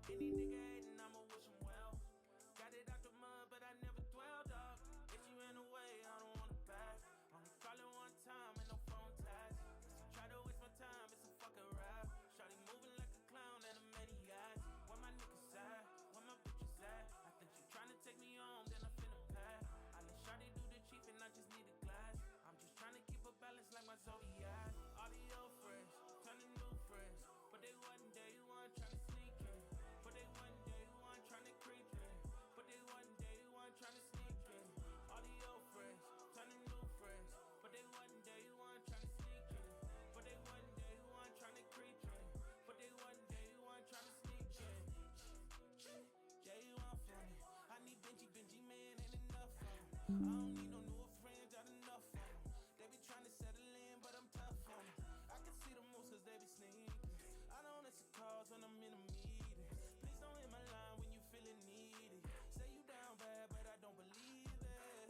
Any nigga hating, I'ma wish him well. Got it out the mud, but I never dwelled up. If you ran away, I don't wanna back. Only calling one time and no phone tags. Try to waste my time, it's a fucking rap. Shawty moving like a clown and a maniac. Where my niggas at? Where my bitches at? I think you tryna take me home, then I finna pack. I let Shawty do the chief and I just need a glass. I'm just tryna keep a balance like my zodiac. All the old friends, turn to new friends. But they wasn't day one tryna sneak in. But they one day one tryna creep in. But they one day one tryna sneak in. All the old friends, turn to new friends. But they one day one tryna sneak in. But they one day one tryna creep in. But they one day one tryna sneak in. Day one for me. I need Benji, man, ain't enough for me. I don't need no new friends, got enough for me. They be tryna settle in, but I'm tough on them. I can see the moves cause they be sneaking. I don't answer calls when I'm in a meeting. Please don't hit my line when you feeling needy. Say you down bad, but I don't believe it.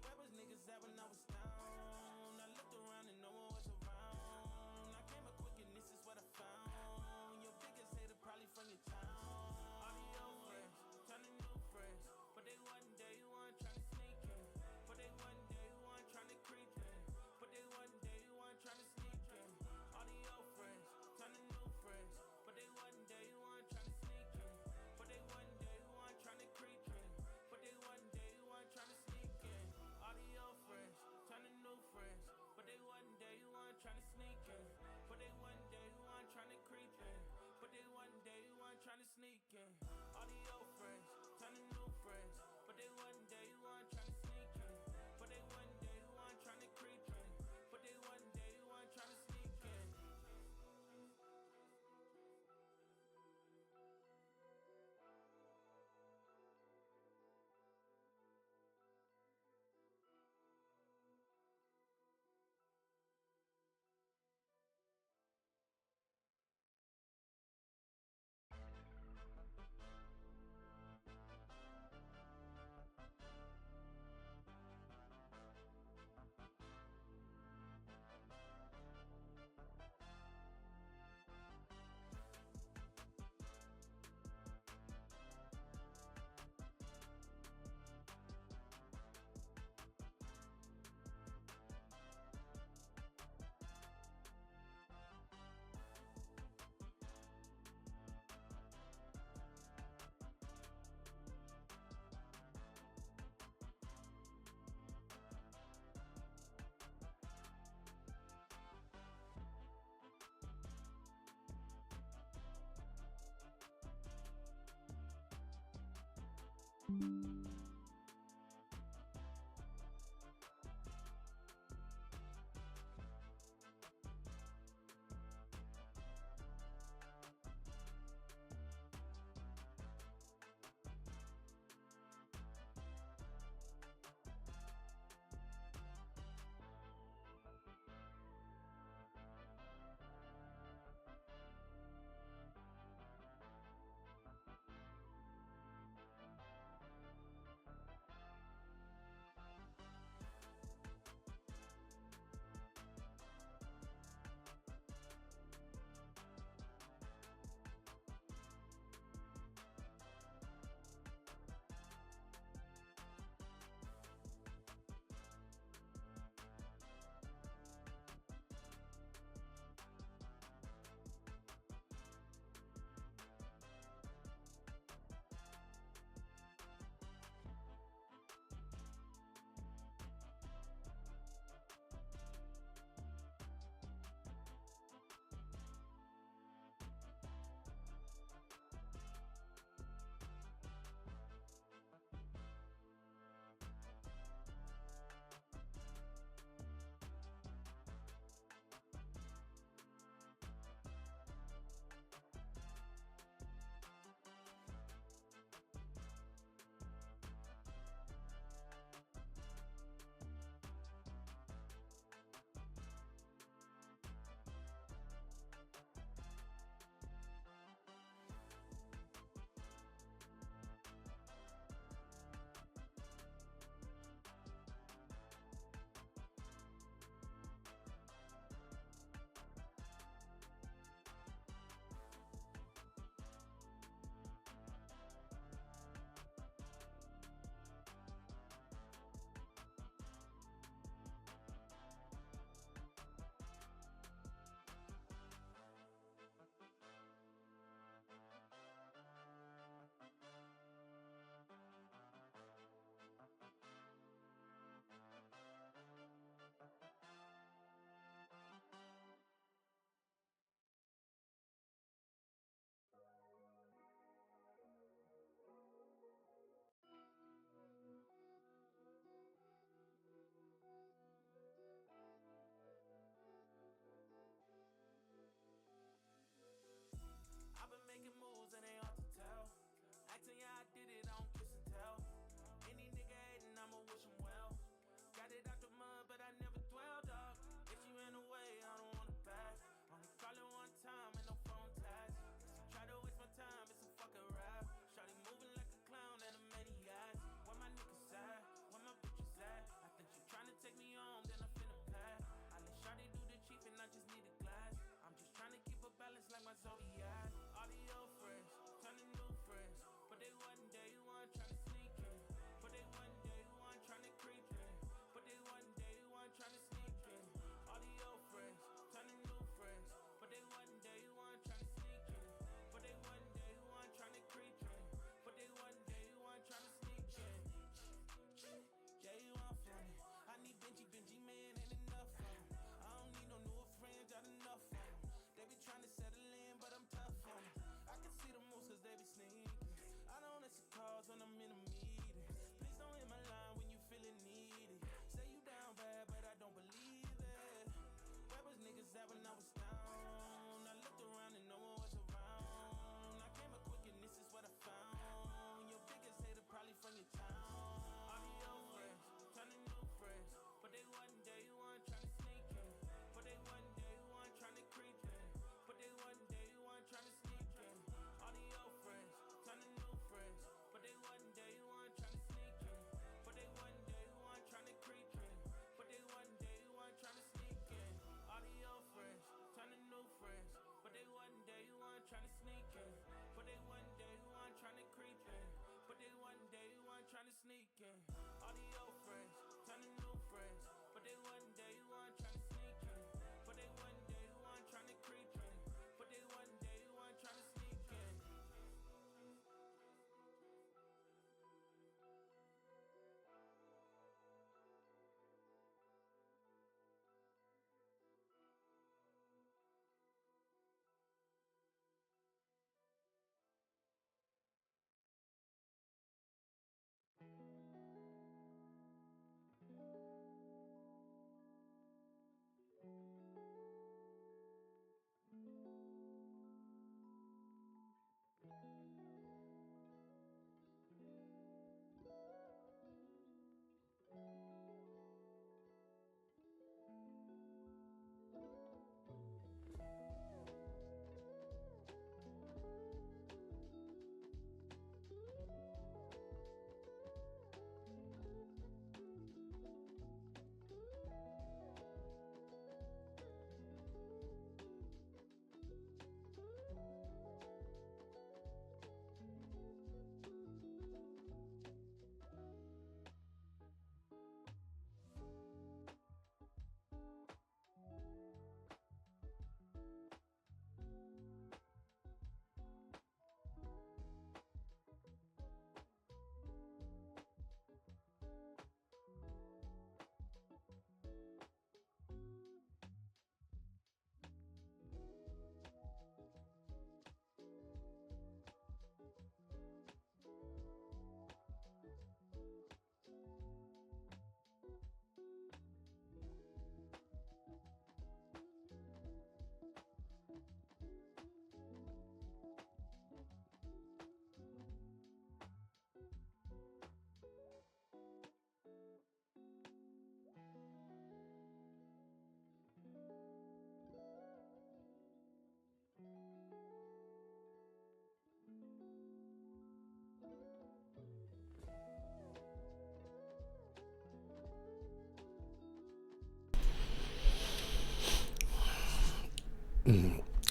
Where was niggas at when I was down? I looked around and no one was around. I came up quick and this is what I found. Your biggest hater probably from your town. All the old friends, turn to new friends. But they one day one tryna sneak in. But they one day one tryna creep in. But they one day one tryna sneak in. All the old friends, turn to new friends. But they one day one tryna sneak in. But they one day one tryna creep in. But they one day one tryna sneak in. All the old friends, turn to new friends. But they one day one tryna sneak in. But they one day one tryna creep in. But they one day one tryna sneak in. All the old friends, turn to new friends. But they one day one tryna sneak in. But they one day one tryna creep in. But they one day one tryna sneak in. trying to sneak in. All the old friends turn to new friends, but they wasn't day one trying to sneak in. But they wasn't day one trying to creep in. But they wasn't day one trying to sneak in.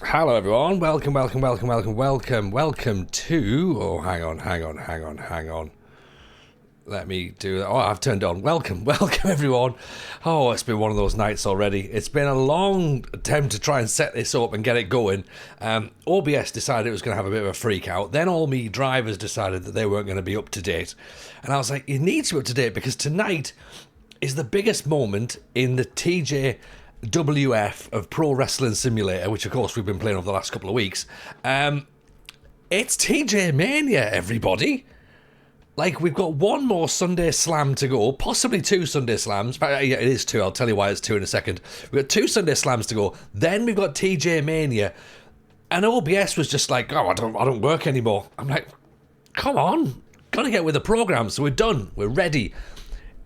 Hello everyone, welcome to, oh hang on, let me do that. Oh, I've turned on, welcome everyone. Oh, it's been one of those nights already. It's been a long attempt to try and set this up and get it going. OBS decided it was going to have a bit of a freak out, then all me drivers decided that they weren't going to be up to date, and I was like, you need to be up to date because tonight is the biggest moment in the TJWF of Pro Wrestling Simulator, which of course we've been playing over the last couple of weeks. It's TJ Mania, everybody. Like, we've got one more Sunday Slam to go, possibly two Sunday Slams. Yeah, it is two. I'll tell you why it's two in a second. We've got two Sunday Slams to go. Then we've got TJ Mania. And OBS was just like, oh, I don't work anymore. I'm like, come on. Got to get with the program. So we're done. We're ready.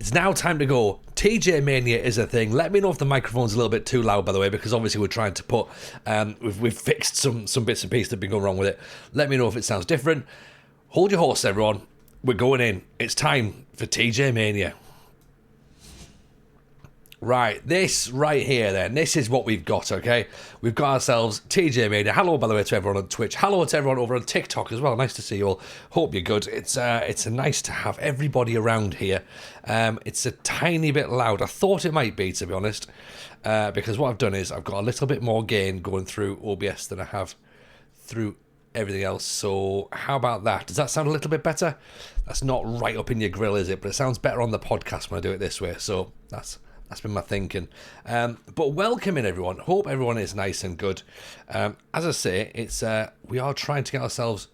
It's now time to go. TJ Mania is a thing. Let me know if the microphone's a little bit too loud, by the way, because obviously we're trying to put... we've fixed some bits and pieces that have been going wrong with it. Let me know if it sounds different. Hold your horse, everyone. We're going in. It's time for TJ Mania. Right, this right here then, this is what we've got, okay? We've got ourselves TJ Mania. Hello, by the way, to everyone on Twitch. Hello to everyone over on TikTok as well. Nice to see you all. Hope you're good. It's nice to have everybody around here. It's a tiny bit loud. I thought it might be, to be honest, because what I've done is I've got a little bit more gain going through OBS than I have through everything else. So how about that? Does that sound a little bit better? That's not right up in your grill, is it? But it sounds better on the podcast when I do it this way. So that's been my thinking. But welcome in, everyone. Hope everyone is nice and good. As I say, it's we are trying to get ourselves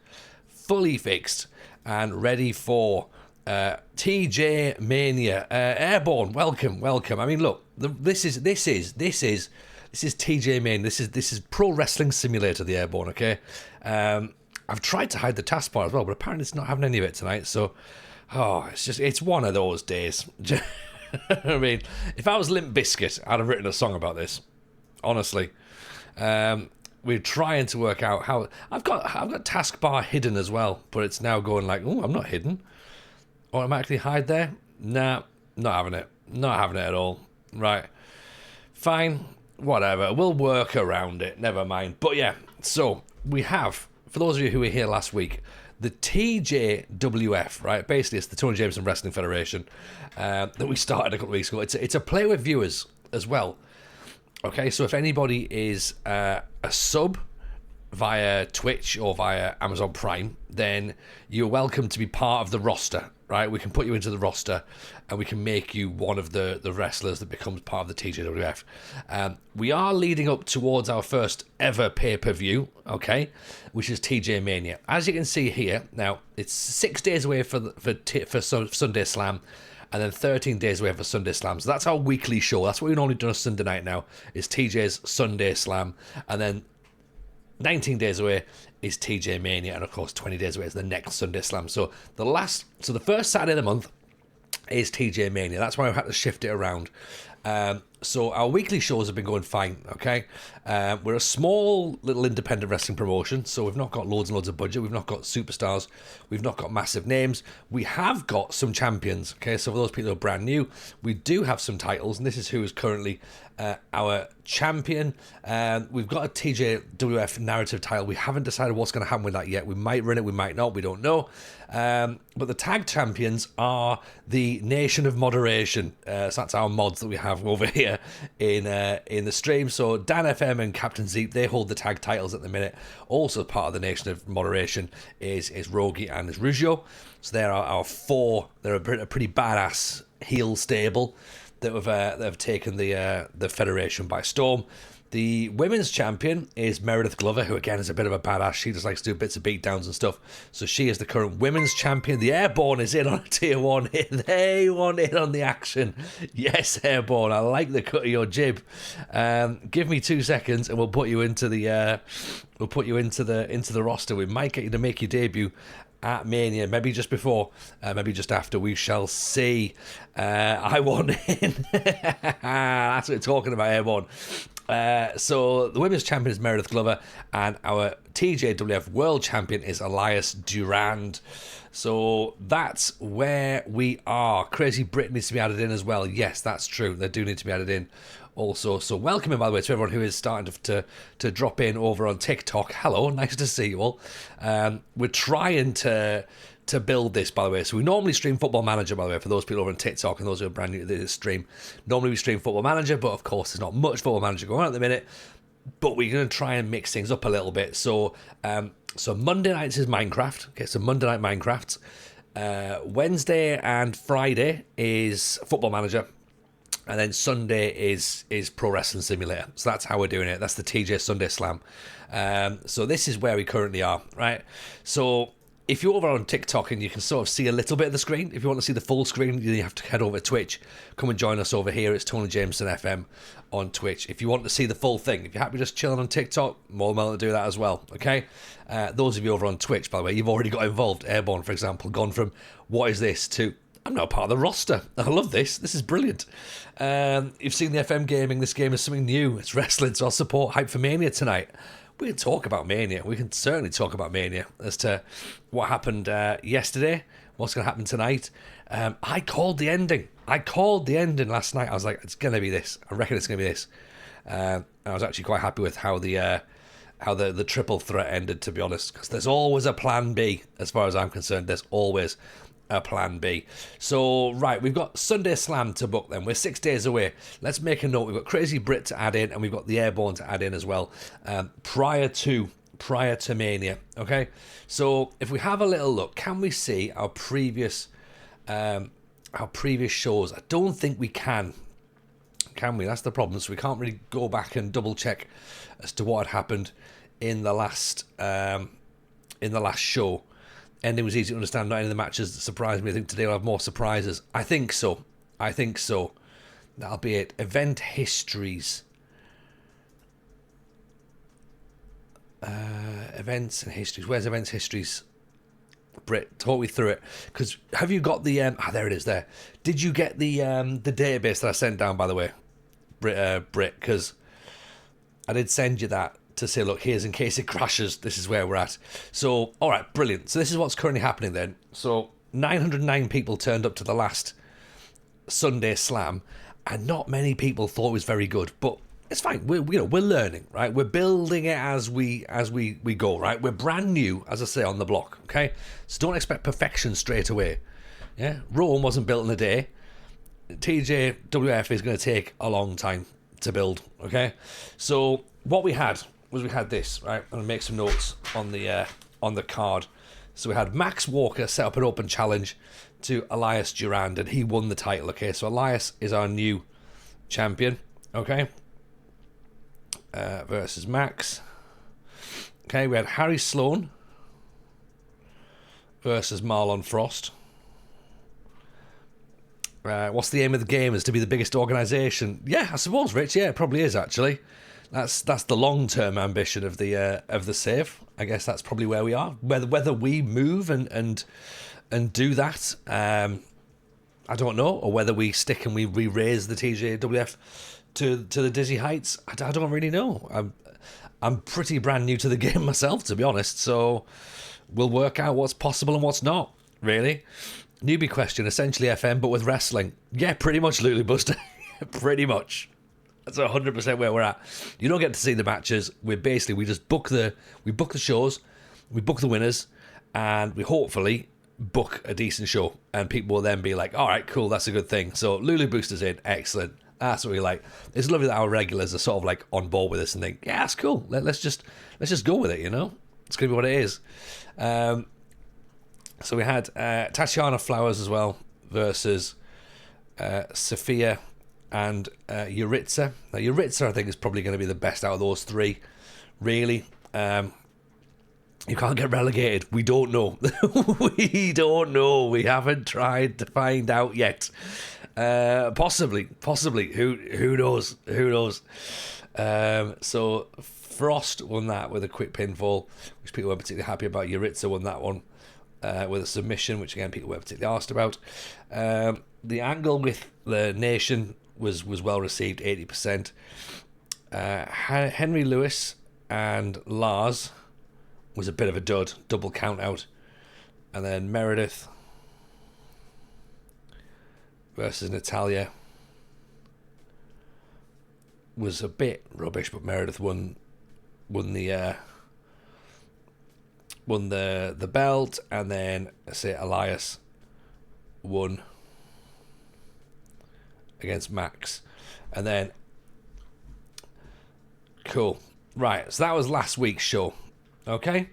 fully fixed and ready for TJ Mania. Airborne, welcome. I mean, look, this is TJ Mania. This is Pro Wrestling Simulator, the Airborne. Okay. I've tried to hide the taskbar as well, but apparently it's not having any of it tonight. So, it's one of those days. I mean, if I was Limp Bizkit, I'd have written a song about this. Honestly, we're trying to work out how I've got taskbar hidden as well, but it's now going like, oh, I'm not hidden. Automatically hide there? Nah, not having it. Not having it at all. Right, fine, whatever. We'll work around it. Never mind. But yeah, so we have, for those of you who were here last week, the TJWF, right? Basically, it's the Tony Jameson Wrestling Federation that we started a couple of weeks ago. It's a play with viewers as well. Okay, so if anybody is a sub via Twitch or via Amazon Prime, then you're welcome to be part of the roster, right? We can put you into the roster and we can make you one of the wrestlers that becomes part of the TJWF. We are leading up towards our first ever pay-per-view, okay, which is TJ Mania. As you can see here, now it's 6 days away for Sunday Slam, and then 13 days away for Sunday Slam. So that's our weekly show. That's what we normally do on a Sunday night now, is TJ's Sunday Slam. And then 19 days away is TJ Mania. And of course, 20 days away is the next Sunday Slam. So the first Saturday of the month is TJ Mania. That's why I've had to shift it around. So our weekly shows have been going fine, okay? We're a small little independent wrestling promotion, so we've not got loads and loads of budget. We've not got superstars. We've not got massive names. We have got some champions, okay? So for those people who are brand new, we do have some titles, and this is who is currently our champion. We've got a TJWF narrative title. We haven't decided what's going to happen with that yet. We might run it, we might not, we don't know. But the tag champions are the Nation of Moderation. So that's our mods that we have over here in the stream. So Dan FM and Captain Zeep, they hold the tag titles at the minute. Also part of the Nation of Moderation is Rogi and is Rugio. So they're our four. They're a pretty badass heel stable that have taken the Federation by storm. The women's champion is Meredith Glover, who again is a bit of a badass. She just likes to do bits of beatdowns and stuff. So she is the current women's champion. The Airborne is in on a tier 1 hit. They want in on the action. Yes, Airborne. I like the cut of your jib. Give me 2 seconds and we'll put you into the roster. We might get you to make your debut at Mania, maybe just before, maybe just after, we shall see. I want in. That's what we're talking about, Airborne. So the women's champion is Meredith Glover, and our TJWF world champion is Elias Durand. So that's where we are. Crazy Brit needs to be added in as well. Yes, that's true. They do need to be added in also. So welcome in, by the way, to everyone who is starting to drop in over on TikTok. Hello, nice to see you all. We're trying to build this, by the way. So we normally stream Football Manager, by the way, for those people over on TikTok and those who are brand new to this stream. Normally we stream Football Manager, but of course there's not much Football Manager going on at the minute. But we're going to try and mix things up a little bit. So Monday nights is Minecraft. Okay, so Monday night Minecraft. Wednesday and Friday is Football Manager. And then Sunday is Pro Wrestling Simulator. So that's how we're doing it. That's the TJ Sunday Slam. So this is where we currently are, right? So if you're over on TikTok and you can sort of see a little bit of the screen, if you want to see the full screen, you have to head over to Twitch. Come and join us over here. It's Tony Jameson FM on Twitch. If you want to see the full thing, if you're happy just chilling on TikTok, more than welcome to do that as well, okay? Those of you over on Twitch, by the way, you've already got involved. Airborne, for example, gone from, what is this, to, I'm now part of the roster. I love this. This is brilliant. You've seen the FM gaming. This game is something new. It's wrestling, so I'll support Hype for Mania tonight. We can talk about Mania. We can certainly talk about Mania as to what happened yesterday, what's going to happen tonight. I called the ending. Last night. I was like, it's going to be this. I reckon it's going to be this. And I was actually quite happy with how the triple threat ended, to be honest, because there's always a plan B as far as I'm concerned. There's always a plan B. So, right, we've got Sunday Slam to book then. We're 6 days away. Let's make a note. We've got Crazy Brit to add in, and we've got the Airborne to add in as well, prior to Mania. Okay, so if we have a little look, can we see our previous shows? I don't think we can we? That's the problem. So we can't really go back and double check as to what had happened in the last show. Ending was easy to understand. Not any of the matches that surprised me. I think today we'll have more surprises. I think so. That'll be it. Event histories. Events and histories. Where's events histories? Brit, talk me through it. Because have you got the... there it is there. Did you get the database that I sent down, by the way? Brit, because I did send you that to say, look, here's in case it crashes, this is where we're at. So, all right, brilliant. So this is what's currently happening then. So 909 people turned up to the last Sunday Slam, and not many people thought it was very good. But It's fine. We're learning, right? We're building it as we go, right? We're brand new, as I say, on the block, okay? So don't expect perfection straight away. Yeah, Rome wasn't built in a day. TJWF is going to take a long time to build, okay? So what we had this, right? I'm going to make some notes on the card. So we had Max Walker set up an open challenge to Elias Durand, and he won the title, okay? So Elias is our new champion, okay? Versus Max. Okay, we had Harry Sloan versus Marlon Frost. What's the aim of the game? Is to be the biggest organisation? Yeah, I suppose, Rich. Yeah, it probably is actually. That's the long-term ambition of the save. I guess that's probably where we are. Whether we move and do that, I don't know, or whether we stick and we raise the TJWF to the dizzy heights. I don't really know. I'm pretty brand new to the game myself, to be honest. So we'll work out what's possible and what's not. Really. Newbie question, essentially FM, but with wrestling. Yeah, pretty much, Lulu Buster. Pretty much. That's 100% where we're at. You don't get to see the matches. We just book the shows, we book the winners, and we hopefully book a decent show. And people will then be like, all right, cool, that's a good thing. So Lulu Booster's in, excellent. That's what we like. It's lovely that our regulars are sort of like on board with this and think, yeah, that's cool. Let's just go with it, you know? It's going to be what it is. So we had Tatiana Flowers as well versus Sophia and Yuritsa. Now, Yuritsa, I think, is probably going to be the best out of those three, really. You can't get relegated. We don't know. We don't know. We haven't tried to find out yet. Possibly. Who knows? So Frost won that with a quick pinfall, which people weren't particularly happy about. Yuritsa won that one with a submission, which again people weren't particularly asked about. The angle with the Nation was well received, 80%. Henry Lewis and Lars was a bit of a dud, double count out. And then Meredith versus Natalia was a bit rubbish, but Meredith won the belt, and then Elias won against Max, and then cool, right? So that was last week's show. Okay,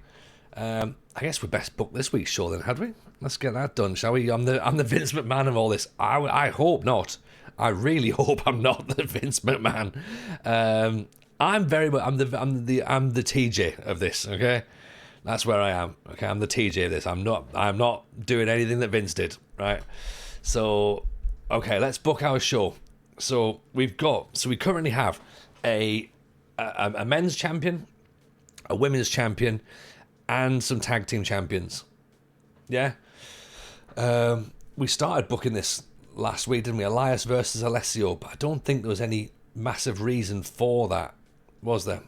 I guess we best book this week's show then, had we? Let's get that done, shall we? I'm the Vince McMahon of all this. I hope not. I really hope I'm not the Vince McMahon. I'm the TJ of this. Okay, that's where I am. Okay, I'm the TJ of this. I'm not doing anything that Vince did. Right. So, okay, let's book our show. So we currently have a men's champion, a women's champion, and some tag team champions. Yeah. We started booking this last week, didn't we? Elias versus Alessio, but I don't think there was any massive reason for that, was there?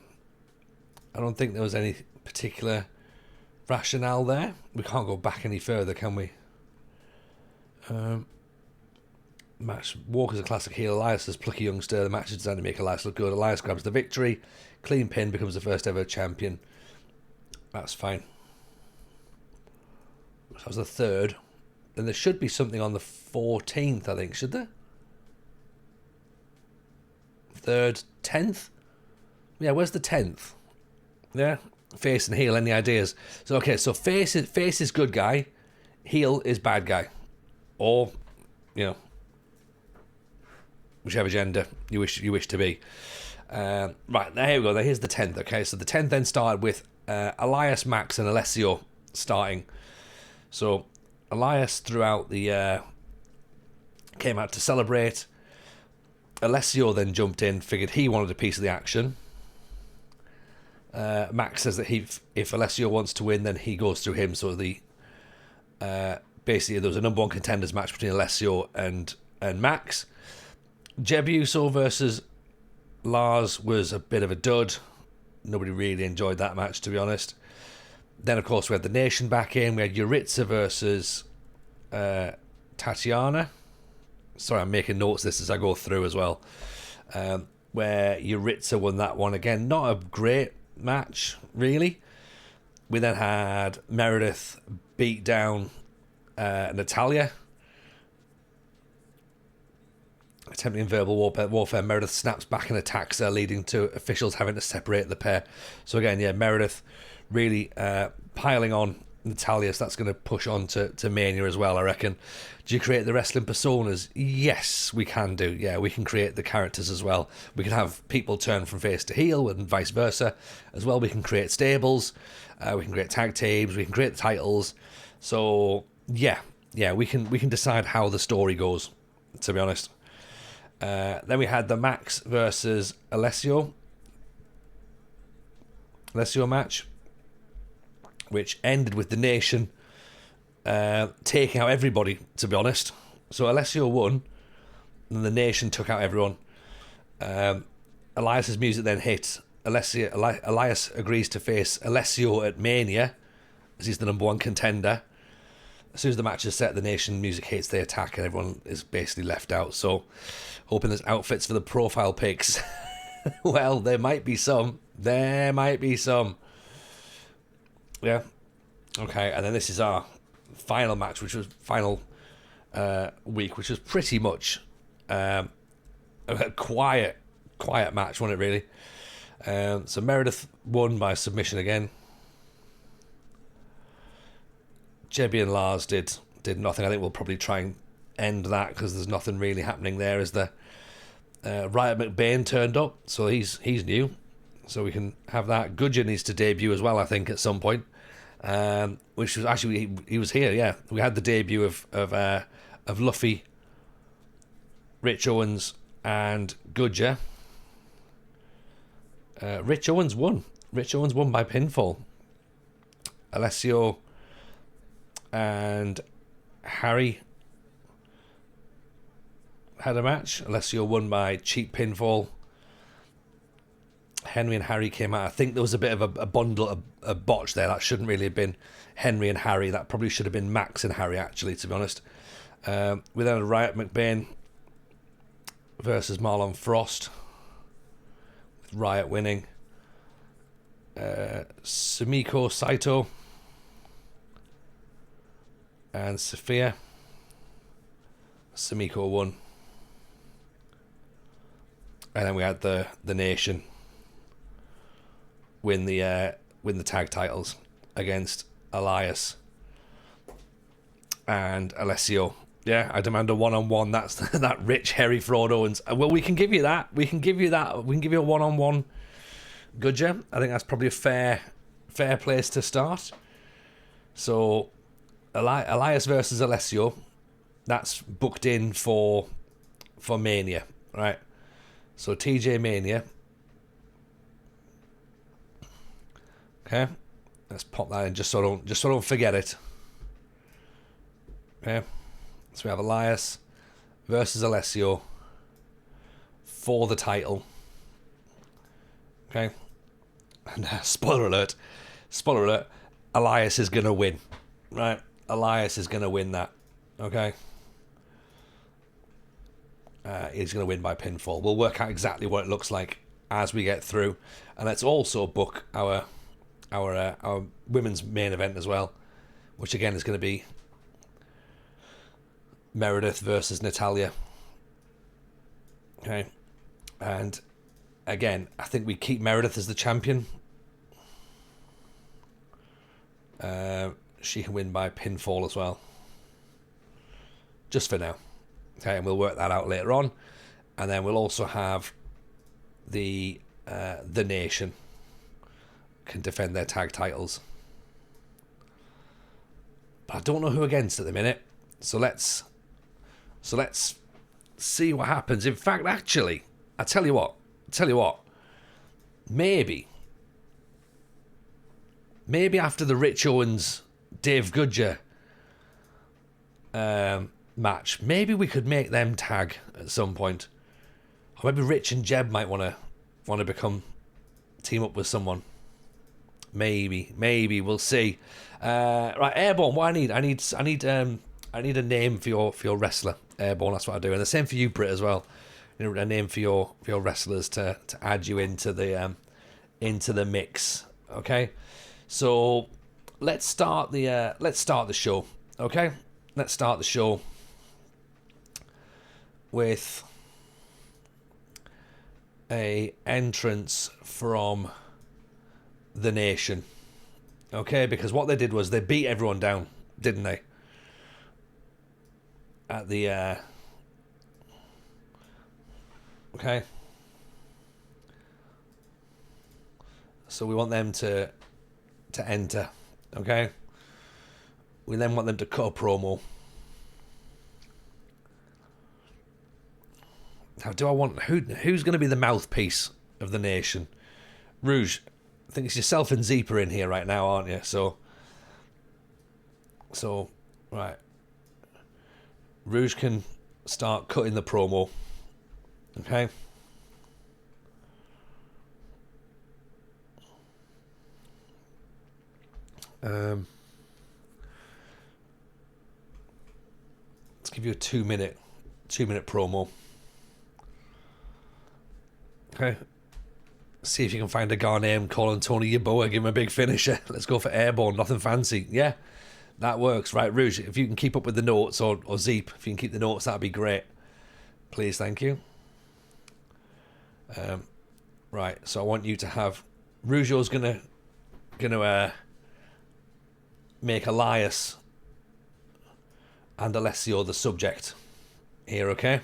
I don't think there was any particular rationale there. We can't go back any further, can we? Match. Walker's a classic heel. Elias is plucky youngster. The match is designed to make Elias look good. Elias grabs the victory. Clean pin, becomes the first ever champion. That's fine. So that was the 3rd. Then there should be something on the 14th, I think. Should there? 3rd, 10th? Yeah, where's the 10th? Yeah, face and heel. Any ideas? So okay, so face is good guy, heel is bad guy, or whichever gender you wish to be. Right, here we go. Here's the 10th. Okay, so the 10th then started with Elias, Max, and Alessio starting. So Elias throughout the came out to celebrate. Alessio then jumped in, figured he wanted a piece of the action. Max says that if Alessio wants to win, then he goes through him. So basically there was a number 1 contenders match between Alessio and Max. Jeb Uso versus Lars was a bit of a dud. Nobody really enjoyed that match, to be honest. Then, of course, we had the Nation back in. We had Yuritsa versus Tatiana. Sorry, I'm making notes of this as I go through as well. where Yuritsa won that one. Again, not a great match, really. We then had Meredith beat down Natalia. Attempting verbal warfare, Meredith snaps back and attacks her, leading to officials having to separate the pair. So again, yeah, Meredith really piling on Natalia, so that's going to push on to Mania as well, I reckon. Do you create the wrestling personas? Yes, we can do. Yeah, we can create the characters as well. We can have people turn from face to heel and vice versa as well. We can create stables, we can create tag teams, we can create the titles. So yeah, we can decide how the story goes, to be honest. Then we had the Max versus Alessio match, which ended with the Nation taking out everybody, to be honest. So Alessio won, and the Nation took out everyone. Elias's music then hit. Elias agrees to face Alessio at Mania, as he's the #1 contender. As soon as the match is set, the Nation music hits, they attack, and everyone is basically left out. So, hoping there's outfits for the profile pics. Well, there might be some. Yeah. Okay, and then this is our final match, which was final week, which was pretty much a quiet match, wasn't it, really? So Meredith won by submission again. Jebby and Lars did nothing. I think we'll probably try and end that because there's nothing really happening there as the Riot McBain turned up, so he's new, so we can have that. Gudja needs to debut as well, I think, at some point, which was actually he was here. Yeah, we had the debut of Luffy, Rich Owens, and Gudja. Rich Owens won. Rich Owens won by pinfall. Alessio and Harry had a match. Alessio won by cheap pinfall. Henry and Harry came out. I think there was a bit of a bundle, a botch there. That shouldn't really have been Henry and Harry. That probably should have been Max and Harry, actually, to be honest. We then had Riot McBain versus Marlon Frost, with Riot winning. Sumiko Saito and Sophia. Sumiko won. And then we had the Nation win the tag titles against Elias and Alessio. Yeah, I demand a one-on-one. That's that rich, hairy fraud Owens. Well, we can give you that. We can give you a one-on-one. Gudja. I think that's probably a fair place to start. So, Elias versus Alessio. That's booked in for Mania, right? So TJ Mania. Okay, let's pop that in just so I don't forget it. Okay, so we have Elias versus Alessio for the title. Okay, and spoiler alert, Elias is gonna win, right? Elias is gonna win that. Okay. He's going to win by pinfall. We'll work out exactly what it looks like as we get through, and let's also book our women's main event as well, which again is going to be Meredith versus Natalia. Okay, and again, I think we keep Meredith as the champion. She can win by pinfall as well, just for now. Okay, and we'll work that out later on, and then we'll also have the Nation can defend their tag titles, but I don't know who against at the minute. So let's see what happens. In fact, actually, I tell you what, maybe after the Rich Owens Dave Gudja match, maybe we could make them tag at some point, or maybe Rich and Jeb might want to team up with someone. Maybe we'll see. Right, Airborne. What I need a name for your wrestler, Airborne. That's what I do, and the same for you, Britt, as well. a name for your wrestlers to add you into the mix. Okay, so let's start the show. Okay, let's start the show with a entrance from the Nation. Okay, because what they did was they beat everyone down, didn't they? At the okay. So we want them to enter. Okay. We then want them to cut a promo. Now, do I want who's going to be the mouthpiece of the Nation? Rouge, I think it's yourself and Zeepa in here right now, aren't you? So right. Rouge can start cutting the promo. Okay. Let's give you a 2 minute promo. Okay. See if you can find a guy named calling Tony Yeboah, give him a big finisher. Let's go for airborne, nothing fancy. Yeah, that works. Right, Rouge, if you can keep up with the notes, or Zeep, if you can keep the notes, that'd be great. Please, thank you. Right, so I want you to have Rougeau's gonna make Elias and Alessio the subject here, okay?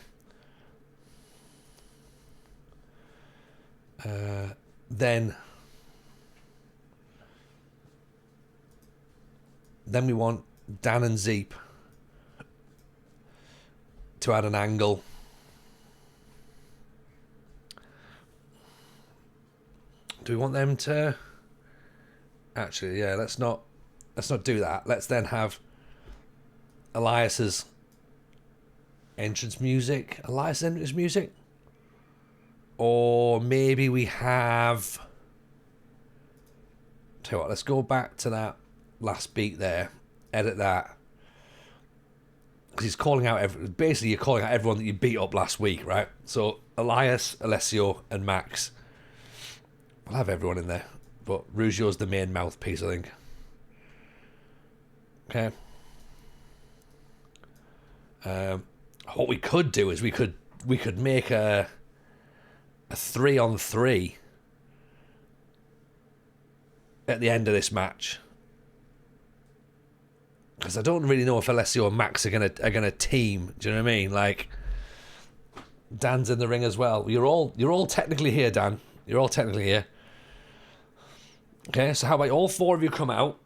Then we want Dan and Zeep to add an angle. Do we want them to? Actually, yeah. Let's not do that. Let's then have Elias's entrance music. Elias' entrance music. Or maybe we have... Tell you what, let's go back to that last beat there. Edit that. Because he's calling out... Basically, you're calling out everyone that you beat up last week, right? So, Elias, Alessio, and Max. We'll have everyone in there. But Rougeau's the main mouthpiece, I think. Okay. What we could do is we could make a 3-on-3 at the end of this match, because I don't really know if Alessio and Max are gonna team. Do you know what I mean? Like, Dan's in the ring as well. You're all technically here, Dan. You're all technically here. Okay, so how about all four of you come out,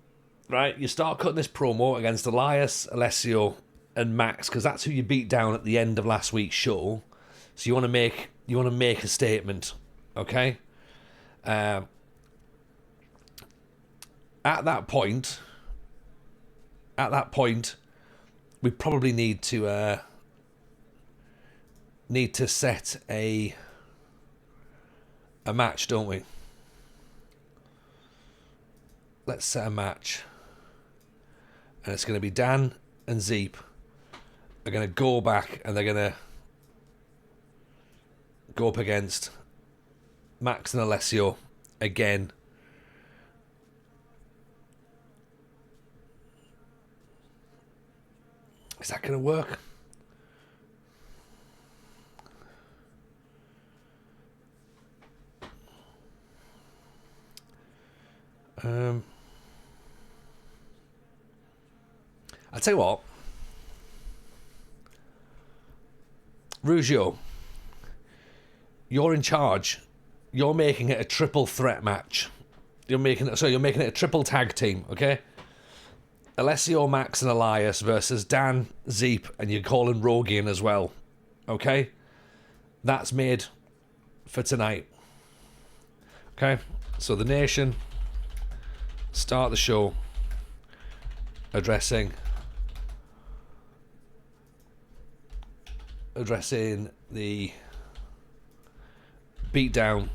right? You start cutting this promo against Elias, Alessio, and Max, because that's who you beat down at the end of last week's show. So you want to make a statement, okay? At that point, we probably need to set a match, don't we? Let's set a match, and it's going to be Dan and Zeep are going to go back, and they're going to go up against Max and Alessio again. Is that going to work? I'll tell you what. Rougeau, you're in charge. You're making it a triple threat match. You're making it a triple tag team, okay? Alessio, Max, and Elias versus Dan, Zeep, and you're calling Rogi in as well, okay? That's made for tonight. Okay? So the Nation start the show addressing the beatdown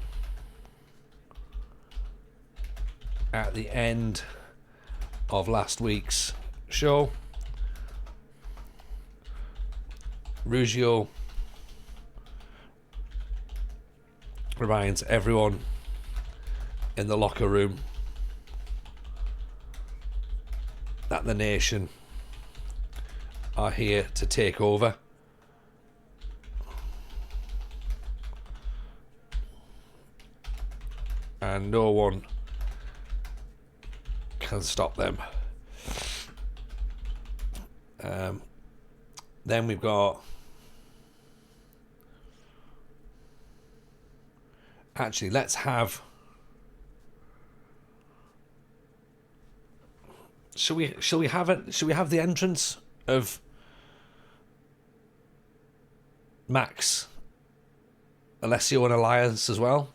at the end of last week's show. Rougeau reminds everyone in the locker room that the Nation are here to take over. And no one can stop them. Then we've got... Actually, let's have... Shall we have it? Shall we have the entrance of Max, Alessio, and Elias as well?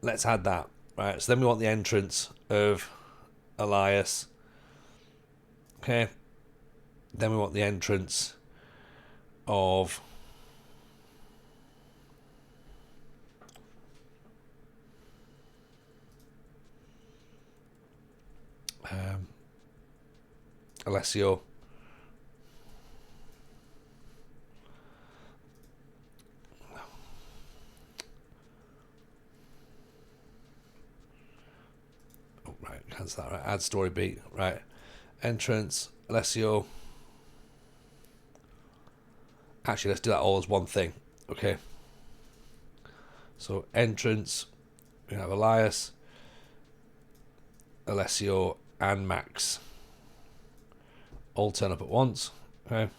Let's add that. Right, so then we want the entrance of Elias. Okay. Then we want the entrance of Alessio. Oh, right, cancel that. Right, add story beat. Right, entrance Alessio. Actually, let's do that all as one thing. Okay. So entrance, we have Elias, Alessio, and Max. All turn up at once. Okay.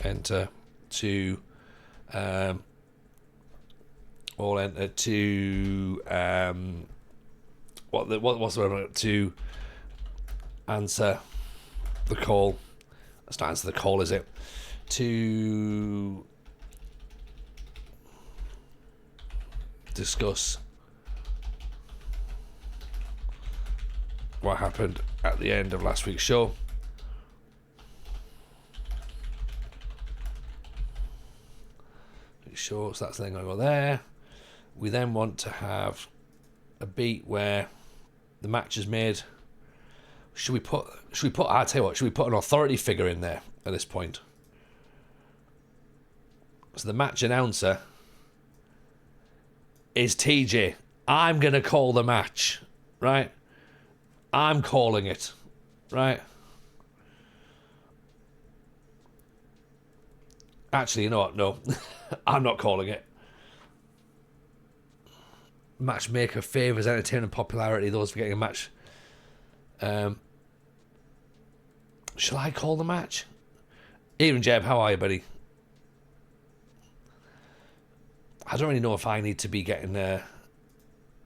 Enter to all enter to what's the word to answer the call. Let's not answer the call, is it? To discuss what happened at the end of last week's show. Sure, so that's then going to go there. We then want to have a beat where the match is made. Should we put I'll tell you what, should we put an authority figure in there at this point? So the match announcer is TJ. I'm going to call the match, right? I'm calling it, right? Actually, you know what? No, I'm not calling it. Matchmaker favours entertainment popularity. Those for getting a match. Shall I call the match? Even Jeb, how are you, buddy? I don't really know if I need to be getting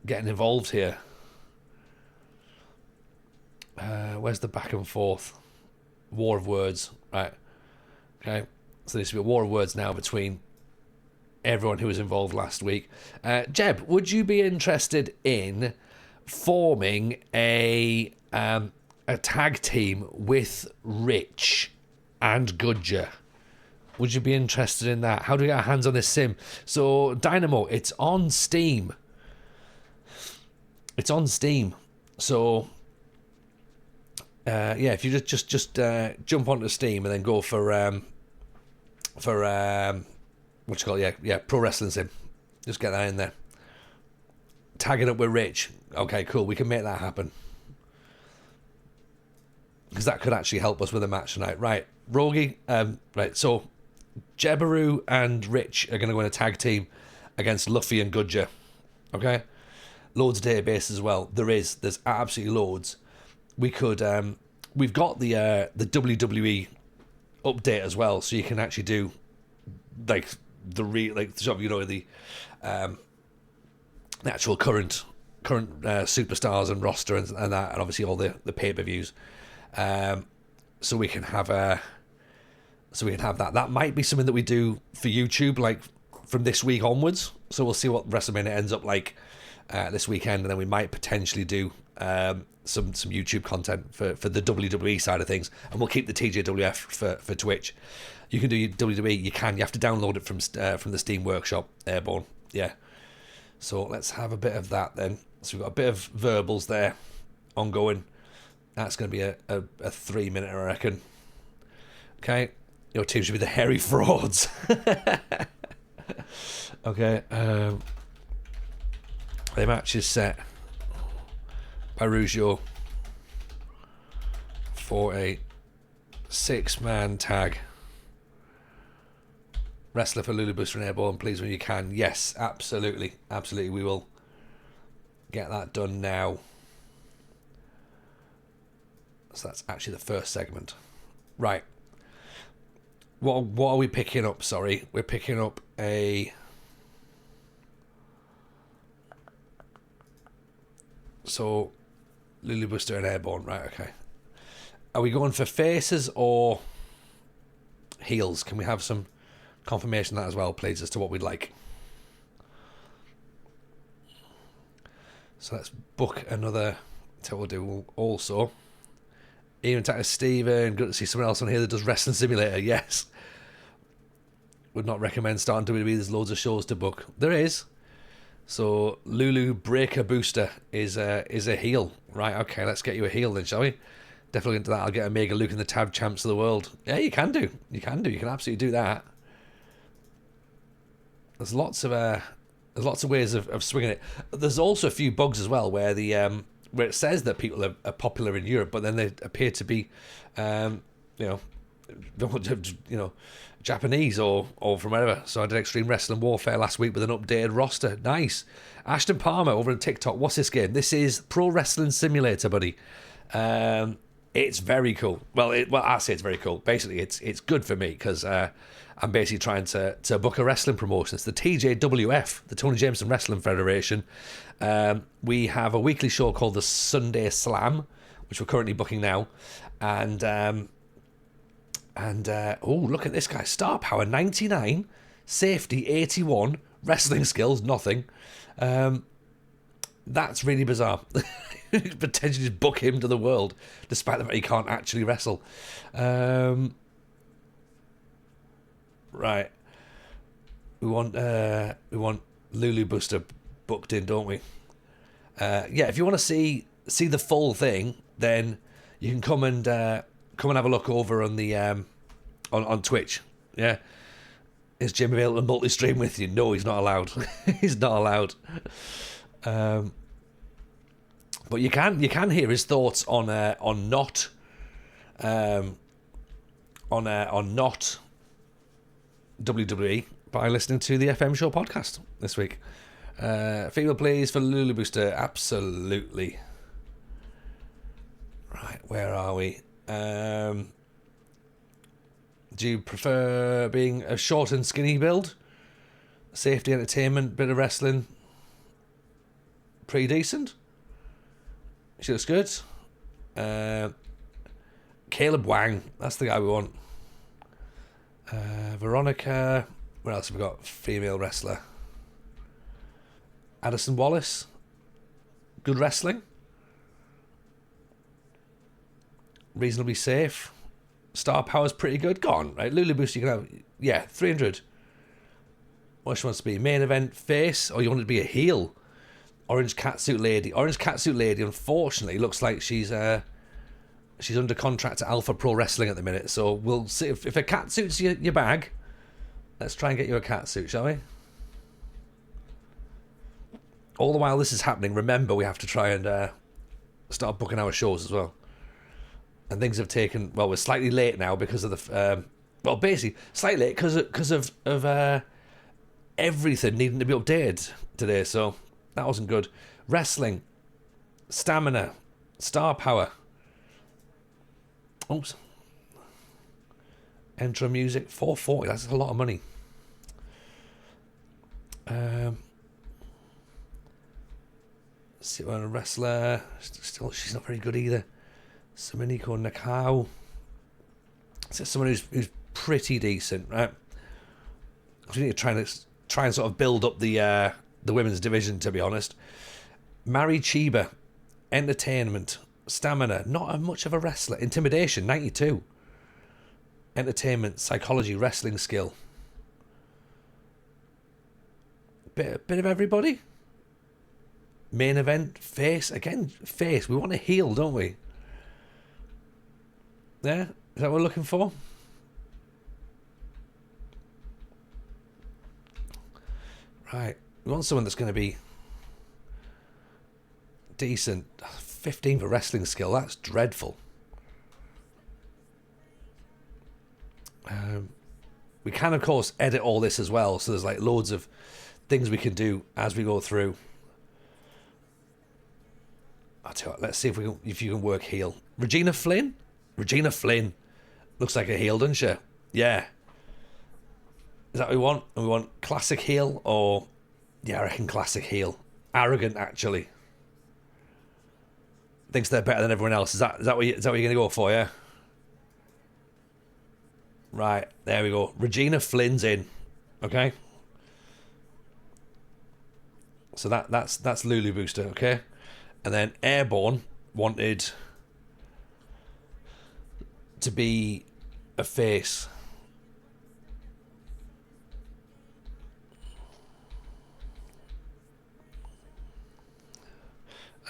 involved here. Where's the back and forth? War of words, right? Okay, so there needs to be a war of words now between everyone who was involved last week. Jeb, would you be interested in forming a tag team with Rich and Gudger? Would you be interested in that? How do we get our hands on this sim? So, Dynamo, it's on Steam. It's on Steam. So, yeah, if you just jump onto Steam and then go for what you call it? Yeah, Pro Wrestling Sim. Just get that in there. Tag it up with Rich. Okay, cool. We can make that happen. Because that could actually help us with a match tonight. Right, Rogi. Right, so Jebaru and Rich are going to go in a tag team against Luffy and Gudger. Okay? Loads of database as well. There's absolutely loads. We could, we've got the WWE update as well, so you can actually do the actual current superstars and roster and that, and obviously all the pay-per-views. So we can have that. That might be something that we do for YouTube, like from this week onwards. So we'll see what WrestleMania ends up like this weekend, and then we might potentially do some YouTube content for the WWE side of things, and we'll keep the TJWF for Twitch. You can do WWE. You have to download it from the Steam Workshop, Airborne. Yeah. So let's have a bit of that then. So we've got a bit of verbals there, ongoing. That's going to be a 3 minute, I reckon. Okay, your team should be the Hairy Frauds. Okay, the match is set by Rougeau for a 6-man tag. Wrestler for Lulu Booster and Airborne, please, when you can. Yes, absolutely. Absolutely, we will get that done now. So that's actually the first segment. Right. What are we picking up? Sorry. We're picking up a... So, Lulu Booster and Airborne. Right, okay. Are we going for faces or heels? Can we have some confirmation of that as well, please, as to what we'd like? So let's book another. That's what we'll do. We'll also... Even Titus Steven, good to see someone else on here that does Wrestling Simulator. Yes. Would not recommend starting WWE. There's loads of shows to book. There is. So Lulu Breaker Booster is a heel. Right, okay, let's get you a heel then, shall we? Definitely into that. I'll get Omega Luke and the Tag Champs of the world. Yeah, you can do. You can absolutely do that. There's lots of ways of swinging it. There's also a few bugs as well where the where it says that people are popular in Europe, but then they appear to be, Japanese or from wherever. So I did Extreme Wrestling Warfare last week with an updated roster. Nice. Ashton Palmer over on TikTok. What's this game? This is Pro Wrestling Simulator, buddy. It's very cool. Well, I say it's very cool. Basically, it's good for me because I'm basically trying to book a wrestling promotion. It's the TJWF, the Tony Jameson Wrestling Federation. We have a weekly show called the Sunday Slam, which we're currently booking now. And look at this guy. Star Power 99, Safety 81, Wrestling Skills nothing. That's really bizarre. Potentially just book him to the world, despite the fact he can't actually wrestle. Right. We want Lulu Booster booked in, don't we? If you want to see the full thing, then you can come and have a look over on the on Twitch. Yeah. Is Jim available to multi-stream with you? No, he's not allowed. He's not allowed. But you can hear his thoughts on not WWE by listening to the FM Show podcast this week. Female please for Lulu Booster, absolutely. Right, where are we? Do you prefer being a short and skinny build? Safety, entertainment, bit of wrestling. Pretty decent. She looks good. Caleb Wang, that's the guy we want. Veronica. What else have we got? Female wrestler. Addison Wallace. Good wrestling. Reasonably safe. Star Power's pretty good. Go on, right? Lulu Booster, you can have 300. What she wants to be? Main event face, or you want it to be a heel? Orange Catsuit Lady. Orange Catsuit Lady, unfortunately, looks like she's under contract to Alpha Pro Wrestling at the minute. So we'll see if a catsuit's your bag. Let's try and get you a catsuit, shall we? All the while this is happening, remember we have to try and start booking our shows as well. And things have taken... Well, we're slightly late now because of the... basically, slightly late because of everything needing to be updated today. So that wasn't good. Wrestling. Stamina. Star Power. Oops. Intro music. 440. That's a lot of money. See what a wrestler. Still, she's not very good either. Saminiko Nakao. So someone who's pretty decent, right? We need to try and sort of build up the women's division, to be honest. Mari Chiba, entertainment, stamina, not much of a wrestler. Intimidation, 92. Entertainment, psychology, wrestling skill. Bit of everybody. Main event, face. Again, face. We want a heel, don't we? Yeah? Is that what we're looking for? Right. We want someone that's going to be decent. 15 for wrestling skill. That's dreadful. We can, of course, edit all this as well. So there's like loads of things we can do as we go through. I'll tell you what, let's see if you can work heel. Regina Flynn? Regina Flynn. Looks like a heel, doesn't she? Yeah. Is that what we want? And we want classic heel or... Yeah, I reckon classic heel. Arrogant, actually. Thinks they're better than everyone else. Is that what you're going to go for, yeah? Right, there we go. Regina Flynn's in. Okay? So that's Lulu Booster, okay? And then Airborne wanted to be a face.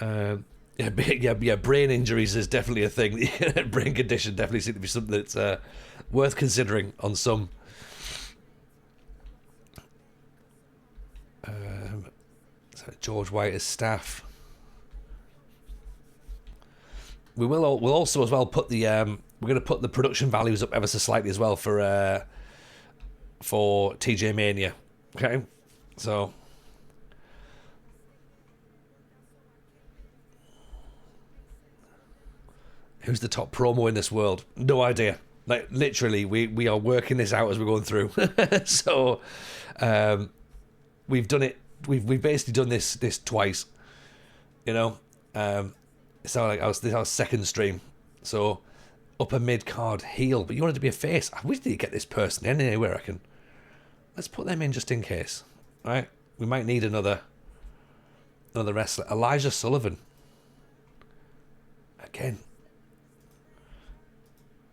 Yeah, brain injuries is definitely a thing. Brain condition definitely seems to be something that's worth considering on some. So George White as staff. We'll also as well put the we're going to put the production values up ever so slightly as well for TJ Mania. Okay, so. Who's the top promo in this world? No idea. Like, literally, we are working this out as we're going through. So, we've done it. We've basically done this twice. You know, it's our second stream. So, upper mid card heel, but you wanted to be a face. I wish they'd get this person in anywhere. I reckon. Let's put them in just in case. All right, we might need another wrestler. Elijah Sullivan. Again.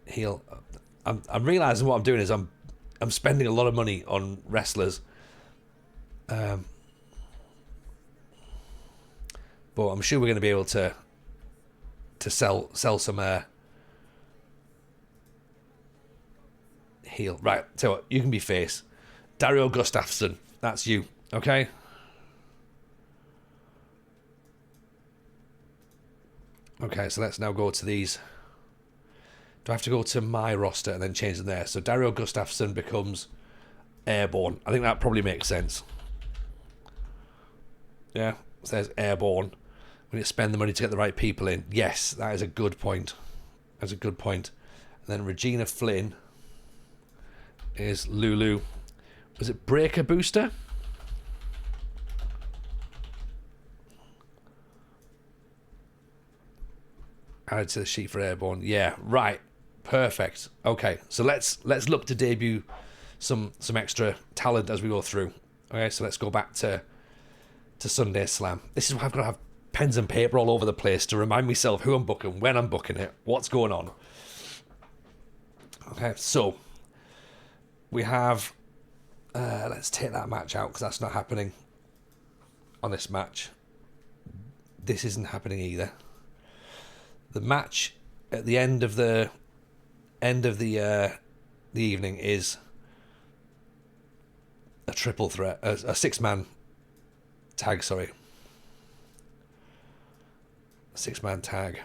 Heel. I'm realizing what I'm doing is I'm spending a lot of money on wrestlers, but I'm sure we're going to be able to sell some heel. Right, tell you what, you can be face. Dario Gustafsson, that's you, okay? Okay, so let's now go to these. Do I have to go to my roster and then change them there? So Dario Gustafsson becomes Airborne. I think that probably makes sense. Yeah, it says Airborne. We need to spend the money to get the right people in. Yes, that is a good point. That's a good point. And then Regina Flynn is Lulu. Was it Breaker Booster? Added to the sheet for Airborne. Yeah, right. Perfect. Okay, so let's look to debut some extra talent as we go through. Okay, so let's go back to Sunday Slam. This is why I've got to have pens and paper all over the place to remind myself who I'm booking, when I'm booking it, what's going on. Okay, so we have... let's take that match out because that's not happening on this match. This isn't happening either. The match at the end of the evening is a triple threat, a 6-man tag. Sorry, a 6-man tag.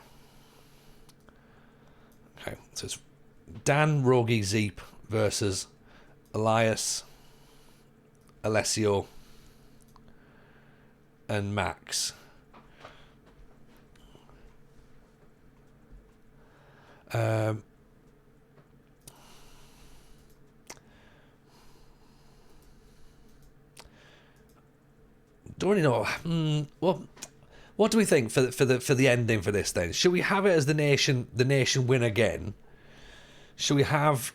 Okay, so it's Dan, Rogi, Zeep versus Elias, Alessio, and Max. Don't really know. Well, what do we think for the ending for this then? Should we have it as the nation win again? Should we have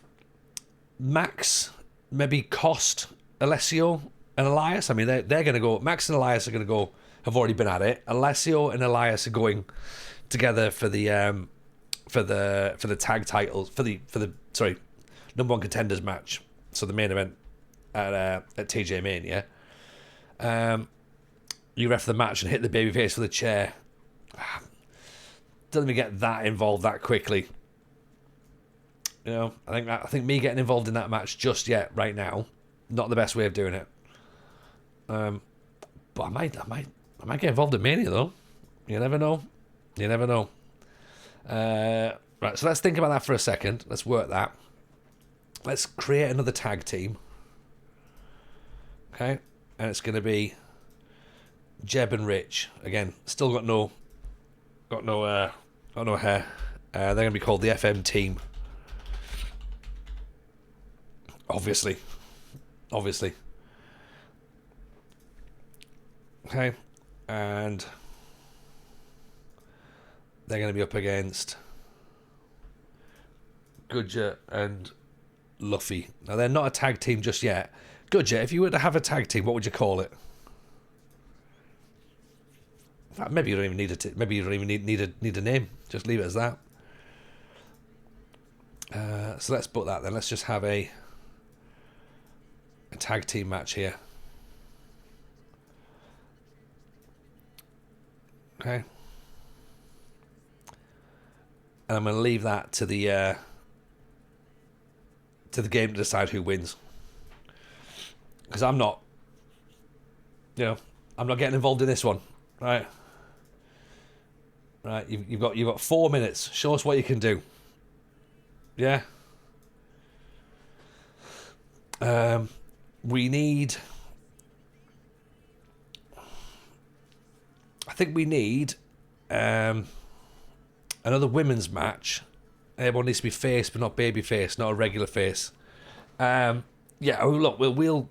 Max maybe cost Alessio and Elias? I mean, they're going to go. Max and Elias are going to go. Have already been at it. Alessio and Elias are going together for the tag titles for the number one contenders match. So the main event at TJ Mania. You ref the match and hit the babyface for the chair. Doesn't me get that involved that quickly. You know, I think me getting involved in that match just yet right now, not the best way of doing it. But I might get involved in Mania though. You never know. You never know. Right, so let's think about that for a second. Let's work that. Let's create another tag team. Okay, and it's going to be Jeb and Rich again. Still got no hair. They're going to be called the FM team. Obviously. Okay, and they're going to be up against Gudja and Luffy. Now they're not a tag team just yet. Gudja, if you were to have a tag team, what would you call it? In fact, maybe you don't even need a name. Just leave it as that. So let's put that then. Let's just have a tag team match here. Okay. And I'm going to leave that to the game to decide who wins. Because I'm not getting involved in this one, right? Right, you've got 4 minutes. Show us what you can do. Yeah. We need. I think we need another women's match. Everyone needs to be face, but not baby face, not a regular face. Yeah. Look, we'll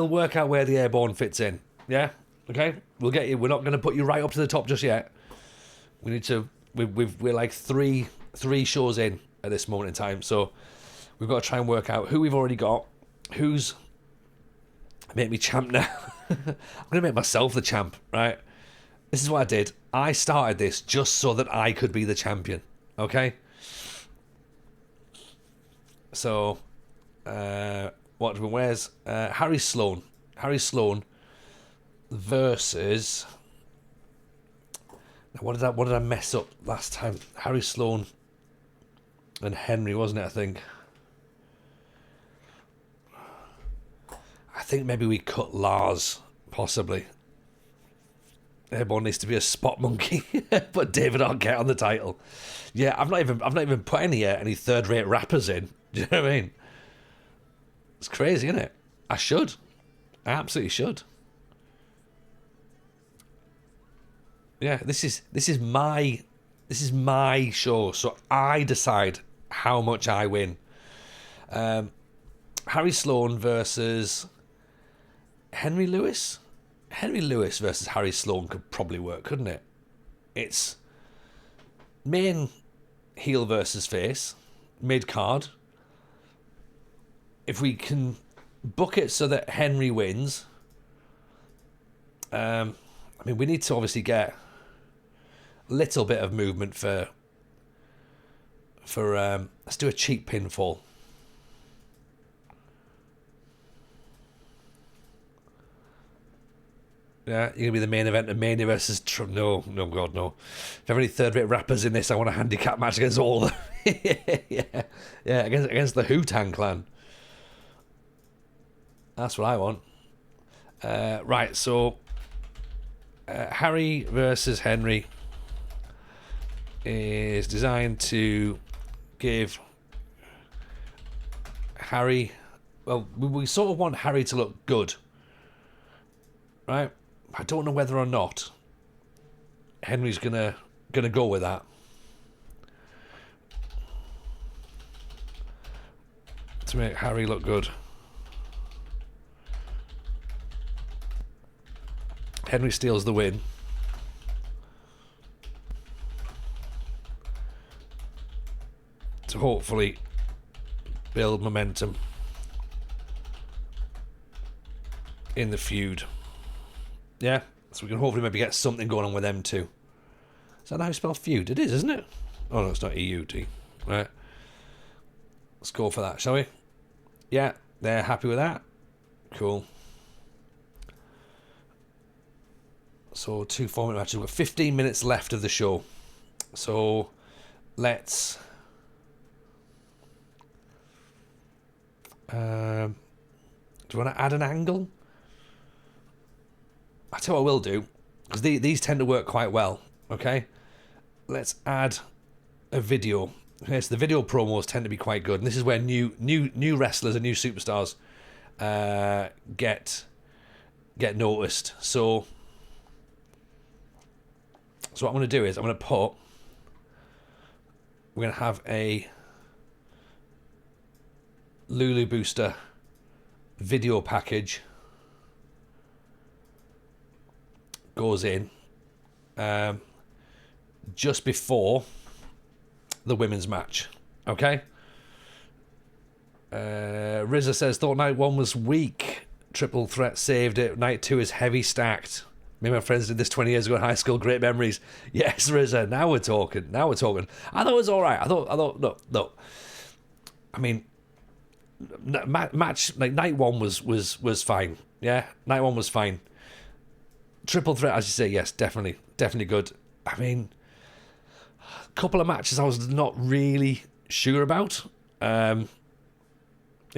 work out where the Airborne fits in. Yeah. Okay. We'll get you. We're not going to put you right up to the top just yet. We need to. We're like three shows in at this moment in time, so we've got to try and work out who we've already got, who's make me champ now. I'm gonna make myself the champ, right? This is what I did. I started this just so that I could be the champion. Okay. So, where's Harry Sloan? Harry Sloan versus. What did I mess up last time? Harry Sloan and Henry, wasn't it? I think maybe we cut Lars, possibly. Everyone needs to be a spot monkey, but David Arquette on the title. Yeah, I've not even put any third-rate rappers in. Do you know what I mean? It's crazy, isn't it? I should. I absolutely should. Yeah, this is my show, so I decide how much I win. Harry Sloan versus Henry Lewis. Henry Lewis versus Harry Sloan could probably work, couldn't it? It's main heel versus face, mid card. If we can book it so that Henry wins, I mean, we need to obviously get a little bit of movement for let's do a cheap pinfall. Yeah, you're going to be the main event of Mania versus Trump. No, God, no. If there are any third-rate rappers in this, I want a handicap match against all of them. yeah, against the Wu-Tang Clan. That's what I want. Right, so Harry versus Henry is designed to give Harry... Well, we sort of want Harry to look good. Right? I don't know whether or not Henry's gonna go with that. To make Harry look good. Henry steals the win. To hopefully build momentum in the feud. Yeah, so we can hopefully maybe get something going on with them too. Is that how you spell feud? It is, isn't it? Oh no, it's not E-U-D. Right. Let's go for that, shall we? Yeah, they're happy with that. Cool. So 2 4-minute matches. We've got 15 minutes left of the show. So let's do you want to add an angle? I tell you what we'll do, because these tend to work quite well. Okay, let's add a video. Okay, so the video promos tend to be quite good, and this is where new wrestlers and new superstars get noticed. So what I'm going to do is we're going to have a Lulu Booster video package goes in just before the women's match. Okay. RZA says, thought night 1 was weak. Triple threat saved it. Night 2 is heavy stacked. Me and my friends did this 20 years ago in high school. Great memories. Yes, RZA. Now we're talking. I thought it was all right. I thought no. I mean, match like night 1 was fine. Yeah, night 1 was fine. Triple threat, as you say, yes, definitely good. I mean, a couple of matches I was not really sure about. In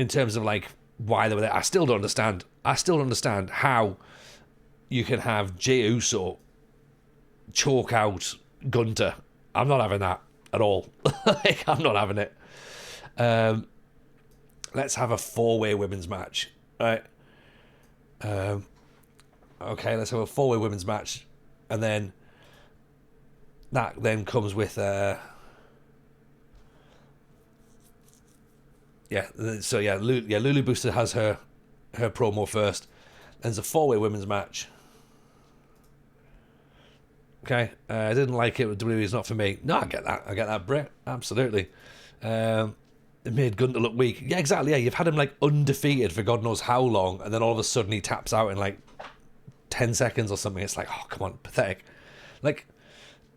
terms of like why they were there. I still don't understand how you can have Jey Uso choke out Gunter. I'm not having that at all. Like, I'm not having it. Let's have a 4-way women's match. Right. Okay, let's have a 4-way women's match. And then that then comes with Lulu Booster has her promo first. Then there's a 4-way women's match. Okay, I didn't like it. WWE's not for me. No, I get that, Brett. Absolutely. It made Gunter look weak. Yeah, exactly. Yeah, you've had him like undefeated for God knows how long, and then all of a sudden he taps out in like 10 seconds or something. It's like, oh, come on, pathetic. Like,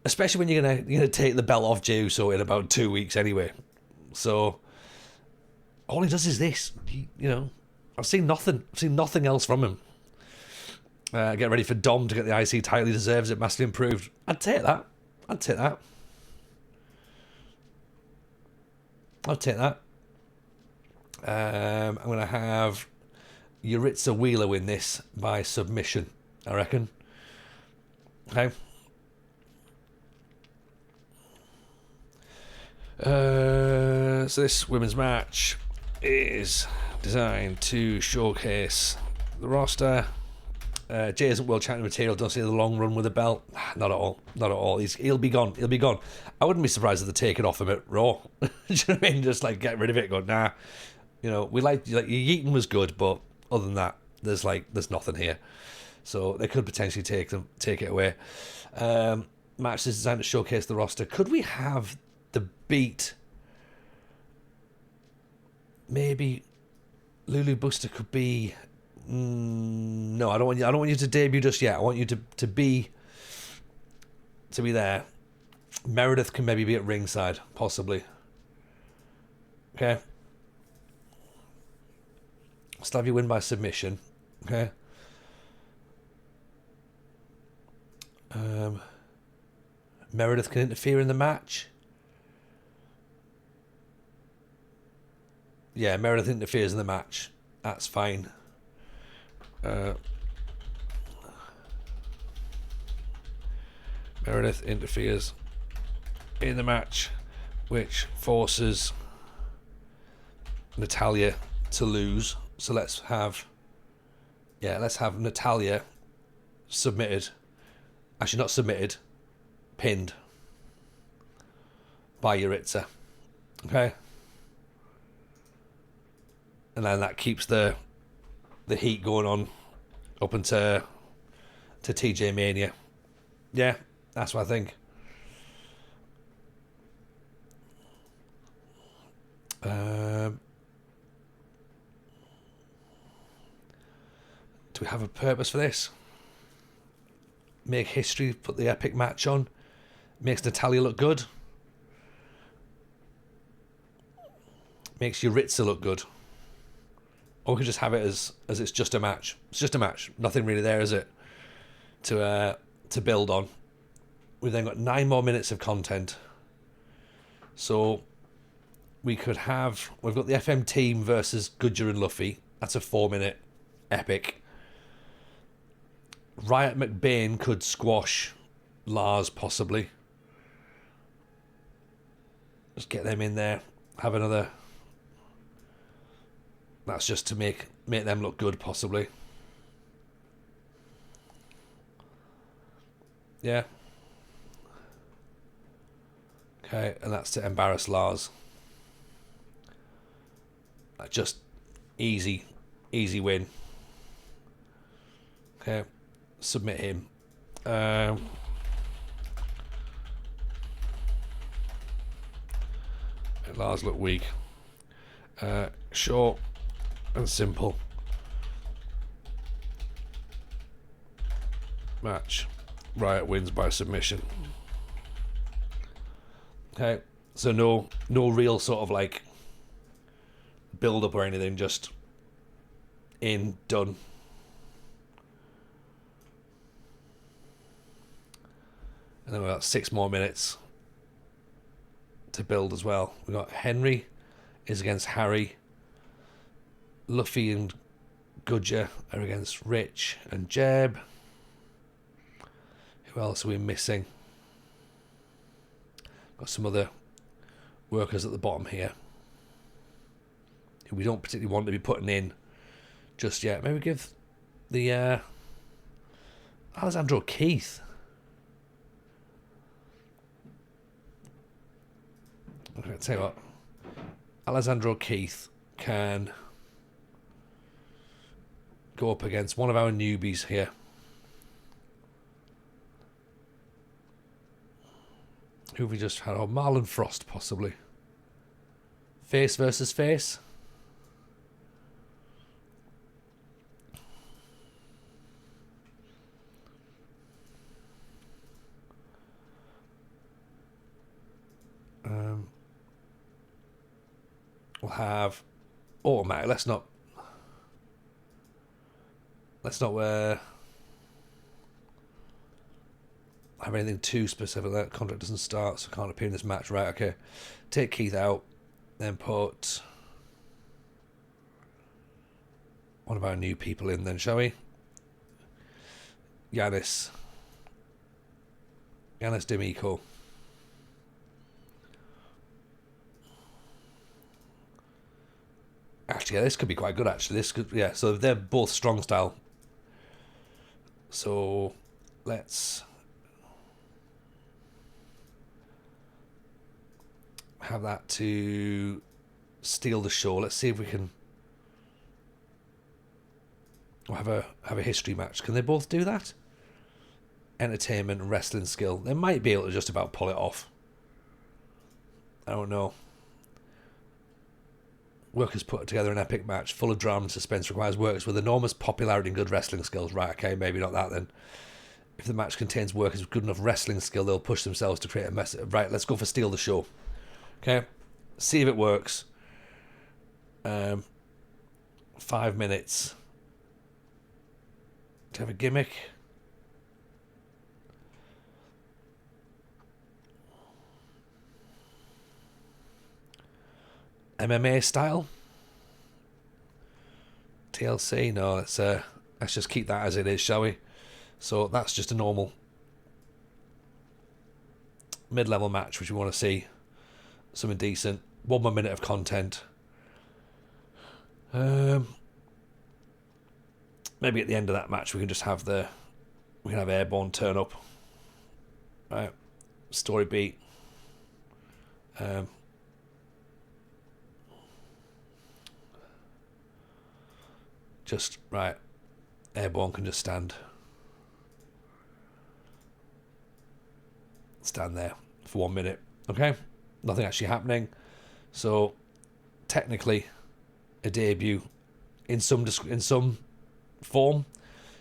especially when you're gonna take the belt off Jey Uso in about 2 weeks anyway. So all he does is this. I've seen nothing else from him. Get ready for Dom to get the IC title. He deserves it. Massively improved. I'd take that. I'm going to have Yuritsa Wheeler win this by submission, I reckon. Okay. So this women's match is designed to showcase the roster. Jay isn't world champion material. Don't see the long run with the belt. Not at all. He'll be gone. I wouldn't be surprised if they take it off him at Raw. Do you know what I mean? Just like get rid of it. Go, nah. We like your Yeaton was good, but other than that, there's nothing here. So they could potentially take it away. Match is designed to showcase the roster. Could we have the beat? Maybe Lulu Booster could be. No, I don't want you to debut just yet. I want you to be there. Meredith can maybe be at ringside, possibly. Okay. Still have you win by submission. Okay. Meredith can interfere in the match. Yeah, Meredith interferes in the match. That's fine. Meredith interferes in the match, which forces Natalya to lose. So let's have Natalya submitted. Actually, not submitted, pinned by Yuritsa. Okay. And then that keeps the heat going on up into TJ Mania. Yeah, that's what I think. Do we have a purpose for this? Make history, put the epic match on. Makes Natalya look good. Makes Yuritsa look good. Or we could just have it as it's just a match. It's just a match. Nothing really there, is it? To build on. We've then got 9 more minutes of content. So we've got the FM team versus Goodyear and Luffy. That's a 4-minute epic. Riot McBain could squash Lars, possibly. Just get them in there. Have another. That's just to make them look good, possibly. Yeah. Okay, and that's to embarrass Lars. Just easy win. Okay, submit him. Lars look weak. Short and simple. Match. Riot wins by submission. Okay, so no real sort of like build up or anything, just in, done. And then we've got 6 more minutes to build as well. We've got Henry is against Harry. Luffy and Gudja are against Rich and Jeb. Who else are we missing? Got some other workers at the bottom here who we don't particularly want to be putting in just yet. Maybe give the Alessandro Keith. Okay, I'll tell you what. Alessandro Keith can go up against one of our newbies here. Who have we just had? Oh, Marlon Frost, possibly. Face versus face. We'll have automatic. Let's not have anything too specific. That contract doesn't start, so can't appear in this match. Right, okay. Take Keith out, then put one of our new people in then, shall we? Giannis D'Amico. Actually, yeah, this could be quite good, actually. This could, yeah, so they're both strong style. So, let's have that to steal the show. Let's see if we can have a history match. Can they both do that? Entertainment and wrestling skill. They might be able to just about pull it off. I don't know. Workers put together an epic match full of drama and suspense, requires workers with enormous popularity and good wrestling skills. Right, okay, maybe not that then. If the match contains workers with good enough wrestling skill, they'll push themselves to create a mess. Right, let's go for steal the show. Okay, see if it works. 5 minutes. Do you have a gimmick? MMA style? TLC? No, let's just keep that as it is, shall we? So that's just a normal mid-level match, which we want to see. Something decent. 1 more minute of content. Maybe at the end of that match we can just have Airborne turn up. Right. Story beat. Just right. Airborne can just stand there for 1 minute. Okay, nothing actually happening. So technically, a debut in some form.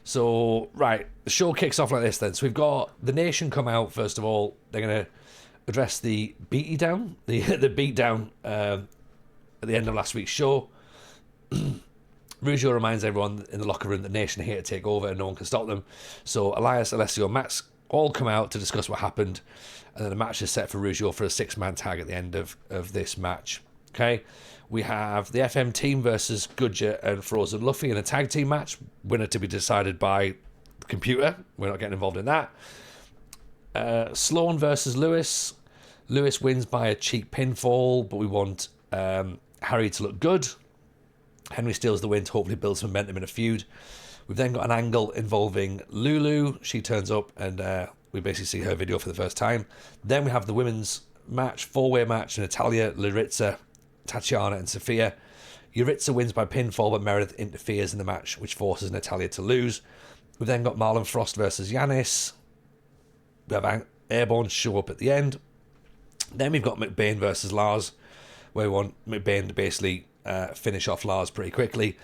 So right, the show kicks off like this then. So we've got the Nation come out first of all. They're gonna address the beatdown, the beatdown at the end of last week's show. Rugio reminds everyone in the locker room that Nation are here to take over and no one can stop them. So Elias, Alessio, Max all come out to discuss what happened, and then the match is set for Rugio for a 6-man tag at the end of this match. Okay, we have the FM team versus Gudja and Frozen Luffy in a tag team match. Winner to be decided by computer. We're not getting involved in that. Sloan versus Lewis. Lewis wins by a cheap pinfall, but we want Harry to look good. Henry steals the win to hopefully build some momentum in a feud. We've then got an angle involving Lulu. She turns up and we basically see her video for the first time. Then we have the women's match, four-way match, Natalia, Laritza, Tatiana and Sophia. Yuritsa wins by pinfall, but Meredith interferes in the match, which forces Natalia to lose. We've then got Marlon Frost versus Yanis. We have Airborne show up at the end. Then we've got McBain versus Lars, where we want McBain to basically finish off Lars pretty quickly.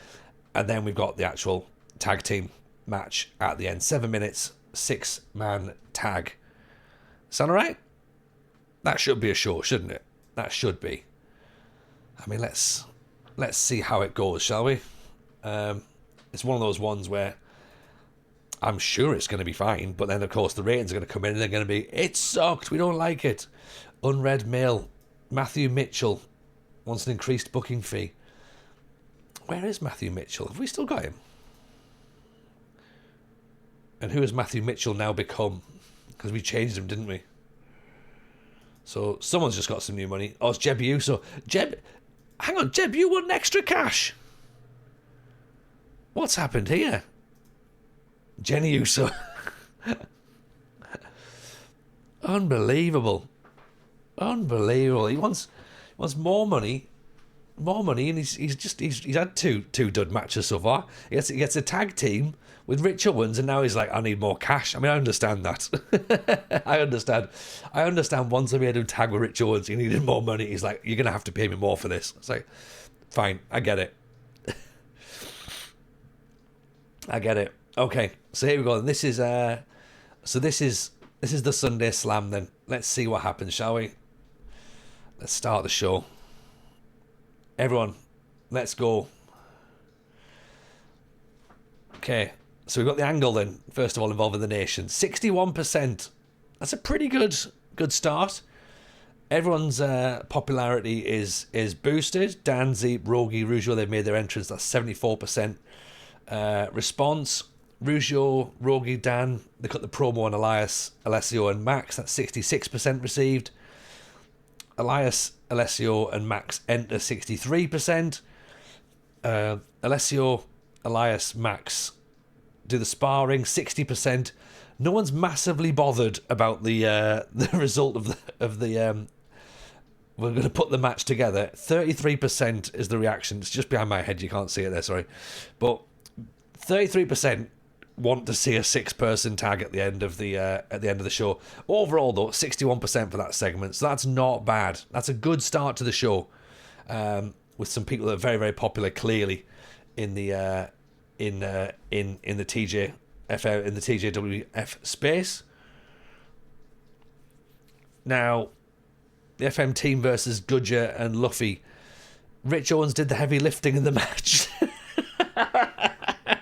And then we've got the actual tag team match at the end. 7 minutes, 6-man tag. Sound alright? That should be a show, shouldn't it? That should be. I mean, let's see how it goes, shall we? It's one of those ones where I'm sure it's going to be fine, but then, of course, the ratings are going to come in and they're going to be, it sucked, we don't like it. Unread mail. Matthew Mitchell wants an increased booking fee. Where is Matthew Mitchell? Have we still got him? And who has Matthew Mitchell now become? Because we changed him, didn't we? So someone's just got some new money. Oh, it's Jeb Uso. Hang on, Jeb, you won extra cash. What's happened here? Jenny Uso. Unbelievable. He wants more money, and he's had two dud matches so far. He gets a tag team with Rich Owens, and now he's like, I need more cash. I mean, I understand that. I understand once I made him tag with Rich Owens, he needed more money. He's like, you're gonna have to pay me more for this. It's like, fine, I get it. I get it. Okay, so here we go. And this is the Sunday Slam. Then let's see what happens, shall we? Let's start the show. Everyone, let's go. Okay, so we've got the angle then. First of all, involving the nation. 61%. That's a pretty good start. Everyone's popularity is boosted. Dan, Zeep, Rogi, Rougeau, they've made their entrance. That's 74% response. Rougeau, Rogi, Dan, they cut the promo on Elias, Alessio and Max. That's 66% received. Elias, Alessio and Max enter 63%. Alessio, Elias, Max do the sparring, 60%. No one's massively bothered about the result of the we're going to put the match together. 33% is the reaction. It's just behind my head. You can't see it there, sorry. But 33% want to see a 6-person tag at the end of the show. Overall, though, 61% for that segment. So that's not bad. That's a good start to the show. With some people that are very, very popular, clearly, in the TJWF space. Now, the FM team versus Gudger and Luffy. Rich Owens did the heavy lifting in the match.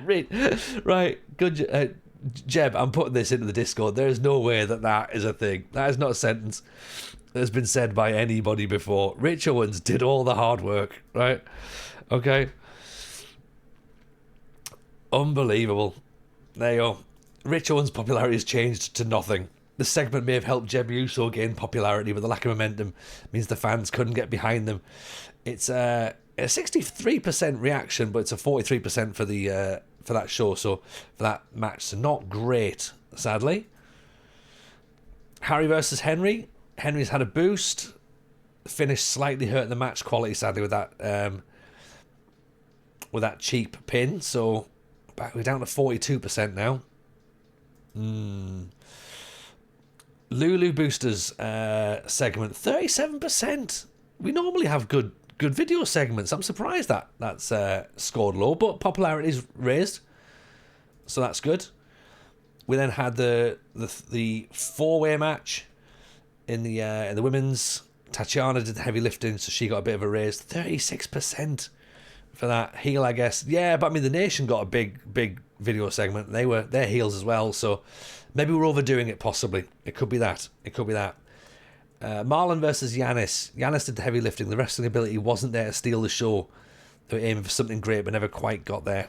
Right, Gudger, Jeb, I'm putting this into the Discord. There is no way that is a thing. That is not a sentence that has been said by anybody before. Rich Owens did all the hard work, right? Okay. Unbelievable. There you go. Rich Owens' popularity has changed to nothing. The segment may have helped Jeb Uso gain popularity, but the lack of momentum means the fans couldn't get behind them. It's a 63% reaction, but it's a 43% for that show, so for that match. So not great, sadly. Harry versus Henry. Henry's had a boost. Finish slightly hurt the match quality, sadly, with that cheap pin. So we're down to 42% now. Lulu Boosters segment, 37%. We normally have good video segments. I'm surprised that's scored low, but popularity's raised, so that's good. We then had the 4-way match in the women's. Tatiana did the heavy lifting, so she got a bit of a raise. 36% for that heel, I guess. Yeah, but I mean the Nation got a big video segment. They're heels as well, so maybe we're overdoing it. Possibly, it could be that. Marlon versus Yanis. Yanis did the heavy lifting. The wrestling ability wasn't there to steal the show. They were aiming for something great, but never quite got there.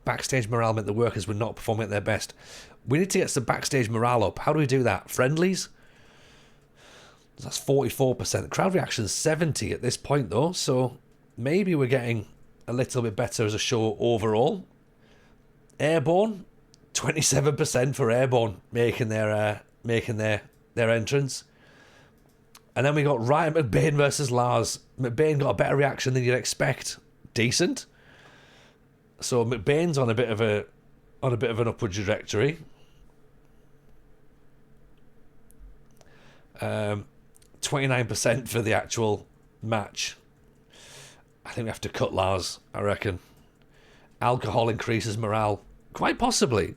Backstage morale meant the workers were not performing at their best. We need to get some backstage morale up. How do we do that? Friendlies? That's 44%. Crowd reaction is 70 at this point, though. So maybe we're getting a little bit better as a show overall. Airborne, 27% for Airborne making their entrance. And then we got Ryan McBain versus Lars. McBain got a better reaction than you'd expect. Decent. So McBain's on a bit of an upward trajectory. 29% for the actual match. I think we have to cut Lars, I reckon. Alcohol increases morale. Quite possibly.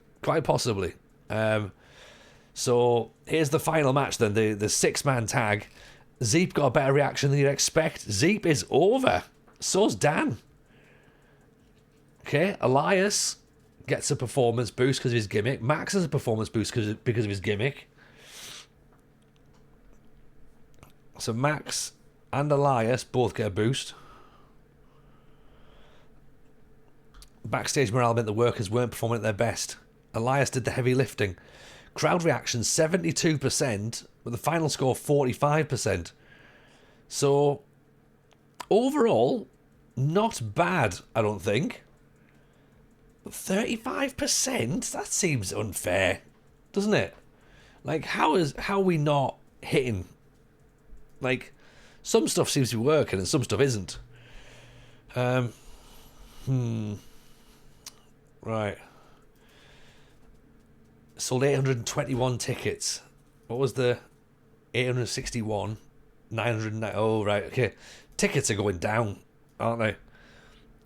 So here's the final match then, the 6-man tag. Zeep got a better reaction than you'd expect. Zeep is over. So's Dan. Okay, Elias gets a performance boost because of his gimmick. Max has a performance boost because of his gimmick. So Max and Elias both get a boost. Backstage morale meant the workers weren't performing at their best. Elias did the heavy lifting. Crowd reaction 72%, with the final score 45%. So overall, not bad, I don't think. But 35%? That seems unfair, doesn't it? Like, how are we not hitting? Like, some stuff seems to be working and some stuff isn't. Right. Sold 821 tickets. What was the 861? 909. Oh, right. Okay. Tickets are going down, aren't they?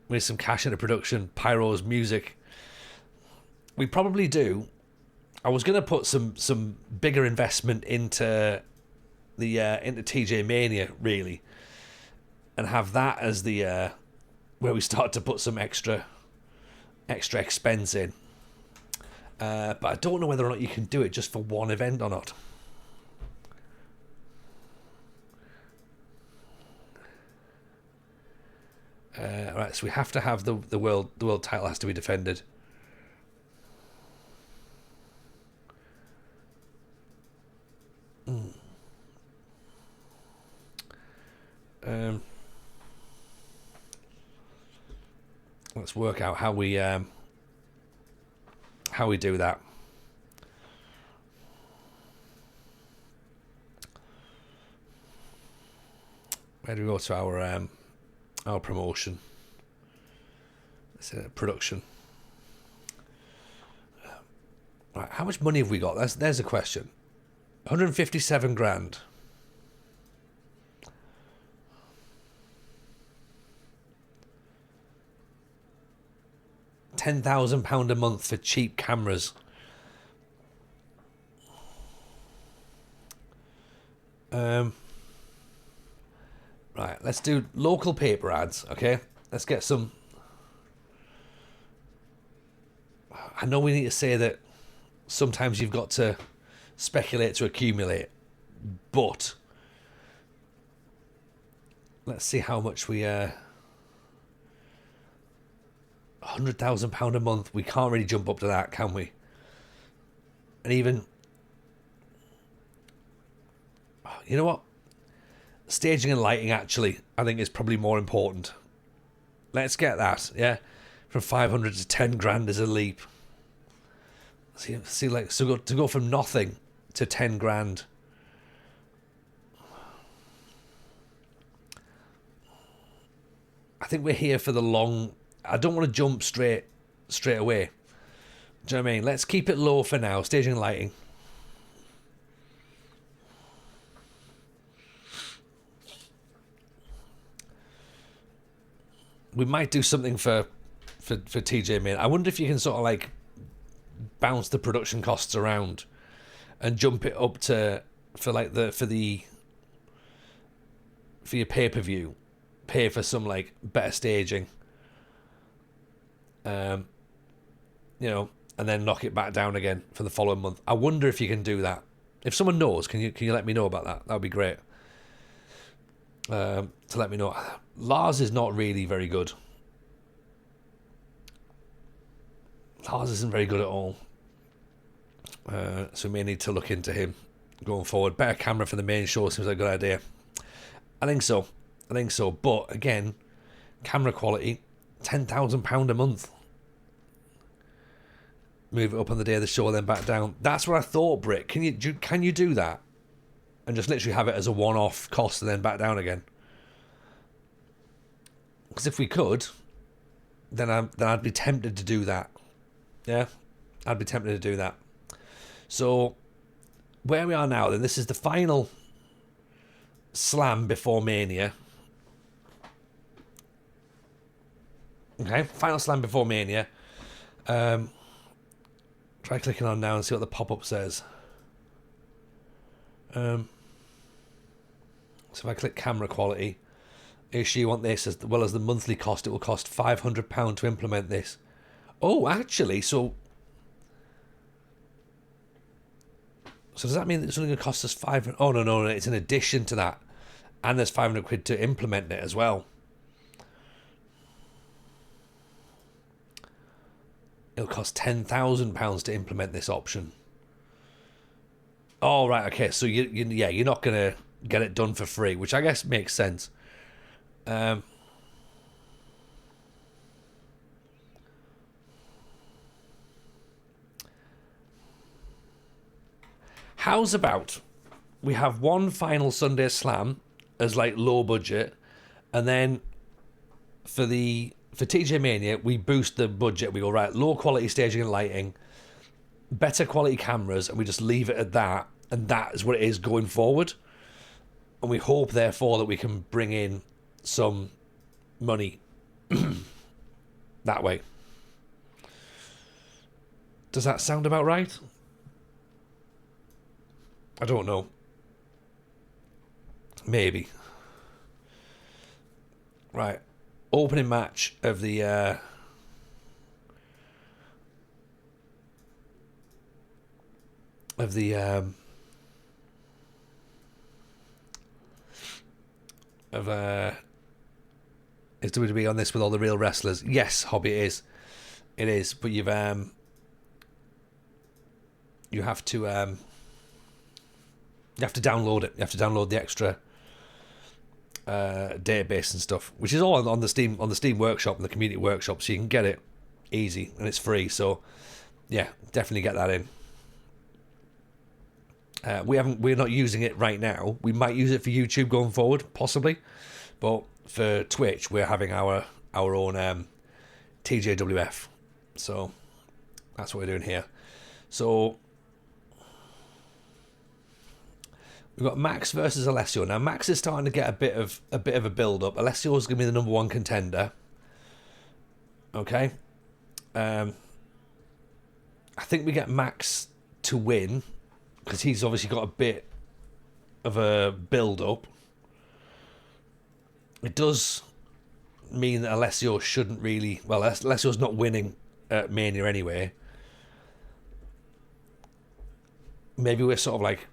We need some cash into production. Pyros, music. We probably do. I was going to put some bigger investment into into TJ Mania, really, and have that as the where we start to put some extra expense in. But I don't know whether or not you can do it just for one event or not. Right, so we have to have the world title has to be defended. Let's work out how we do that. Where do we go to our promotion? It's production. Right, how much money have we got? There's a question. 157 grand. £10,000 a month for cheap cameras. Right, let's do local paper ads, okay? Let's get some... I know we need to say that sometimes you've got to speculate to accumulate, but let's see how much we... £100,000 a month. We can't really jump up to that, can we? And even... You know what? Staging and lighting, actually, I think is probably more important. Let's get that, yeah? From 500 to 10 grand is a leap. See, like, so to go from nothing to 10 grand. I think we're here for the long... I don't want to jump straight away. Do you know what I mean? Let's keep it low for now. Staging and lighting. We might do something for TJ Mania. I wonder if you can sort of like bounce the production costs around and jump it up to for your pay-per-view. Pay for some like better staging. You know, and then knock it back down again for the following month. I wonder if you can do that. If someone knows, can you let me know about that? That would be great. To let me know. Lars is not really very good. Ours isn't very good at all. So we may need to look into him going forward. Better camera for the main show seems like a good idea. I think so. But again, camera quality, £10,000 a month. Move it up on the day of the show, then back down. That's what I thought, Britt. Can you do that? And just literally have it as a one-off cost and then back down again? Because if we could, then I'd be tempted to do that. Yeah? I'd be tempted to do that. So, where we are now, then, this is the final slam before Mania. Okay, final slam before Mania. Try clicking on now and see what the pop-up says. So if I click camera quality, you want this as well as the monthly cost. It will cost £500 to implement this. Oh, actually, so does that mean it's only going to cost us £500? Oh, no, it's in addition to that. And there's £500 to implement it as well. It'll cost £10,000 to implement this option. Oh, right, okay. So you're not going to get it done for free, which I guess makes sense. How's about we have one final Sunday slam as like low budget, and then for TJ Mania we boost the budget. We go, right, low quality staging and lighting, better quality cameras, and we just leave it at that, and that is what it is going forward. And we hope therefore that we can bring in some money that way. Does that sound about right? I don't know. Maybe. Right. Opening match of the is WWE on this with all the real wrestlers? Yes, Hobby, it is. It is, but you have to download it. You have to download the extra database and stuff, which is all on the Steam Workshop and the Community Workshop, so you can get it easy and it's free. So yeah, definitely get that in. We're not using it right now. We might use it for YouTube going forward, possibly, but for Twitch we're having our own TJWF. So that's what we're doing here. So we've got Max versus Alessio. Now Max is starting to get a bit of a build up. Alessio is going to be the number one contender. Okay. I think we get Max to win because he's obviously got a bit of a build up. It does mean that Alessio shouldn't really... Well, Alessio's not winning at Mania anyway. Maybe we're sort of like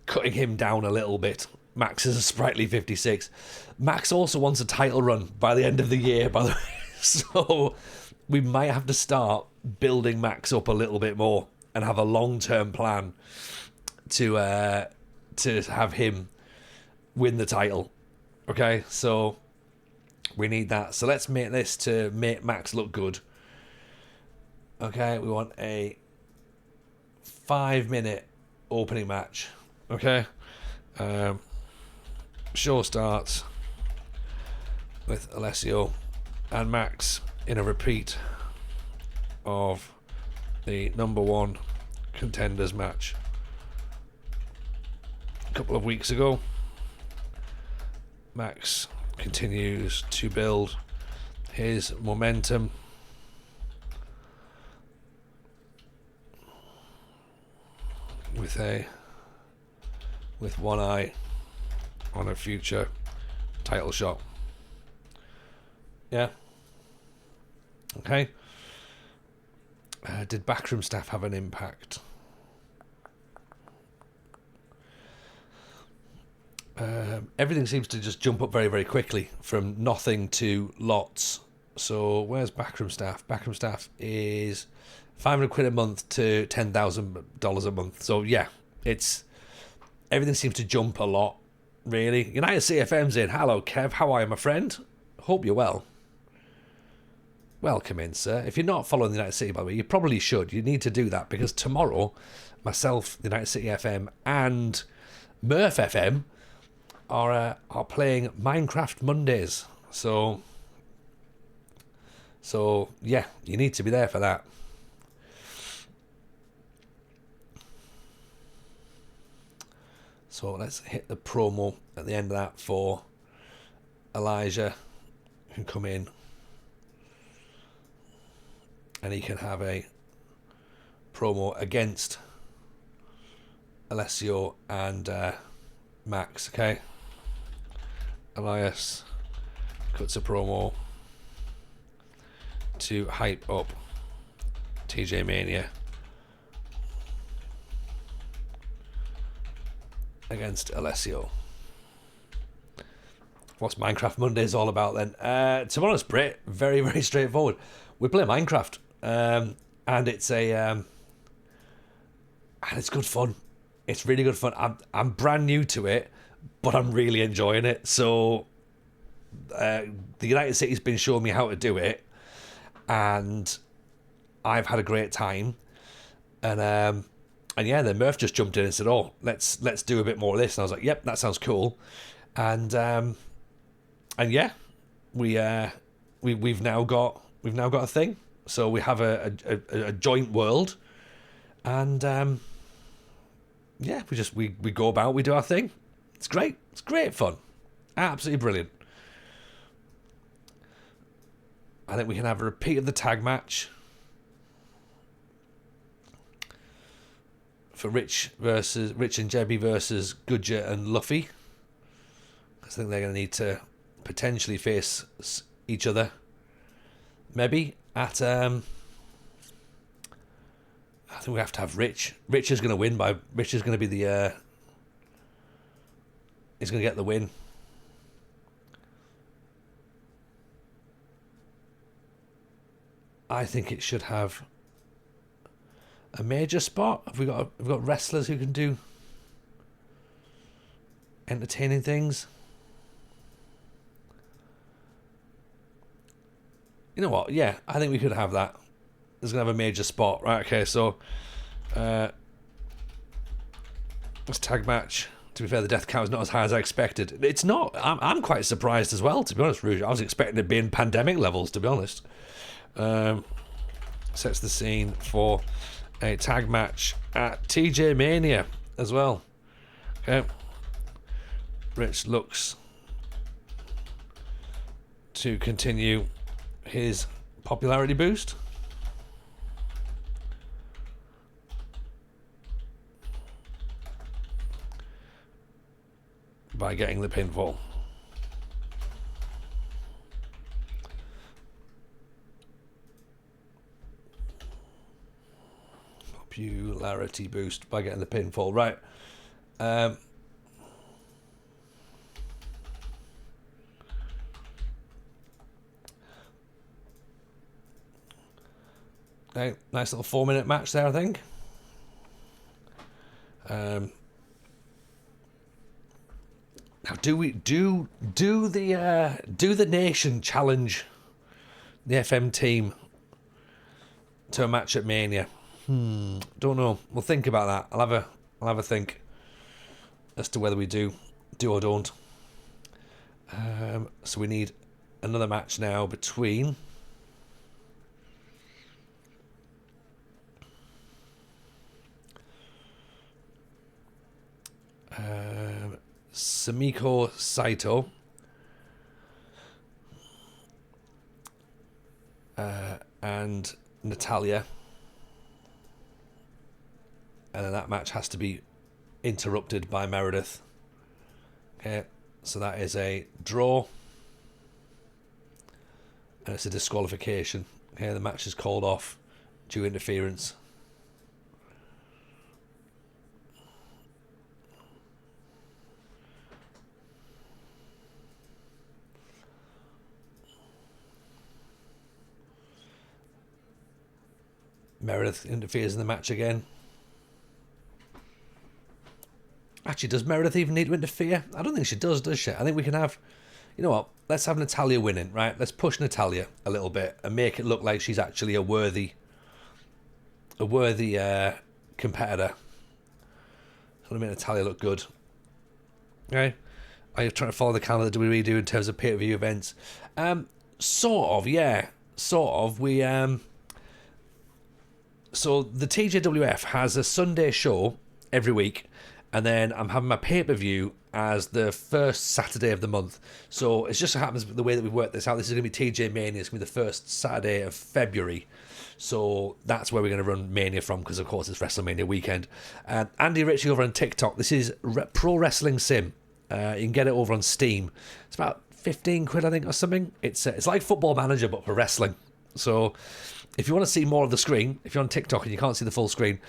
cutting him down a little bit. Max is a sprightly 56. Max also wants a title run by the end of the year, by the way. So we might have to start building Max up a little bit more and have a long-term plan to have him win the title. Okay, so we need that. So let's make this to make Max look good. Okay, we want a 5-minute opening match. Okay, show starts with Alessio and Max in a repeat of the number one contenders match a couple of weeks ago. Max continues to build his momentum. With one eye on a future title shot. Yeah. Okay. Did backroom staff have an impact? Everything seems to just jump up very, very quickly from nothing to lots. So where's backroom staff? Backroom staff is £500 a month to $10,000 a month. So yeah, it's everything seems to jump a lot, really. United CFM's in. Hello, Kev. How are you, my friend? Hope you're well. Welcome in, sir. If you're not following the United City, by the way, you probably should. You need to do that because tomorrow, myself, the United City FM, and Murph FM are playing Minecraft Mondays. So yeah, you need to be there for that. So let's hit the promo at the end of that for Elijah, who come in, and he can have a promo against Alessio and Max. Okay, Elias cuts a promo to hype up TJ Mania against Alessio. What's Minecraft Mondays all about then? Tomorrow's Brit, very, very straightforward. We play Minecraft, and it's and it's good fun. It's really good fun. I'm brand new to it, but I'm really enjoying it. So the United City's been showing me how to do it, and I've had a great time. And yeah, then Murph just jumped in and said, "Oh, let's do a bit more of this." And I was like, "Yep, that sounds cool." And yeah, we've now got a thing. So we have a joint world, and yeah, we go about, we do our thing. It's great. It's great fun. Absolutely brilliant. I think we can have a repeat of the tag match for Rich and Jebby versus Gudja and Luffy. I think they're going to need to potentially face each other. Maybe at I think we have to have Rich. Rich is going to win Rich is going to be the he's going to get the win. I think it should have a major spot. We've got wrestlers who can do entertaining things. You know what? Yeah, I think we could have that. It's gonna have a major spot, right? Okay, so this tag match. To be fair, the death count is not as high as I expected. It's not. I'm quite surprised as well, to be honest, Rouge. I was expecting it to be in pandemic levels, to be honest. Sets the scene for a tag match at TJ Mania as well. Okay. Rich looks to continue his popularity boost. By getting the pinfall. Popularity boost by getting the pinfall. Right. Okay, nice little 4-minute match there, I think. Now, do the nation challenge the FM team to a match at Mania? Don't know. We'll think about that. I'll have a think as to whether we do or don't. So we need another match now between Samiko Saito and Natalia, and then that match has to be interrupted by Meredith. Okay, so that is a draw and it's a disqualification. Okay, the match is called off due interference. Meredith interferes in the match again. Actually, does Meredith even need to interfere? I don't think she does she? I think we can have... You know what? Let's have Natalya winning, right? Let's push Natalya a little bit and make it look like she's actually a worthy competitor. I want to make Natalya look good. Okay? Are you trying to follow the calendar that WWE do in terms of pay-per-view events? Sort of, yeah. Sort of. So the TJWF has a Sunday show every week, and then I'm having my pay-per-view as the first Saturday of the month. So it just so happens the way that we worked this out. This is going to be TJ Mania. It's going to be the first Saturday of February. So that's where we're going to run Mania from, because of course it's WrestleMania weekend. Andy Ritchie over on TikTok. This is Pro Wrestling Sim. You can get it over on Steam. It's about 15 quid, I think, or something. It's like Football Manager, but for wrestling. So if you want to see more of the screen, if you're on TikTok and you can't see the full screen,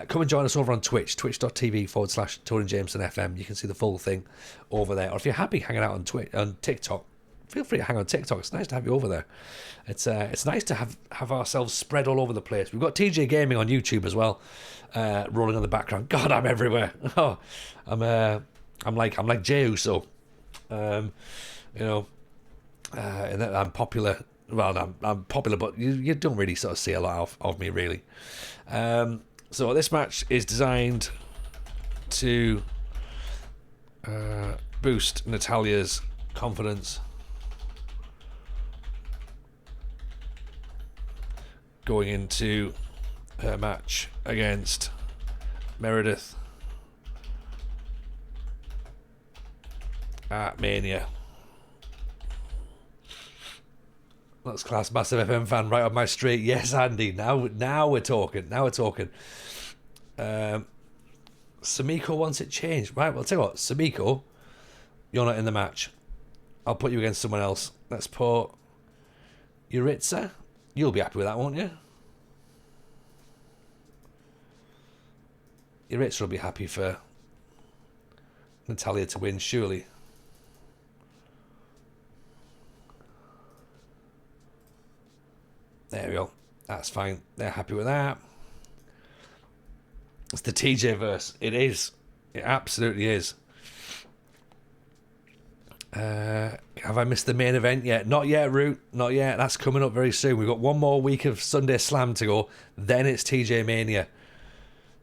come and join us over on Twitch, twitch.tv/TonyJamesonFM. You can see the full thing over there. Or if you're happy hanging out on TikTok, feel free to hang on TikTok. It's nice to have you over there. It's nice to have ourselves spread all over the place. We've got TJ Gaming on YouTube as well, rolling on the background. God, I'm everywhere. Oh, I'm like Jey Uso, and that I'm popular. Well, I'm popular, but you don't really sort of see a lot of me, really. So this match is designed to boost Natalya's confidence going into her match against Meredith at Mania. That's class, massive FM fan right up my street. Yes, Andy. Now we're talking. Samiko wants it changed. Right, well, I'll tell you what, Samiko, you're not in the match. I'll put you against someone else. Let's put Yuritsa. You'll be happy with that, won't you? Yuritsa will be happy for Natalya to win, surely. There we go. That's fine. They're happy with that. It's the TJ verse. It is. It absolutely is. Have I missed the main event yet? Not yet, Root. Not yet. That's coming up very soon. We've got one more week of Sunday Slam to go. Then it's TJ Mania.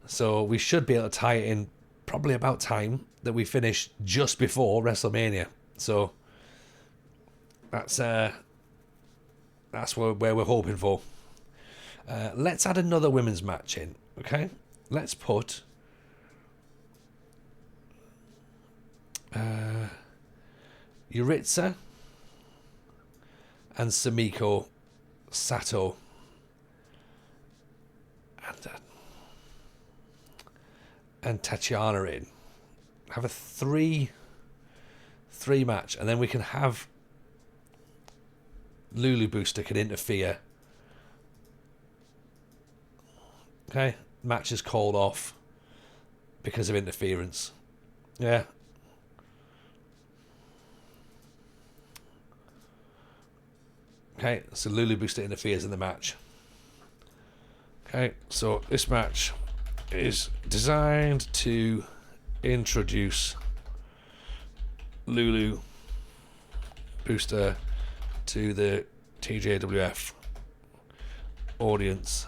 So we should be able to tie it in probably about time that we finish just before WrestleMania. So that's where we're hoping for. Let's add another women's match in, okay? Let's put Yuritsa and Samiko Sato and Tatiana in. Have a three match, and then we can have Lulu Booster can interfere. Okay, match is called off because of interference. Yeah. Okay, so Lulu Booster interferes in the match. Okay, so this match is designed to introduce Lulu Booster to the TJWF audience.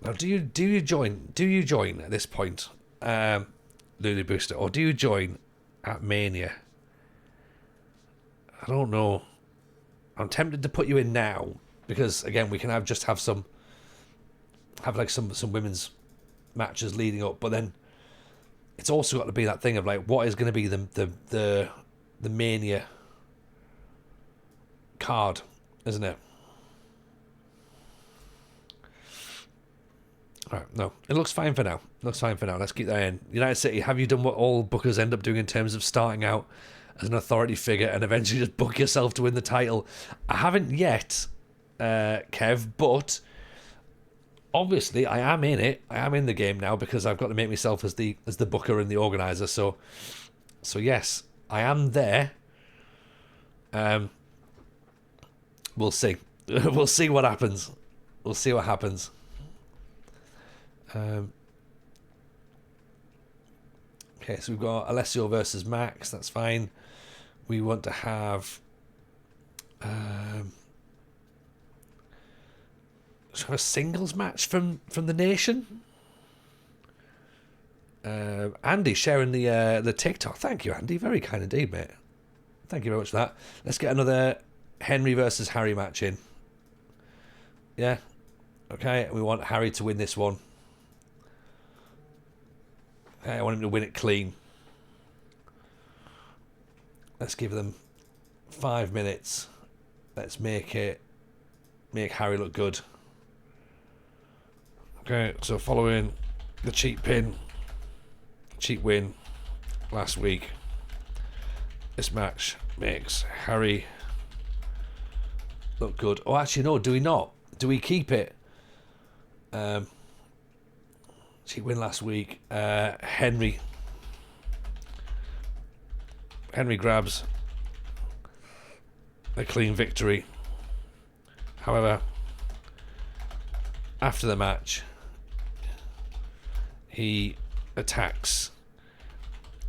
Now, do you join at this point, Lulu Booster, or do you join at Mania? I don't know. I'm tempted to put you in now because again we can have some women's matches leading up, but then it's also got to be that thing of like what is going to be the Mania card, isn't it? Alright, no. It looks fine for now. Let's keep that in. United City, have you done what all bookers end up doing in terms of starting out as an authority figure and eventually just book yourself to win the title? I haven't yet, Kev, but obviously I am in it. I am in the game now because I've got to make myself as the booker and the organizer. So yes, I am there. We'll see. We'll see what happens. Okay, so we've got Alessio versus Max. That's fine. We want to have... should we have a singles match from the nation? Andy sharing the TikTok. Thank you, Andy. Very kind indeed, mate. Thank you very much for that. Let's get another Henry versus Harry match in. Yeah. Okay, we want Harry to win this one. Okay, I want him to win it clean. Let's give them 5 minutes. Let's make Harry look good. Okay, so following the cheap win last week, this match makes Harry look good. Oh, actually, no, do we not? Do we keep it? Cheap win last week. Henry grabs a clean victory. However, after the match, he attacks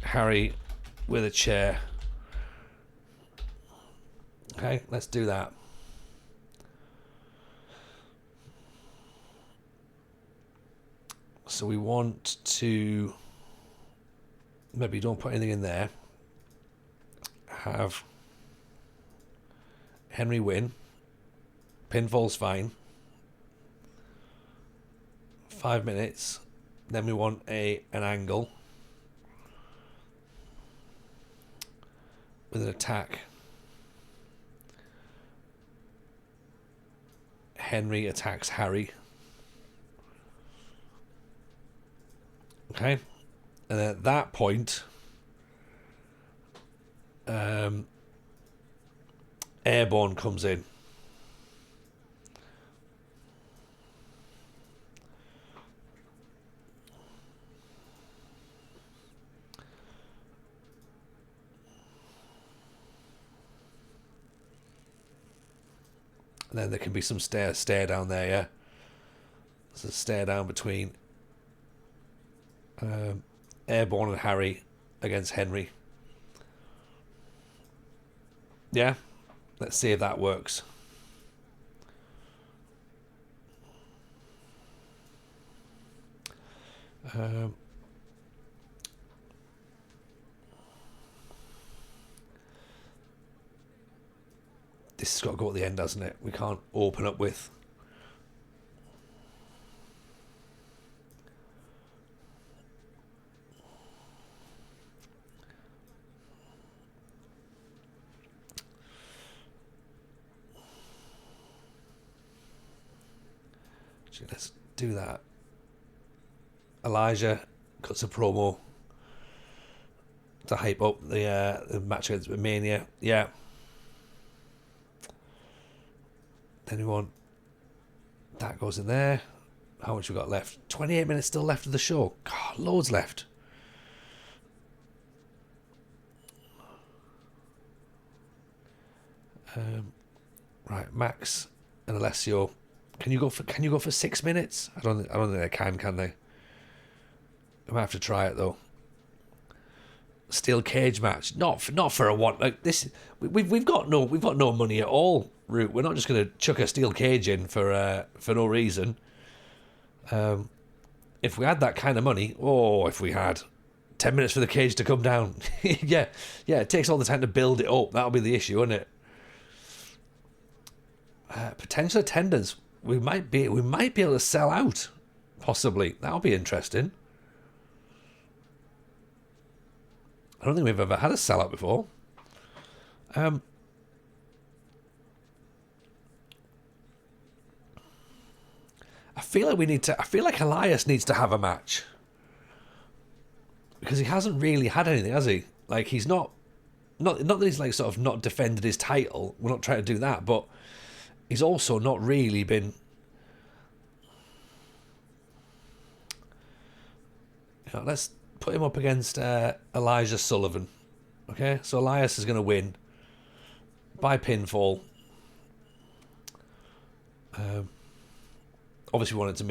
Harry with a chair. Okay, let's do that. So we want to, maybe don't put anything in there, have Henry win. Pinfall's fine. 5 minutes. Then we want an angle with an attack. Henry attacks Harry. Okay. And then at that point, Airborne comes in. And then there can be some stare down there, yeah? There's a stare down between Airborne and Harry against Henry. Yeah? Let's see if that works. This has got to go at the end, hasn't it? We can't open up with... Actually, let's do that. Elijah cuts a promo to hype up the match against Mania. Yeah. Then we want... That goes in there. How much we got left? 28 minutes still left of the show. God, loads left. Right, Max and Alessio. Can you go for 6 minutes? I don't think they can they? I might have to try it though. Steel cage match. Not for a want like this. We've got no money at all. Root. We're not just going to chuck a steel cage in for no reason. If we had that kind of money, if we had 10 minutes for the cage to come down, yeah, it takes all the time to build it up. That'll be the issue, isn't it? Potential attendance. We might be able to sell out. Possibly. That'll be interesting. I don't think we've ever had a sellout before. I feel like Elias needs to have a match. Because he hasn't really had anything, has he? Like, he's not that he's like sort of not defended his title. We're not trying to do that, but he's also not really been... let's put him up against Elijah Sullivan. Okay, so Elias is going to win by pinfall. obviously we wanted to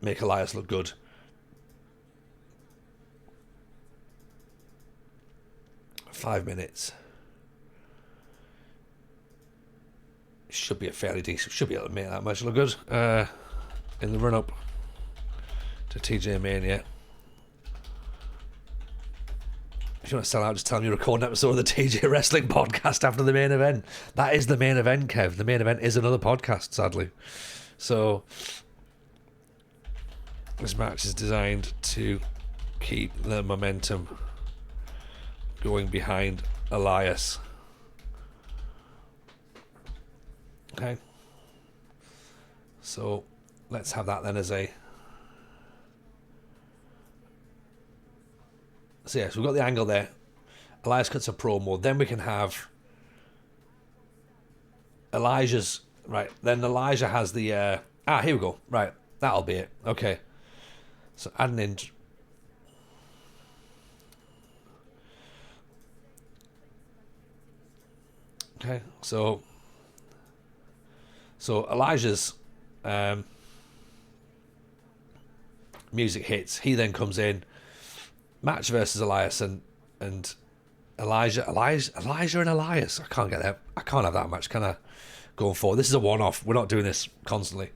make Elias look good. Five minutes. Should be a fairly decent. Should be able to make that much look good in the run up to TJ Mania. If you want to sell out, just tell me you record an episode of the TJ Wrestling podcast after the main event. That is the main event, Kev. The main event is another podcast, sadly. So this match is designed to keep the momentum going behind Elias. Okay. So let's have that then as a... So yes, we've got the angle there. Elias cuts a promo. Then we can have Elijah's... Right, then Elijah has the... here we go. Right, that'll be it. Okay. So add an in... Okay, so Elijah's music hits. He then comes in. Match versus Elias and Elijah and Elias. I can't get that. I can't have that match, can I? Going forward, this is a one-off. We're not doing this constantly.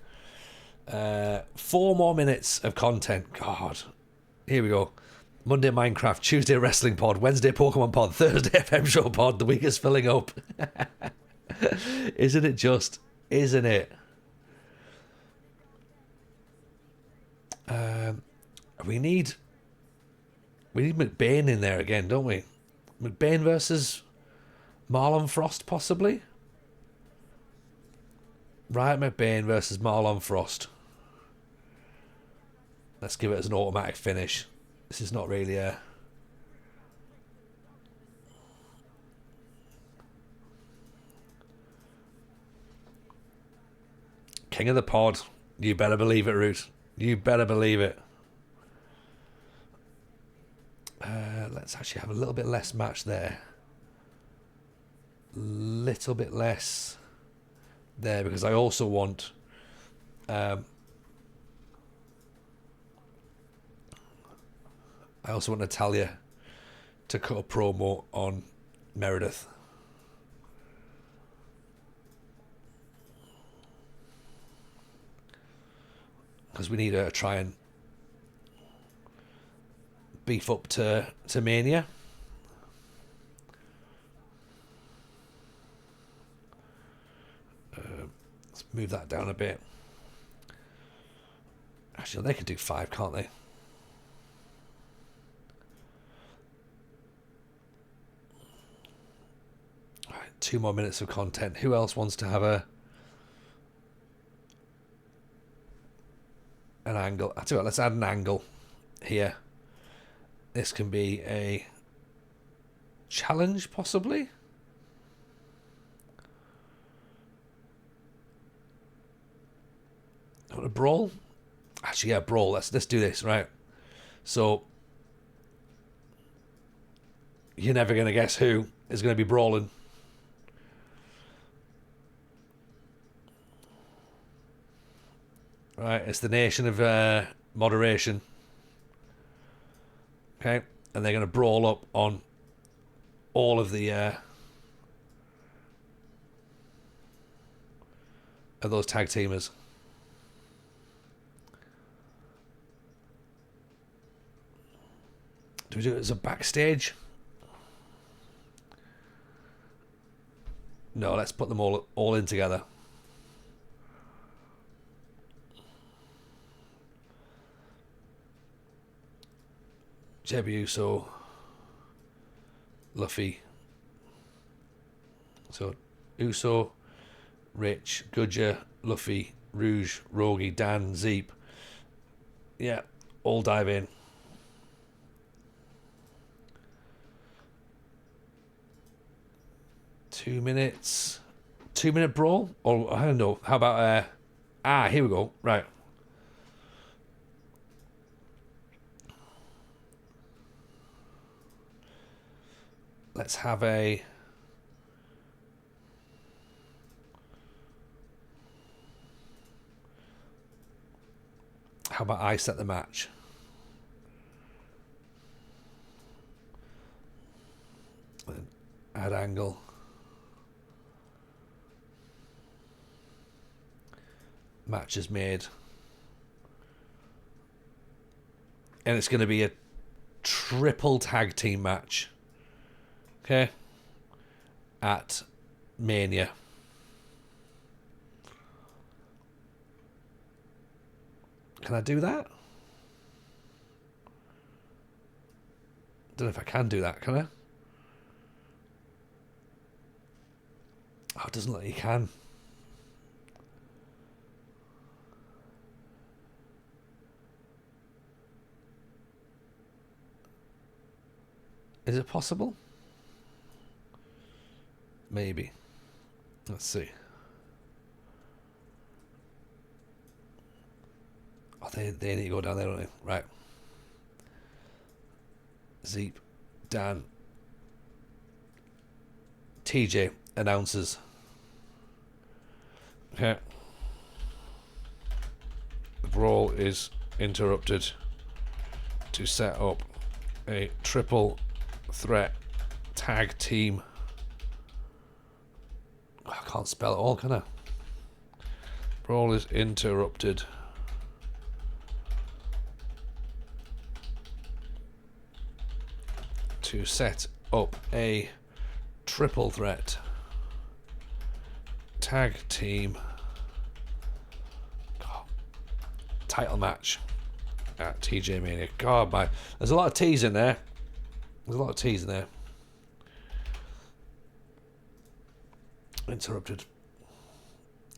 4 more minutes of content. God, here we go. Monday Minecraft, Tuesday Wrestling Pod, Wednesday Pokemon Pod, Thursday FM Show Pod. The week is filling up. Isn't it just? Isn't it? We need McBain in there again, don't we? McBain versus Marlon Frost, possibly? Riot McBain versus Marlon Frost. Let's give it as an automatic finish. This is not really a... King of the Pod. You better believe it, Root. You better believe it. Let's actually have a little bit less match there. Little bit less there, because I also want... I also want Natalia to cut a promo on Meredith. Because we need her to try and beef up to Mania. Let's move that down a bit. Actually, they can do 5, can't they? All right, 2 more minutes of content. Who else wants to have an angle? I tell you what, let's add an angle here. This can be a challenge, possibly. A brawl? Actually, yeah, brawl. Let's do this, right? So you're never going to guess who is going to be brawling. Right, it's the Nation of Moderation. Okay, and they're going to brawl up on all of the of those tag teamers. Do we do it as a backstage? No, let's put them all in together. Jeb Uso, Luffy. So Uso, Rich, Gudja, Luffy, Rouge, Rogi, Dan, Zeep. Yeah, all dive in. Two minutes. 2 minute brawl? Or I don't know. How about here we go. Right. Let's have a... How about I set the match? Add angle. Match is made. And it's going to be a triple tag team match. Okay? At Mania. Can I do that? Don't know if I can do that, can I? Oh, it doesn't look like you can. Is it possible? Maybe. Let's see. Oh, they need to go down there, don't they? Right. Zeep, Dan, TJ announces. Okay. The brawl is interrupted to set up a triple threat tag team. I can't spell it all, can I? Brawl is interrupted to set up a triple threat tag team title match at TJ Mania. God, my, there's a lot of T's in there. There's a lot of T's in there. Interrupted.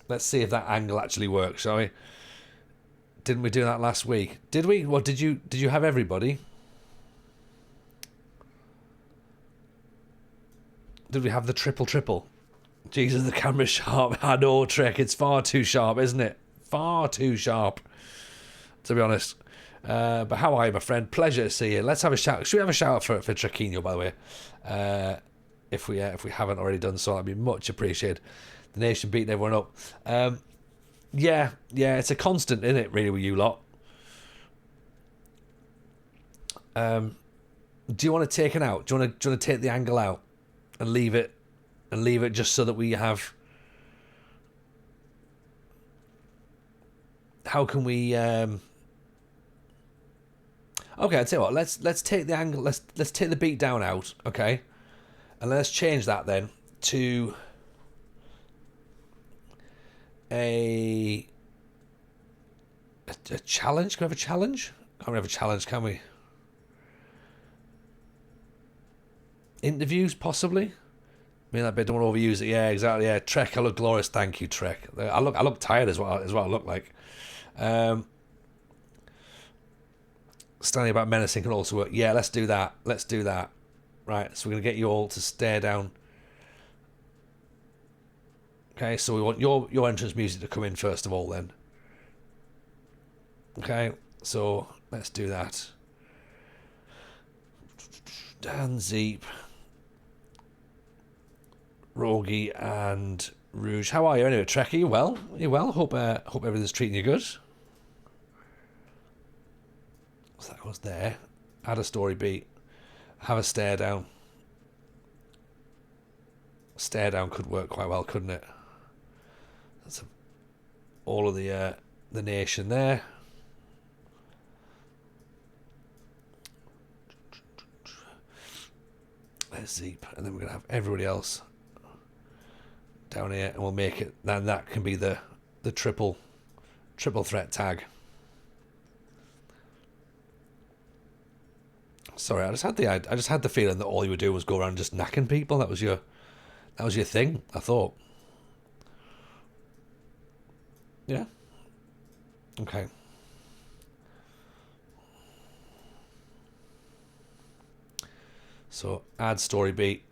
Let's see if that angle actually works, shall we? Didn't we do that last week? Did we? Well, did you have everybody? Did we have the triple? Jesus, the camera's sharp. I know, Trek. It's far too sharp, isn't it? Far too sharp, to be honest. But how are you, my friend? Pleasure to see you. Let's have a shout. Should we have a shout out for Trequinho, by the way? If we haven't already done so, that'd be much appreciated. The nation beating everyone up. Yeah, it's a constant, isn't it, really, with you lot? Do you want to take it out? Do you want to take the angle out and leave it just so that we have? How can we? Okay, I'll tell you what. Let's take the angle. Let's take the beat down out. Okay, and let's change that then to a challenge. Can we have a challenge? Can't we have a challenge? Can we? Interviews, possibly. I mean, that bit, don't want to overuse it. Yeah, exactly. Yeah, Trek, I look glorious. Thank you, Trek. I look tired as well. Is what I look like. Standing about menacing can also work. Yeah, let's do that. Right, so we're gonna get you all to stare down. Okay, so we want your entrance music to come in first of all, then. Okay, so let's do that. Dan, Zeep, Rogi and Rouge. How are you anyway, Trek? Are you well? Hope everything's treating you good. So that goes there. Add a story beat. Have a stare down. Stare down could work quite well, couldn't it? That's all of the nation there. There's Zeep, and then we're gonna have everybody else down here, and we'll make it. Then that can be the triple threat tag. Sorry, I just had the feeling that all you would do was go around just knacking people. That was your thing, I thought. Yeah. Okay. So add story beat,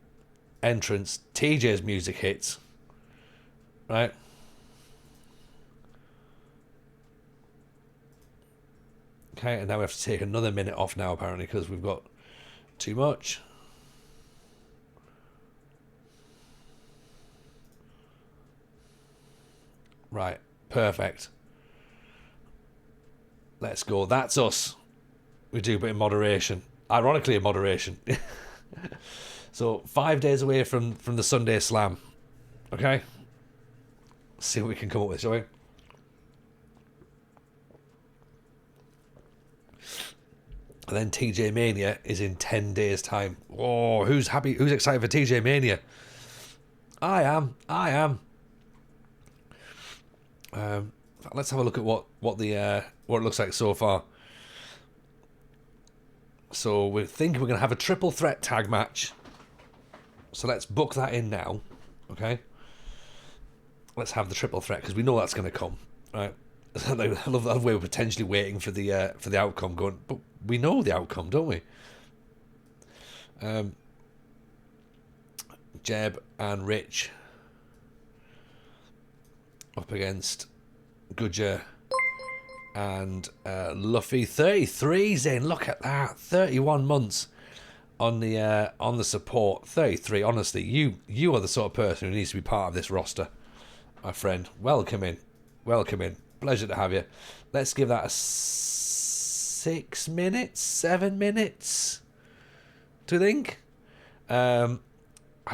entrance, TJ's music hits. Right. Okay, and now we have to take another minute off now, apparently, because we've got too much. Right, perfect. Let's go. That's us. We do, but in moderation. Ironically, in moderation. So 5 days away from the Sunday Slam. Okay? Let's see what we can come up with, shall we? And then TJ Mania is in 10 days' time. Oh, who's happy? Who's excited for TJ Mania? I am. Let's have a look at what it looks like so far. So we're thinking we're going to have a triple threat tag match. So let's book that in now. Okay. Let's have the triple threat because we know that's going to come, right? I love that way we're potentially waiting for the outcome. Going, but we know the outcome, don't we? Jeb and Rich up against Gudger and Luffy. 33, Zane. Look at that. 31 months on the support. 33. Honestly, you are the sort of person who needs to be part of this roster, my friend. Welcome in. Pleasure to have you. Let's give that a 6 minutes, 7 minutes. Do you think? I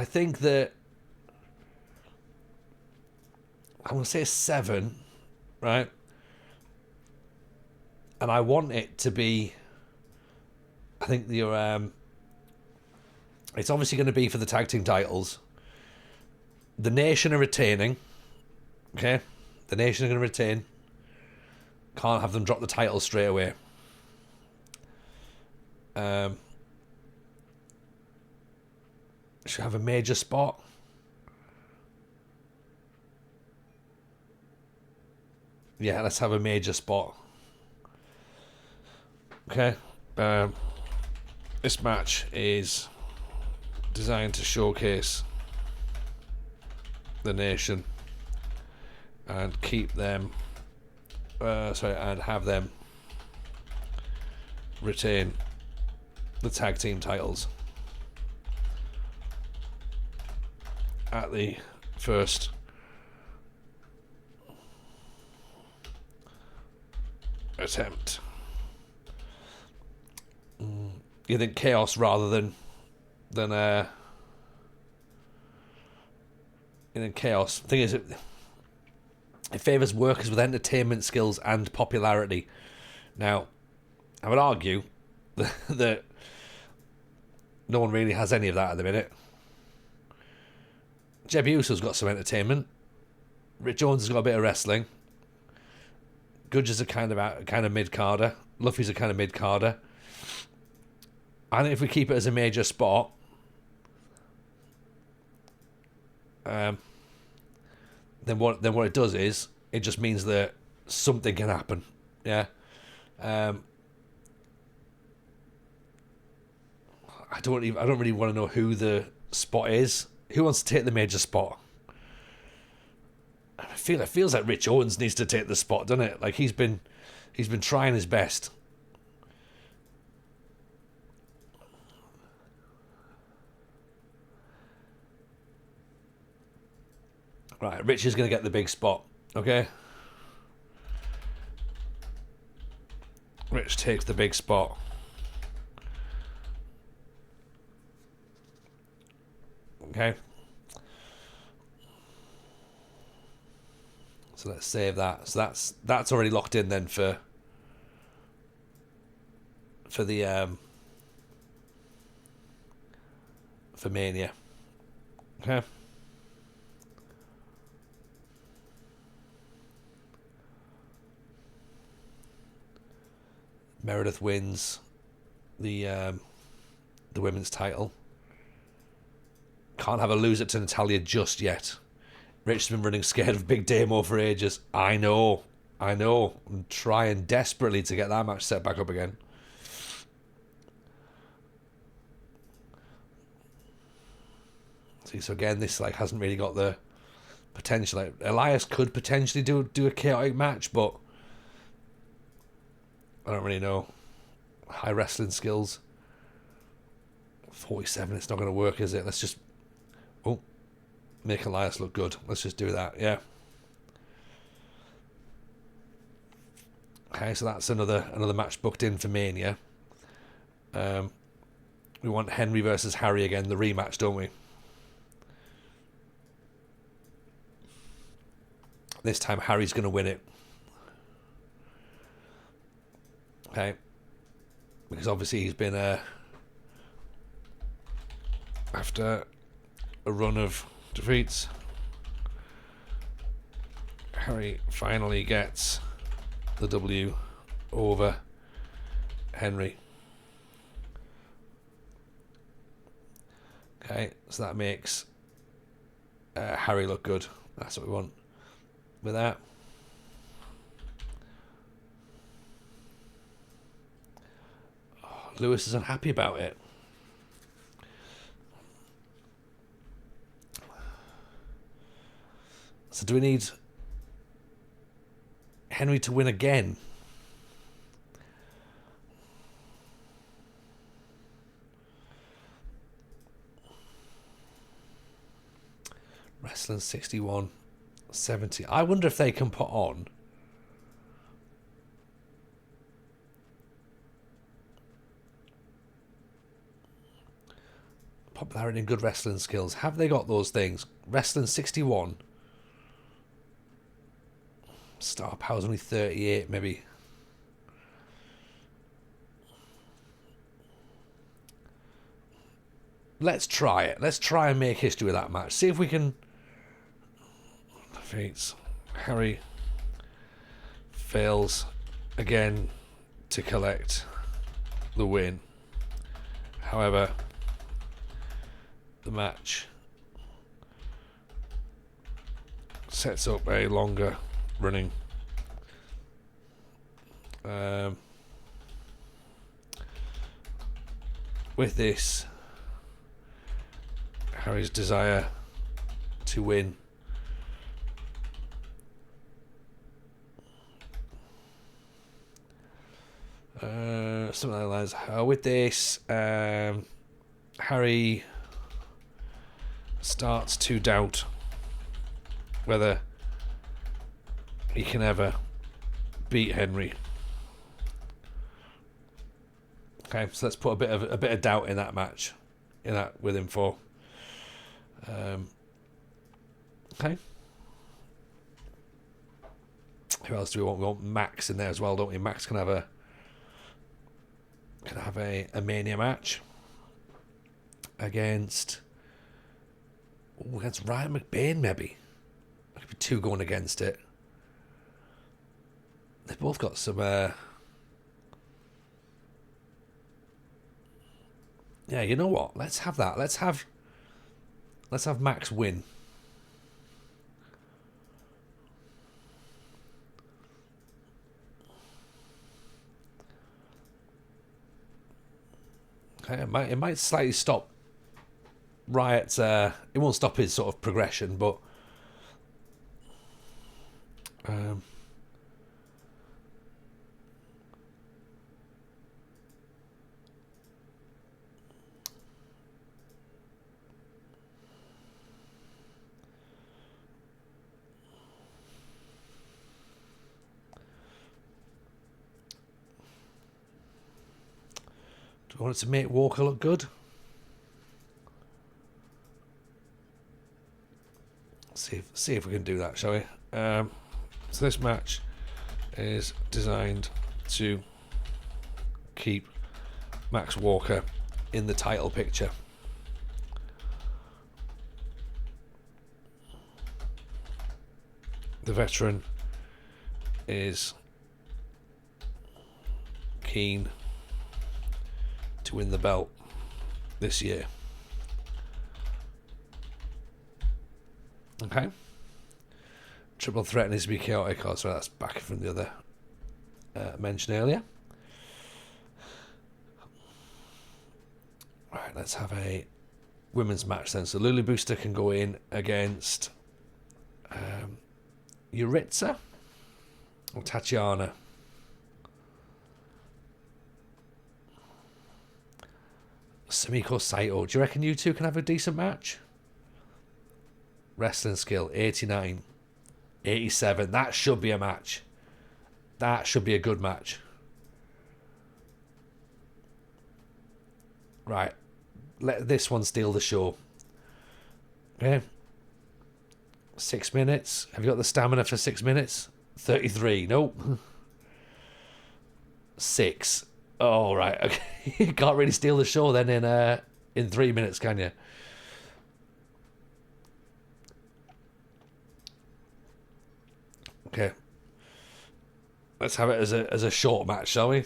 think that I'm going to say 7, right? And I want it to be, I think it's obviously going to be for the tag team titles. The Nation are retaining. Okay? The Nation are going to retain. Can't have them drop the title straight away. Should have a major spot. Yeah, let's have a major spot. Okay. This match is designed to showcase the Nation and keep them and have them retain the tag team titles at the first attempt. You think chaos rather than chaos. Thing is, it favours workers with entertainment skills and popularity. Now, I would argue that no one really has any of that at the minute. Jeb Uso's got some entertainment. Rich Owens has got a bit of wrestling. Gudger's a kind of mid-carder. Luffy's a kind of mid-carder. I think if we keep it as a major spot, then what it does is it just means that something can happen. Yeah. I don't really want to know who the spot is. Who wants to take the major spot? It feels like Rich Owens needs to take the spot, doesn't it? Like he's been trying his best. Right, Rich is going to get the big spot. Okay. Rich takes the big spot. Okay. So let's save that. So that's already locked in then for the for Mania. Okay. Meredith wins the women's title. Can't have her lose it to Natalya just yet. Rich has been running scared of Big Damo for ages. I know. I'm trying desperately to get that match set back up again. See, so again, this hasn't really got the potential. Elias could potentially do a chaotic match, but I don't really know. High wrestling skills. 47, it's not going to work, is it? Let's just make Elias look good. Let's just do that, yeah. Okay, so that's another match booked in for Mania. We want Henry versus Harry again, the rematch, don't we? This time Harry's going to win it. Okay. Because obviously he's been after a run of defeats, Harry finally gets the W over Henry. Okay, so that makes Harry look good. That's what we want with that. Oh, Lewis is unhappy about it. So do we need Henry to win again? Wrestling 61, 70. I wonder if they can put on popularity and good wrestling skills. Have they got those things? Wrestling 61. Star Power's only 38, maybe. Let's try it. Let's try and make history with that match. See if we can. Defeats. Harry fails again to collect the win. However, the match sets up a longer running with this, Harry's desire to win something like that. With this, Harry starts to doubt whether he can ever beat Henry. Okay, so let's put a bit of doubt in that match, in that with him for. Okay. Who else do we want? We want Max in there as well, don't we? Max can have a Mania match against Ryan McBain, maybe. There could be two going against it. They've both got some yeah, you know what? Let's have that. Let's have Max win. Okay, it might slightly stop Riot's it won't stop his sort of progression, but do we want it to make Walker look good? See if we can do that, shall we? So this match is designed to keep Max Walker in the title picture. The veteran is keen to win the belt this year. Okay. Triple threat needs to be chaotic. Oh, sorry, that's back from the other mention earlier. Right, let's have a women's match then. So Lulu Booster can go in against Yuritsa or Tatiana. Sumiko Saito. Do you reckon you two can have a decent match? Wrestling skill 89, 87. That should be a match. That should be a good match. Right. Let this one steal the show. Okay. 6 minutes. Have you got the stamina for 6 minutes? 33. Nope. 6. Oh, right. Okay. You can't really steal the show then in 3 minutes, can you? Okay. Let's have it as a short match, shall we?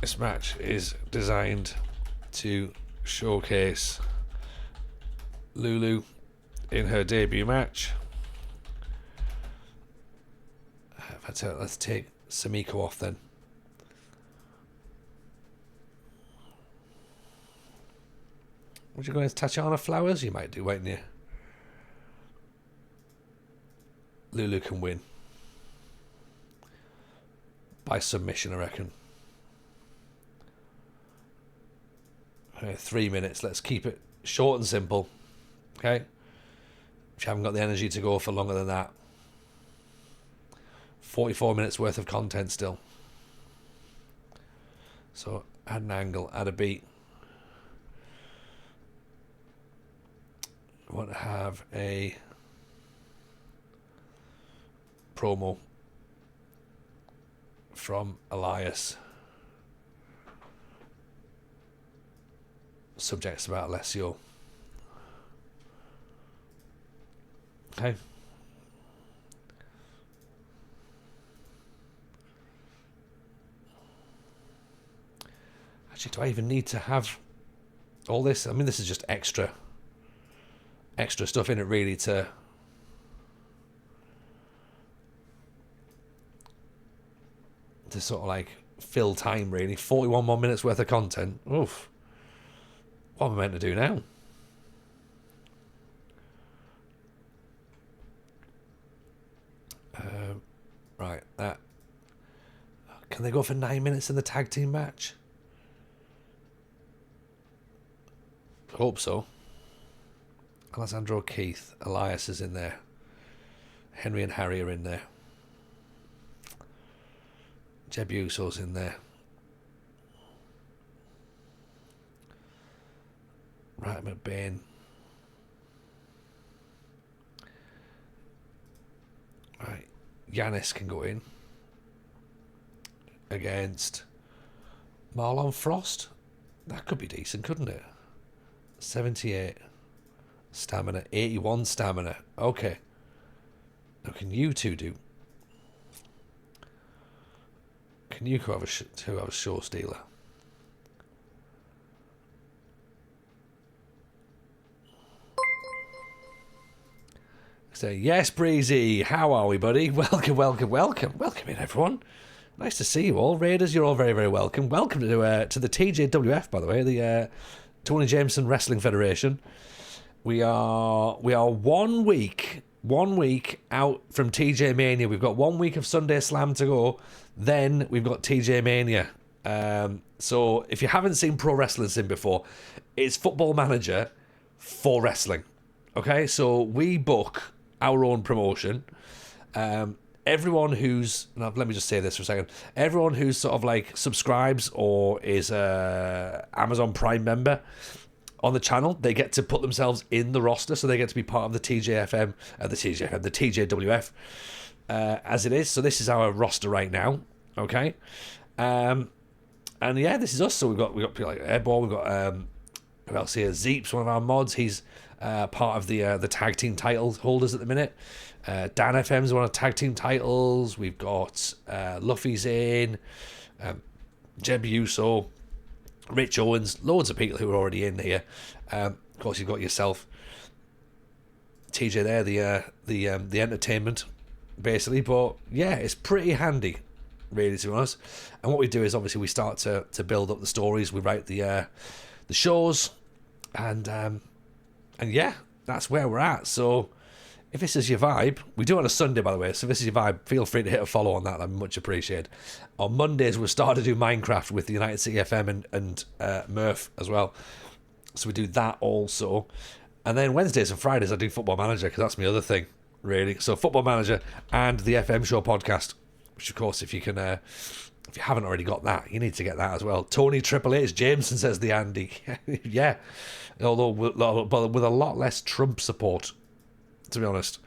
This match is designed to showcase Lulu in her debut match. Let's take Samiko off then. Would you go with Tatiana Flowers? You might do, wouldn't you? Lulu can win. By submission, I reckon. 3 minutes. Let's keep it short and simple. Okay? If you haven't got the energy to go for longer than that. 44 minutes worth of content still. So, add an angle, add a beat. I want to have a promo from Elias. Subjects about Alessio. Okay. Actually, do I even need to have all this? I mean, this is just extra stuff in it, really, to sort of like fill time, really. 41 more minutes worth of content. Oof. What am I meant to do now? Right, that. Can they go for 9 minutes in the tag team match? Hope so. Alessandro Keith, Elias is in there. Henry and Harry are in there. Jeb Uso's in there. Right, McBain. Right, Yanis can go in against Marlon Frost. That could be decent, couldn't it? 78 stamina, 81 stamina. Okay. Now, can you two do? Can you have a show stealer? So, yes, Breezy. How are we, buddy? Welcome in, everyone. Nice to see you all. Raiders, you're all very, very welcome. Welcome to the TJWF, by the way, the Tony Jameson Wrestling Federation. We are 1 week out from TJ Mania. We've got 1 week of Sunday Slam to go. Then we've got TJ Mania. So if you haven't seen Pro Wrestling Sim before, it's Football Manager for wrestling. Okay, so we book our own promotion. Everyone who's, now let me just say this for a second. Everyone who's sort of like subscribes or is a Amazon Prime member on the channel, they get to put themselves in the roster, so they get to be part of the the TJWF, as it is. So this is our roster right now. Okay, and yeah, this is us. So we've got people like Airborne. We've got who else here? Zeep's one of our mods. He's part of the tag team title holders at the minute. Dan FM's one of the tag team titles. We've got Luffy's in, Jeb Uso, Rich Owens, loads of people who are already in here. Of course, you've got yourself, TJ there, the entertainment, basically. But yeah, it's pretty handy, really, to be honest. And what we do is obviously we start to build up the stories. We write the shows, and yeah, that's where we're at. So if this is your vibe, we do it on a Sunday, by the way, so if this is your vibe, feel free to hit a follow on that. That'd be much appreciated. On Mondays, we'll start to do Minecraft with the United City FM and Murph as well. So we do that also. And then Wednesdays and Fridays, I do Football Manager, because that's my other thing. really. So Football Manager and the FM Show podcast, which of course, if you haven't already got that, you need to get that as well. Tony Triple H Jameson says the Andy. Yeah, although with a lot less Trump support, to be honest.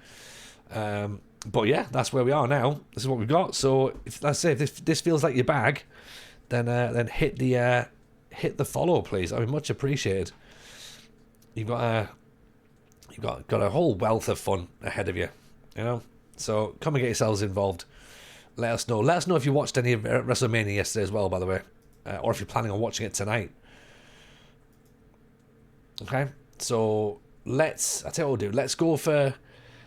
But yeah, that's where we are now. This is what we've got. So if this feels like your bag, then hit the follow, please. I mean, much appreciated. You've got a whole wealth of fun ahead of you, you know. So come and get yourselves involved. Let us know. Let us know if you watched any of WrestleMania yesterday as well, by the way, or if you're planning on watching it tonight. Okay, so I tell you what we'll do. Let's go for.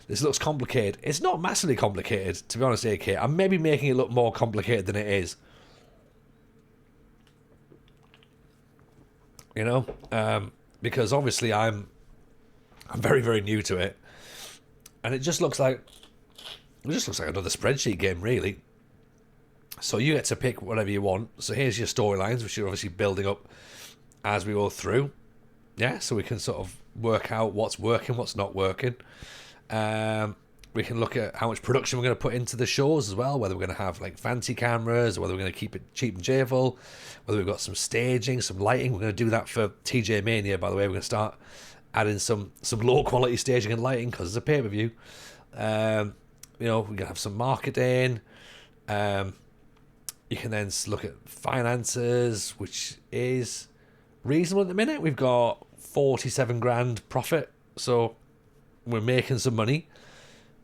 This looks complicated. It's not massively complicated, to be honest, AK. I'm maybe making it look more complicated than it is. You know, because obviously I'm very, very new to it, and it just looks like another spreadsheet game, really. So you get to pick whatever you want. So here's your storylines, which you're obviously building up as we go through. Yeah, so we can sort of work out what's working, what's not working. We can look at how much production we're going to put into the shows as well, whether we're going to have like fancy cameras or whether we're going to keep it cheap and cheerful, whether we've got some staging, some lighting. We're going to do that for TJ Mania, by the way. We're going to start adding some low quality staging and lighting because it's a pay-per-view. You know, we're going to have some marketing. You can then look at finances, which is reasonable at the minute. We've got 47 grand profit, so we're making some money.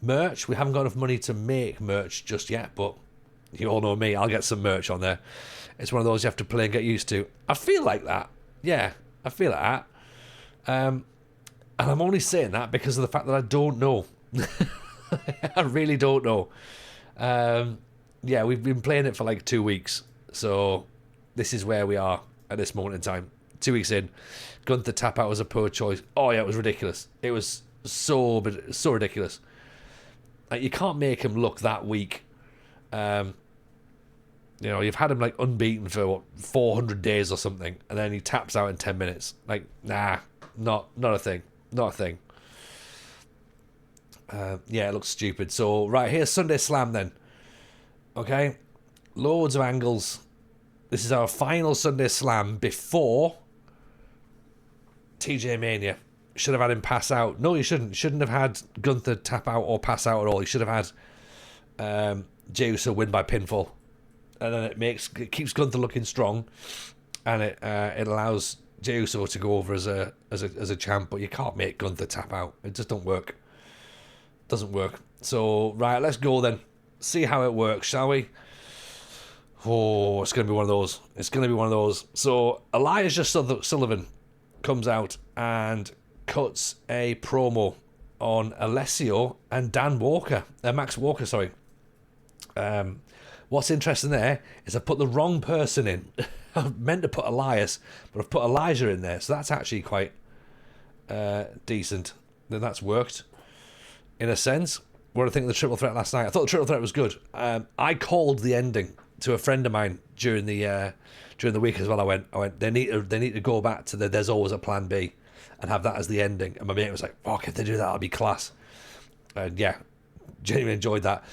Merch, we haven't got enough money to make merch just yet, but you all know me, I'll get some merch on there. It's one of those you have to play and get used to. I feel like that. Yeah, I feel like that. And I'm only saying that because of the fact that I don't know. I really don't know. Yeah, we've been playing it for like 2 weeks, so this is where we are at this moment in time. 2 weeks in, Gunther tap out was a poor choice. Oh yeah, it was ridiculous. It was so ridiculous. Like, you can't make him look that weak. You know, you've had him like unbeaten for 400 days or something, and then he taps out in 10 minutes. Like, nah, not a thing. Not a thing. Yeah, it looks stupid. So, right, here's Sunday Slam then. Okay? Loads of angles. This is our final Sunday Slam before TJ Mania. Should have had him pass out. No, you shouldn't. Shouldn't have had Gunther tap out or pass out at all. You should have had Jey Uso win by pinfall. And then it keeps Gunther looking strong, and it allows Jey Uso to go over as a champ. But you can't make Gunther tap out. It just don't work. Doesn't work. So right, let's go then. See how it works, shall we? Oh, it's gonna be one of those. It's gonna be one of those. So Elijah Sullivan comes out and cuts a promo on Alessio and Max Walker, sorry. What's interesting there is I put the wrong person in. I meant to put Elias, but I've put Elijah in there, so that's actually quite decent. Then that's worked in a sense. What did I think of the triple threat last night? I thought the triple threat was good. I called the ending to a friend of mine during the week as well. I went. They need to go back to There's Always a Plan B and have that as the ending. And my mate was like, "Fuck, if they do that, that'll be class." And yeah, genuinely enjoyed that.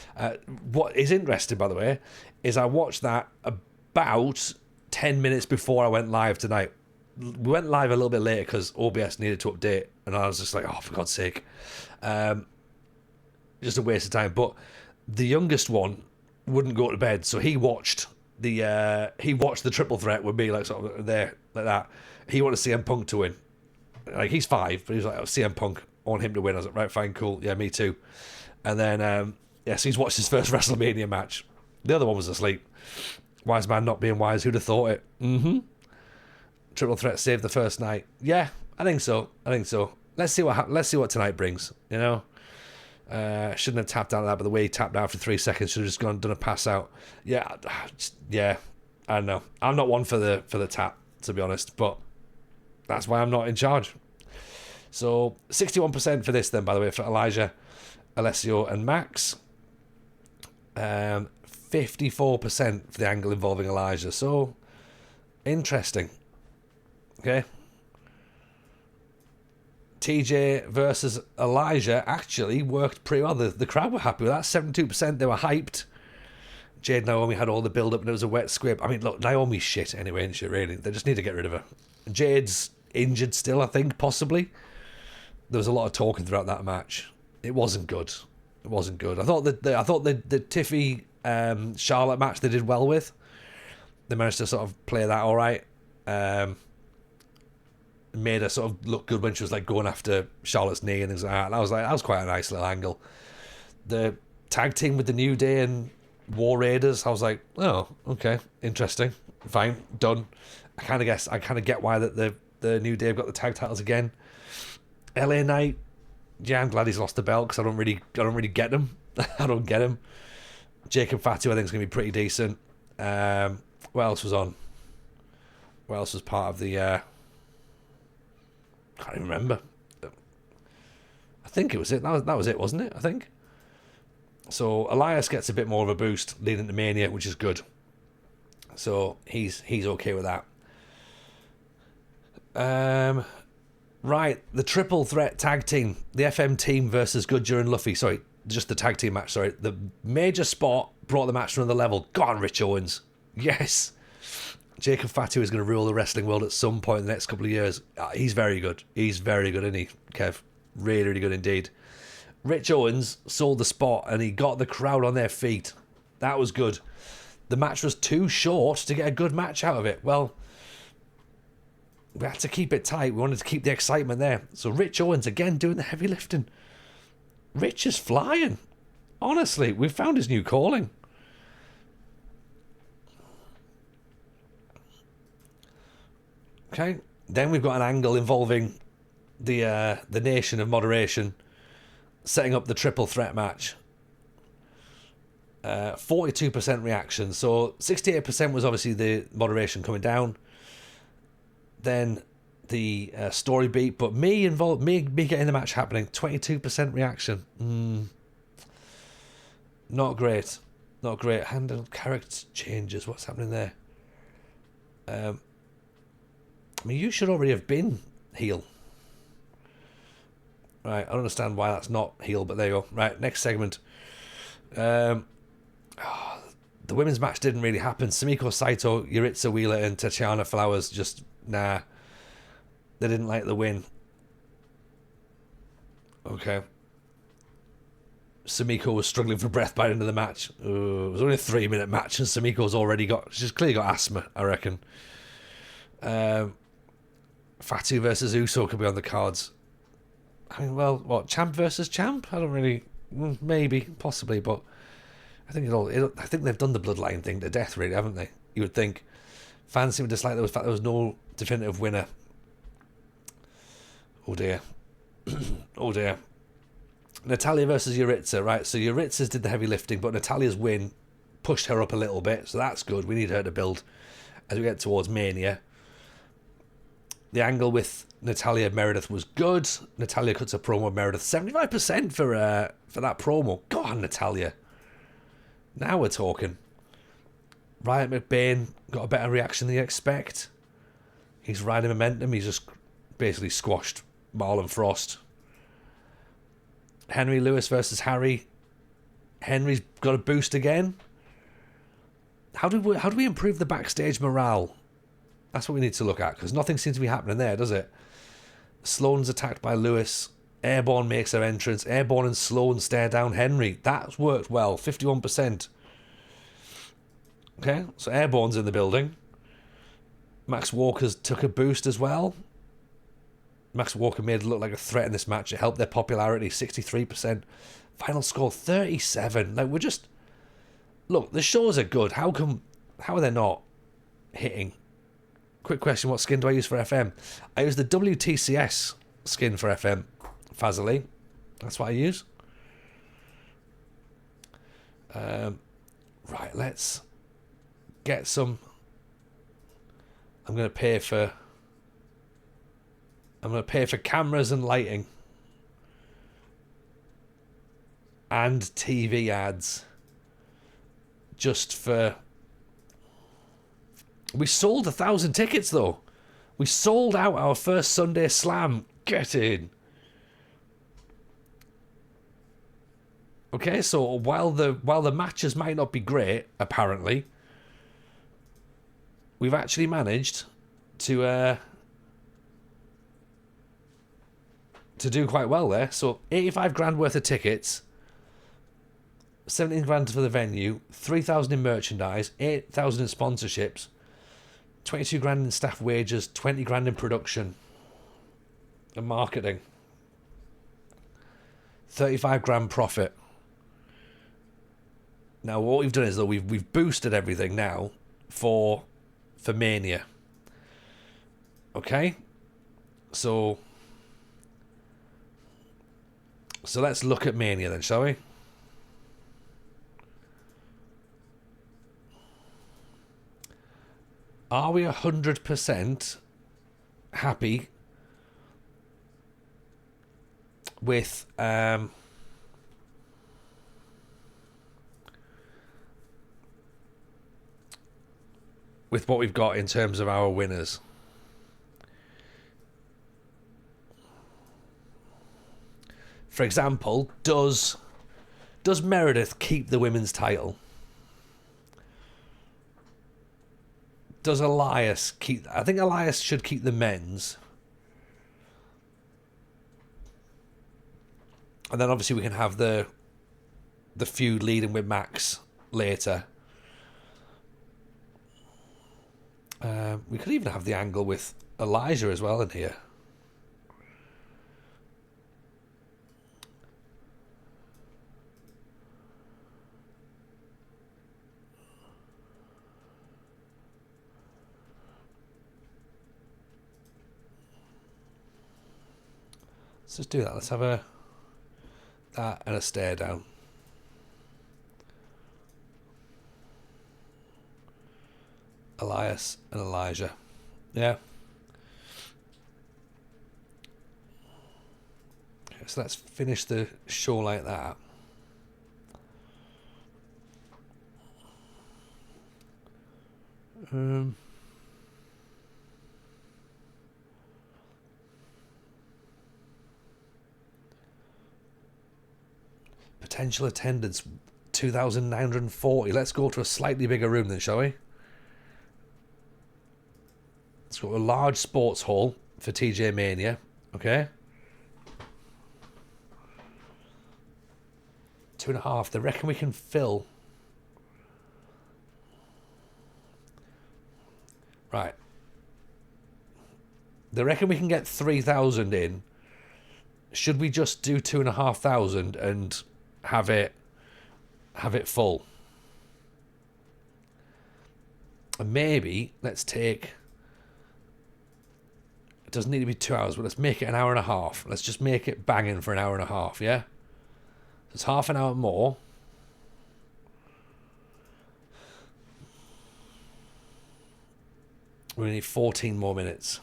What is interesting, by the way, is I watched that about 10 minutes before I went live tonight. We went live a little bit later because OBS needed to update, and I was just like, "Oh, for God's sake." Just a waste of time. But the youngest one wouldn't go to bed, so he watched the triple threat with me, like sort of there like that. He wanted CM Punk to win. Like, he's 5, but he was like, "Oh, CM Punk, I want him to win." I was like, "Right, fine, cool, yeah, me too." And then so he's watched his first WrestleMania match. The other one was asleep. Wise man not being wise. Who'd have thought it? Triple threat saved the first night. Yeah, I think so. Let's see what tonight brings. You know. Shouldn't have tapped out of that, but the way he tapped out for 3 seconds, should have just gone and done a pass out. Yeah, I don't know. I'm not one for the tap, to be honest, but that's why I'm not in charge. So 61% for this then, by the way, for Elijah, Alessio and Max. 54% for the angle involving Elijah. So interesting. Okay. TJ versus Elijah actually worked pretty well. The crowd were happy with that. 72%. They were hyped. Jade Naomi had all the build-up and it was a wet squib. I mean, look, Naomi's shit anyway, isn't she, really? They just need to get rid of her. Jade's injured still, I think, possibly. There was a lot of talking throughout that match. It wasn't good. It wasn't good. I thought the Tiffy Charlotte match they did well with. They managed to sort of play that all right. Made her sort of look good when she was like going after Charlotte's knee and things like that. That was quite a nice little angle. The tag team with the New Day and War Raiders, I was like, oh, okay, interesting, fine, done. I kind of get why that the New Day have got the tag titles again. LA Knight, yeah, I'm glad he's lost the belt because I don't really get him. I don't get him. Jacob Fatu, I think is going to be pretty decent. What else was on? What else was part of the? Can't even remember. I think it was it. That was it, wasn't it? I think. So Elias gets a bit more of a boost leading to Mania, which is good. So he's okay with that. Right, the triple threat tag team, the FM team versus Goodyear and Luffy. Sorry, just the tag team match. Sorry, the major spot brought the match to another level. Go on, Rich Owens. Yes. Jacob Fatu is going to rule the wrestling world at some point in the next couple of years. He's very good. He's very good, isn't he, Kev? Really, really good indeed. Rich Owens sold the spot and he got the crowd on their feet. That was good. The match was too short to get a good match out of it. Well, we had to keep it tight. We wanted to keep the excitement there. So Rich Owens, again, doing the heavy lifting. Rich is flying. Honestly, we've found his new calling. Okay. Then we've got an angle involving the Nation of Moderation setting up the triple threat match. 42% reaction. So 68% was obviously the Moderation coming down. Then the story beat, but me getting the match happening, 22% reaction. Not great. Handle character changes. What's happening there? I mean, you should already have been heel. Right, I don't understand why that's not heel, but there you go. Right, next segment. The women's match didn't really happen. Sumiko Saito, Yuritsa Wheeler, and Tatiana Flowers just, nah. They didn't like the win. Okay. Sumiko was struggling for breath by the end of the match. It was only a 3-minute match, and Sumiko's she's clearly got asthma, I reckon. Fatu versus Uso could be on the cards. I mean, well, what, champ versus champ? I don't really, maybe, possibly, but I think I think they've done the bloodline thing to death, really, haven't they? You would think. Fans seem to dislike the fact there was no definitive winner. Oh dear. Oh dear. Natalya versus Yuritsa, right? So Yuritsa's did the heavy lifting, but Natalya's win pushed her up a little bit, so that's good. We need her to build as we get towards Mania. The angle with Natalya Meredith was good. Natalya cuts a promo with Meredith. 75% for that promo. Go on, Natalya. Now we're talking. Riot McBain got a better reaction than you expect. He's riding momentum. He's just basically squashed Marlon Frost. Henry Lewis versus Harry. Henry's got a boost again. How do we improve the backstage morale? That's what we need to look at, because nothing seems to be happening there, does it? Sloane's attacked by Lewis. Airborne makes her entrance. Airborne and Sloane stare down Henry. That's worked well. 51%. Okay, so Airborne's in the building. Max Walker's took a boost as well. Max Walker made it look like a threat in this match. It helped their popularity. 63%. Final score 37. Like, we're just... Look, the shows are good. How are they not hitting? Quick question, what skin do I use for FM? I use the WTCS skin for FM. Fazali. That's what I use. Right, let's get some... I'm going to pay for cameras and lighting. And TV ads. Just for... We sold 1,000 tickets, though. We sold out our first Sunday Slam. Get in. Okay, so while the matches might not be great, apparently, we've actually managed to do quite well there. So 85 grand worth of tickets, 17 grand for the venue, 3,000 in merchandise, 8,000 in sponsorships, 22 grand in staff wages, 20 grand in production and marketing, 35 grand profit. Now what we've done is, though, we've boosted everything now for Mania. Okay, so let's look at Mania then, shall we? Are we 100% happy with what we've got in terms of our winners? For example, does Meredith keep the women's title? Does Elias keep... I think Elias should keep the men's. And then obviously we can have the feud leading with Max later. We could even have the angle with Elijah as well in here. Let's just do that. Let's have that and a stare down. Elias and Elijah. Yeah. Okay, so let's finish the show like that. Potential attendance 2,940. Let's go to a slightly bigger room then, shall we? Let's go to a large sports hall for TJ Mania. Okay. 2.5. They reckon we can fill. Right. They reckon we can get 3,000 in. Should we just do 2,500 and have it full? And maybe let's take... It doesn't need to be 2 hours, but let's make it an hour and a half. Let's just make it banging for an hour and a half, yeah? So it's half an hour more. We need 14 more minutes.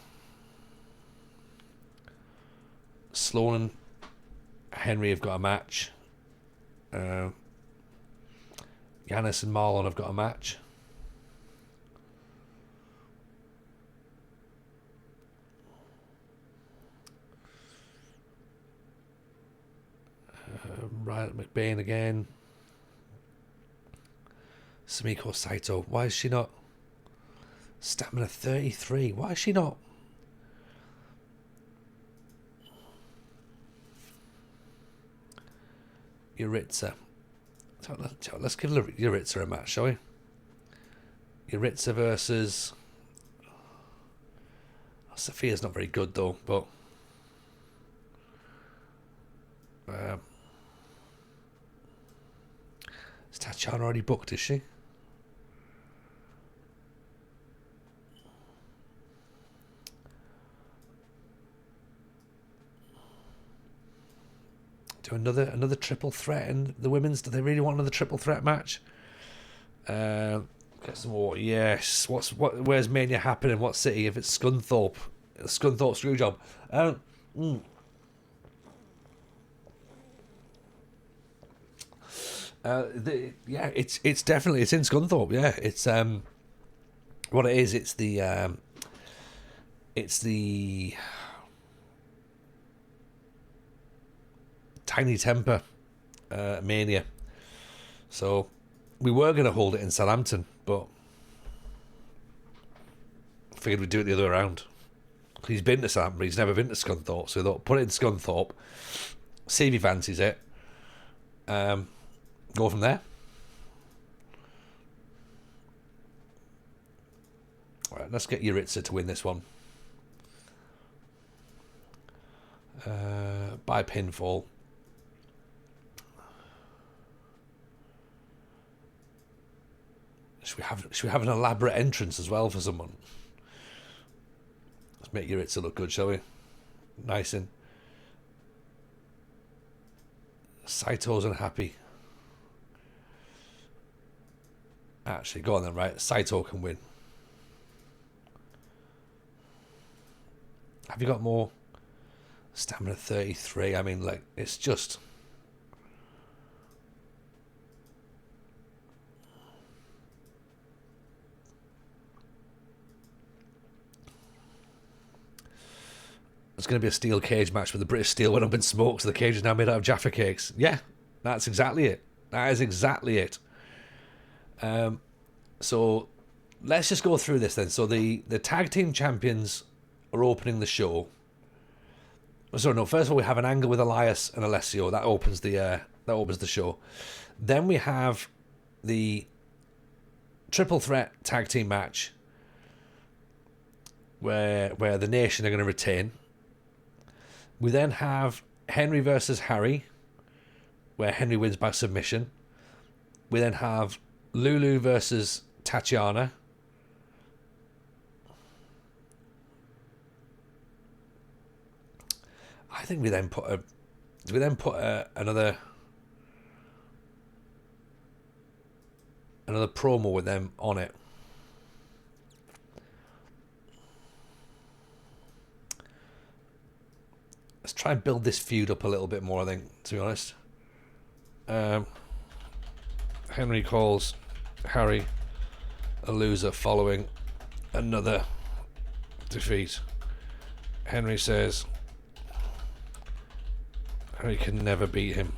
Sloan and Henry have got a match. Giannis and Marlon have got a match. Ryan McBain again. Samiko Saito. Why is she not? Stamina 33. Why is she not? Yuritsa. Let's give Yuritsa a match, shall we? Yuritsa versus... Sophia's not very good though, but... Is Tatiana already booked, is she? Do another triple threat in the women's. Do they really want another triple threat match? Get some more. Yes. Where's Mania happening? What city? If it's Scunthorpe Screwjob. It's definitely in Scunthorpe. Yeah, it's what it is. It's the Tiny Temper Mania. So we were going to hold it in Southampton, but figured we'd do it the other way around. He's been to Southampton, but he's never been to Scunthorpe, so we thought, put it in Scunthorpe, see if he fancies it, go from there. All right, let's get Yuritsa to win this one. By pinfall. Should we have an elaborate entrance as well for someone? Let's make Yuritsa look good, shall we? Nice in. Saito's unhappy. Actually, go on then, right? Saito can win. Have you got more? Stamina 33. I mean, like, it's just... It's going to be a steel cage match with the British steel went up in smoke, so the cage is now made out of Jaffa cakes. Yeah, that's exactly it. That is exactly it. So let's just go through this then. So the tag team champions are opening the show. So no, first of all we have an angle with Elias and Alessio that opens the show. Then we have the triple threat tag team match where the Nation are going to retain. We then have Henry versus Harry, where Henry wins by submission. We then have Lulu versus Tatiana. I think we then put another promo with them on it. Let's try and build this feud up a little bit more, I think, to be honest. Henry calls Harry a loser following another defeat. Henry says Harry can never beat him,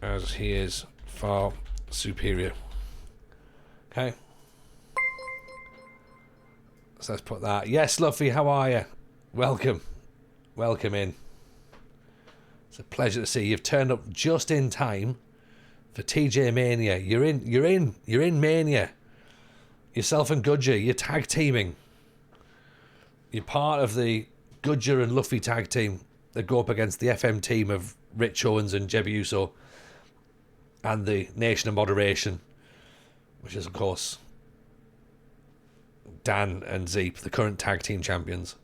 as he is far superior. Okay. So let's put that. Yes, Luffy, how are you? Welcome in. It's a pleasure to see you. You've turned up just in time for TJ Mania. You're in Mania. Yourself and Gudger, you're tag teaming. You're part of the Gudger and Luffy tag team that go up against the FM team of Rich Owens and Jebby Uso and the Nation of Moderation, which is of course Dan and Zeep, the current tag team champions.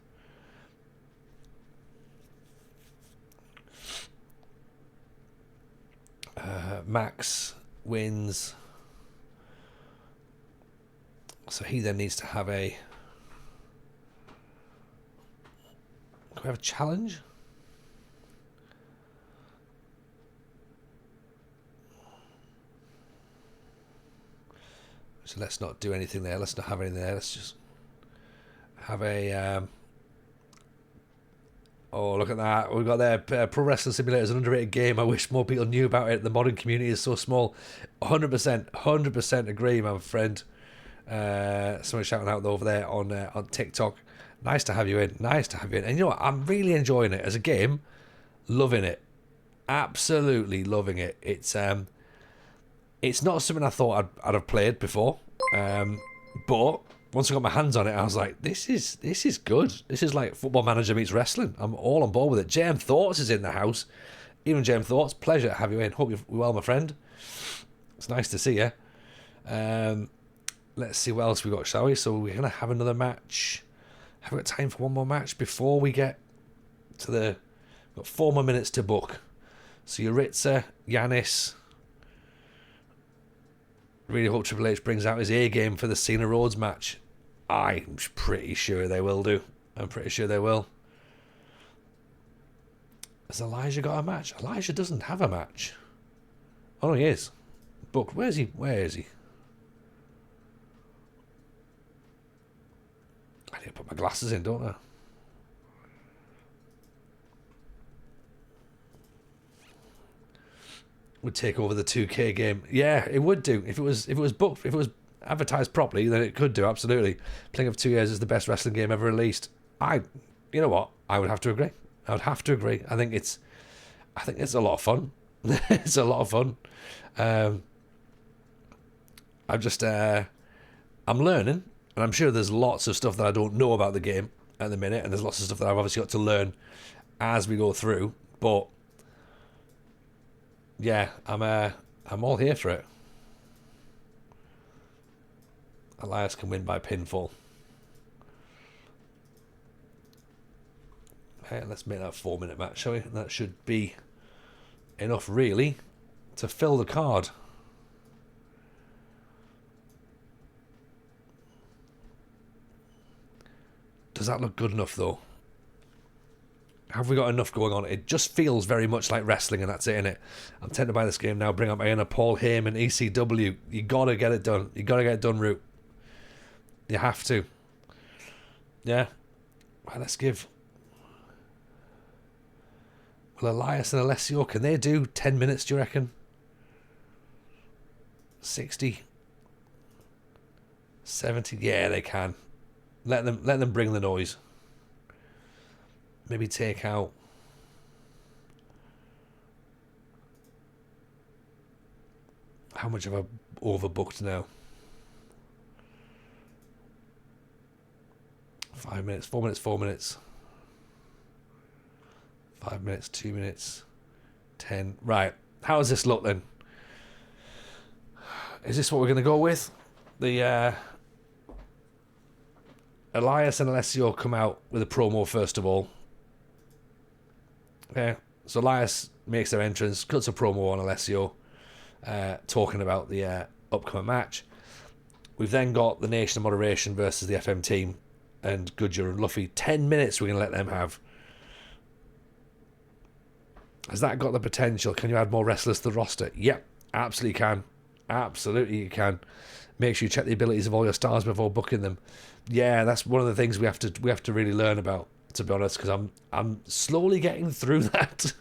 Max wins, so he then needs to have a... Can we have a challenge? So let's not do anything there. Let's not have anything there. Let's just have a... Oh, look at that. We've got there. Pro Wrestling Simulator is an underrated game. I wish more people knew about it. The modern community is so small. 100% agree, my friend. Someone shouting out over there on TikTok. Nice to have you in. Nice to have you in. And you know what? I'm really enjoying it as a game. Loving it. Absolutely loving it. It's not something I thought I'd have played before. But once I got my hands on it, I was like, this is good. This is like Football Manager meets wrestling. I'm all on board with it. JM Thoughts is in the house. Even JM Thoughts, pleasure to have you in. Hope you're well, my friend. It's nice to see you. Let's see what else we got, shall we? So we're going to have another match. Have we got time for one more match before we get to the... We've got 4 more minutes to book. So Yuritsa, Yanis... Really hope Triple H brings out his A game for the Cena Rhodes match. I'm pretty sure they will do. I'm pretty sure they will. Has Elijah got a match? Elijah doesn't have a match. Oh, he is. Booked. Where is he? Where is he? I need to put my glasses in, don't I? would take over the 2K game. Yeah, it would do. If it was booked, if it was advertised properly, then it could do, absolutely. Playing of 2 Years is the best wrestling game ever released. You know what? I would have to agree. I would have to agree. I think it's a lot of fun. It's a lot of fun. I'm learning, and I'm sure there's lots of stuff that I don't know about the game at the minute, and there's lots of stuff that I've obviously got to learn as we go through. But yeah, I'm all here for it. Elias can win by pinfall. Okay, let's make that a 4-minute match, shall we? That should be enough, really, to fill the card. Does that look good enough, though? Have we got enough going on? It just feels very much like wrestling, and that's it, innit? I'm tempted to buy this game now. Bring up my inner Paul Heyman, ECW. You gotta get it done. You gotta get it done, Root. You have to. Yeah. Well, let's give. Well, Elias and Alessio, can they do 10 minutes, do you reckon? 60? 70? Yeah, they can. Let them bring the noise. Maybe take out. How much have I overbooked now? 5 minutes, 4 minutes, 4 minutes. 5 minutes, 2 minutes, 10. Right. How does this look then? Is this what we're going to go with? The Elias and Alessio come out with a promo first of all. Okay. So Elias makes their entrance, cuts a promo on Alessio, talking about the upcoming match. We've then got the Nation of Moderation versus the FM team and Goodyear and Luffy. 10 minutes we're going to let them have. Has that got the potential? Can you add more wrestlers to the roster? Yep, absolutely can. Absolutely you can. Make sure you check the abilities of all your stars before booking them. Yeah, that's one of the things we have to really learn about, to be honest, because I'm slowly getting through that.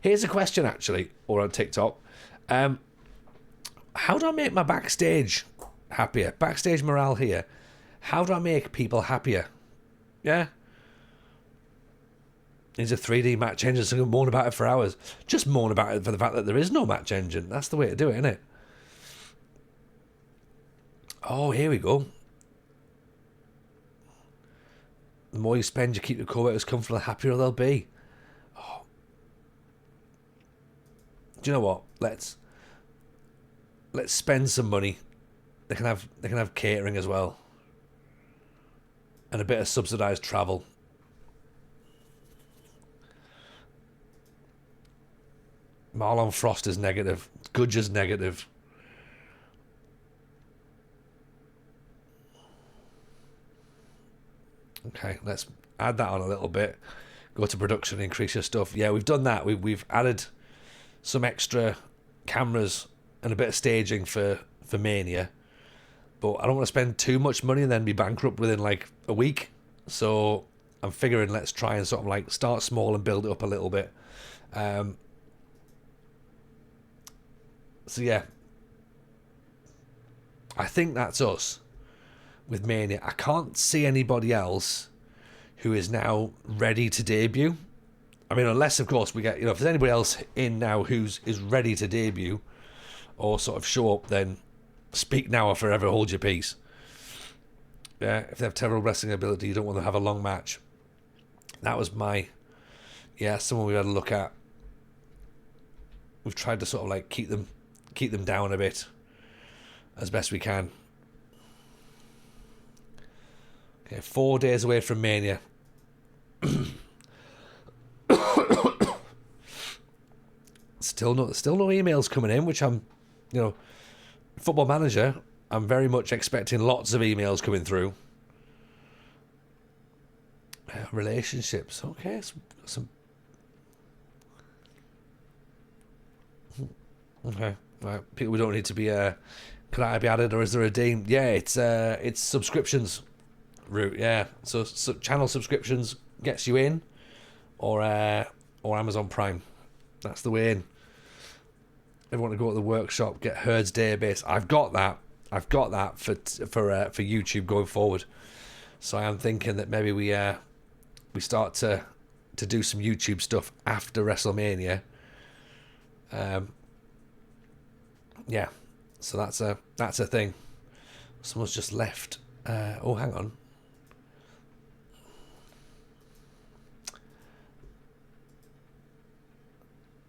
Here's a question actually, or on TikTok. How do I make my backstage happier? Backstage morale here. How do I make people happier? Yeah. It's a 3D match engine, so I can moan about it for hours. Just moan about it for the fact that there is no match engine. That's the way to do it, isn't it? Oh, here we go. The more you spend, you keep your co-workers comfortable, the happier they'll be. Oh. Do you know what? Let's spend some money. They can have catering as well, and a bit of subsidised travel. Marlon Frost is negative. Goodger's negative. Okay, let's add that on a little bit. Go to production, increase your stuff. Yeah, we've done that. We've added some extra cameras and a bit of staging for Mania. But I don't want to spend too much money and then be bankrupt within like a week. So I'm figuring let's try and sort of like start small and build it up a little bit. So yeah, I think that's us with Mania. I can't see anybody else who is now ready to debut. I mean, unless of course we get, if there's anybody else in now is ready to debut or sort of show up, then speak now or forever hold your peace. Yeah, if they have terrible wrestling ability, you don't want to have a long match. That was someone we had a look at. We've tried to sort of like keep them down a bit as best we can. Okay, 4 days away from Mania. Still no emails coming in, which I'm, Football Manager, I'm very much expecting lots of emails coming through. Relationships, okay, some. Okay, right. People we don't need to be. Could I be added, or is there a deem? Yeah, it's subscriptions route. Yeah, so channel subscriptions gets you in, or Amazon Prime. That's the way in. Everyone to go to the workshop, get Herd's database. I've got that. I've got that for YouTube going forward. So I am thinking that maybe we start to do some YouTube stuff after WrestleMania. Yeah, so that's a thing. Someone's just left. Oh, hang on.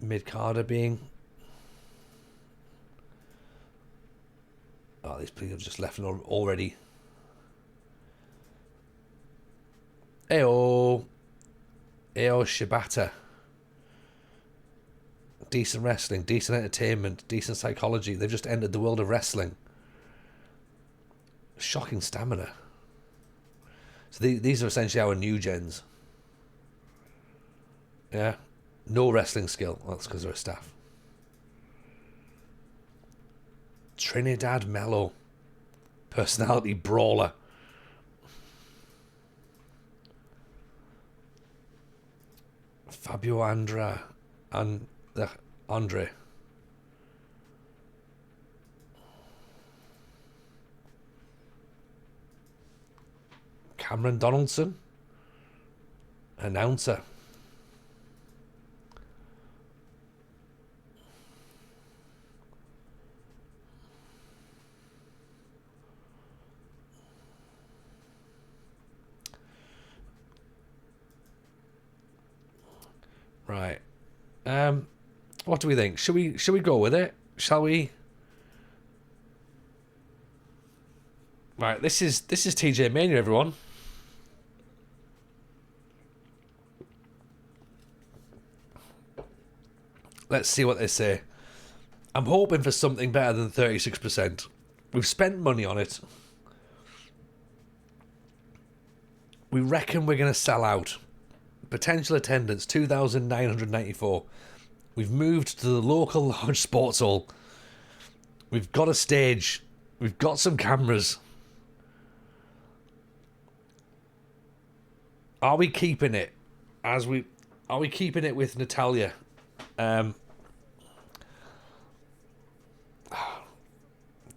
Mid-Carder being... Oh, these people have just left already. Ayo Shibata. Decent wrestling, decent entertainment, decent psychology. They've just entered the world of wrestling. Shocking stamina. So these are essentially our new gens. Yeah. No wrestling skill. Well, that's because they're a staff. Trinidad Mello. Personality brawler. Fabio Andre. Cameron Donaldson. Announcer. Right. What do we think? Should we go with it? Shall we? Right, this is TJ Mania, everyone. Let's see what they say. I'm hoping for something better than 36%. We've spent money on it. We reckon we're going to sell out. Potential attendance, 2,994. We've moved to the local large sports hall. We've got a stage. We've got some cameras. Are we keeping it? Are we keeping it with Natalya? Do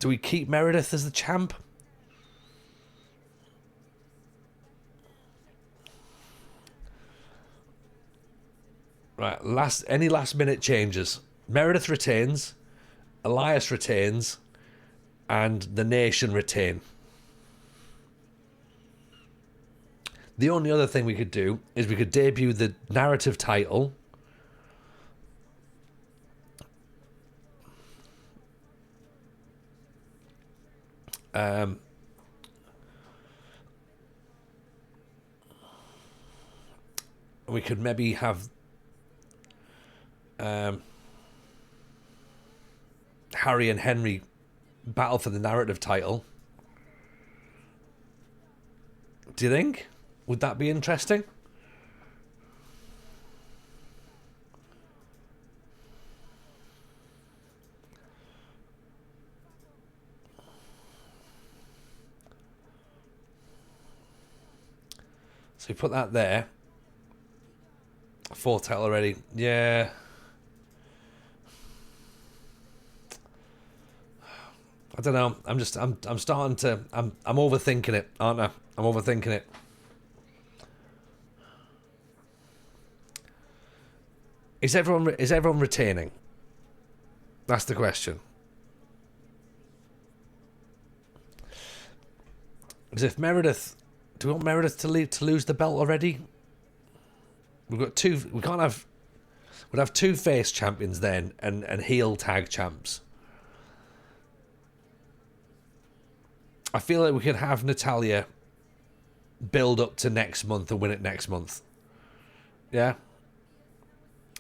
we keep Meredith as the champ? Right, any last minute changes. Meredith retains, Elias retains, and the Nation retain. The only other thing we could do is we could debut the narrative title. We could maybe have Harry and Henry battle for the narrative title. Do you think? Would that be interesting? So we put that there. Fourth title already. Yeah. I don't know. I'm starting to. I'm overthinking it, aren't I? I'm overthinking it. Is everyone retaining? That's the question. Because if Meredith, do we want Meredith to lose the belt already? We've got two. We can't have. We'd have two face champions then, and heel tag champs. I feel like we could have Natalya build up to next month and win it next month. Yeah.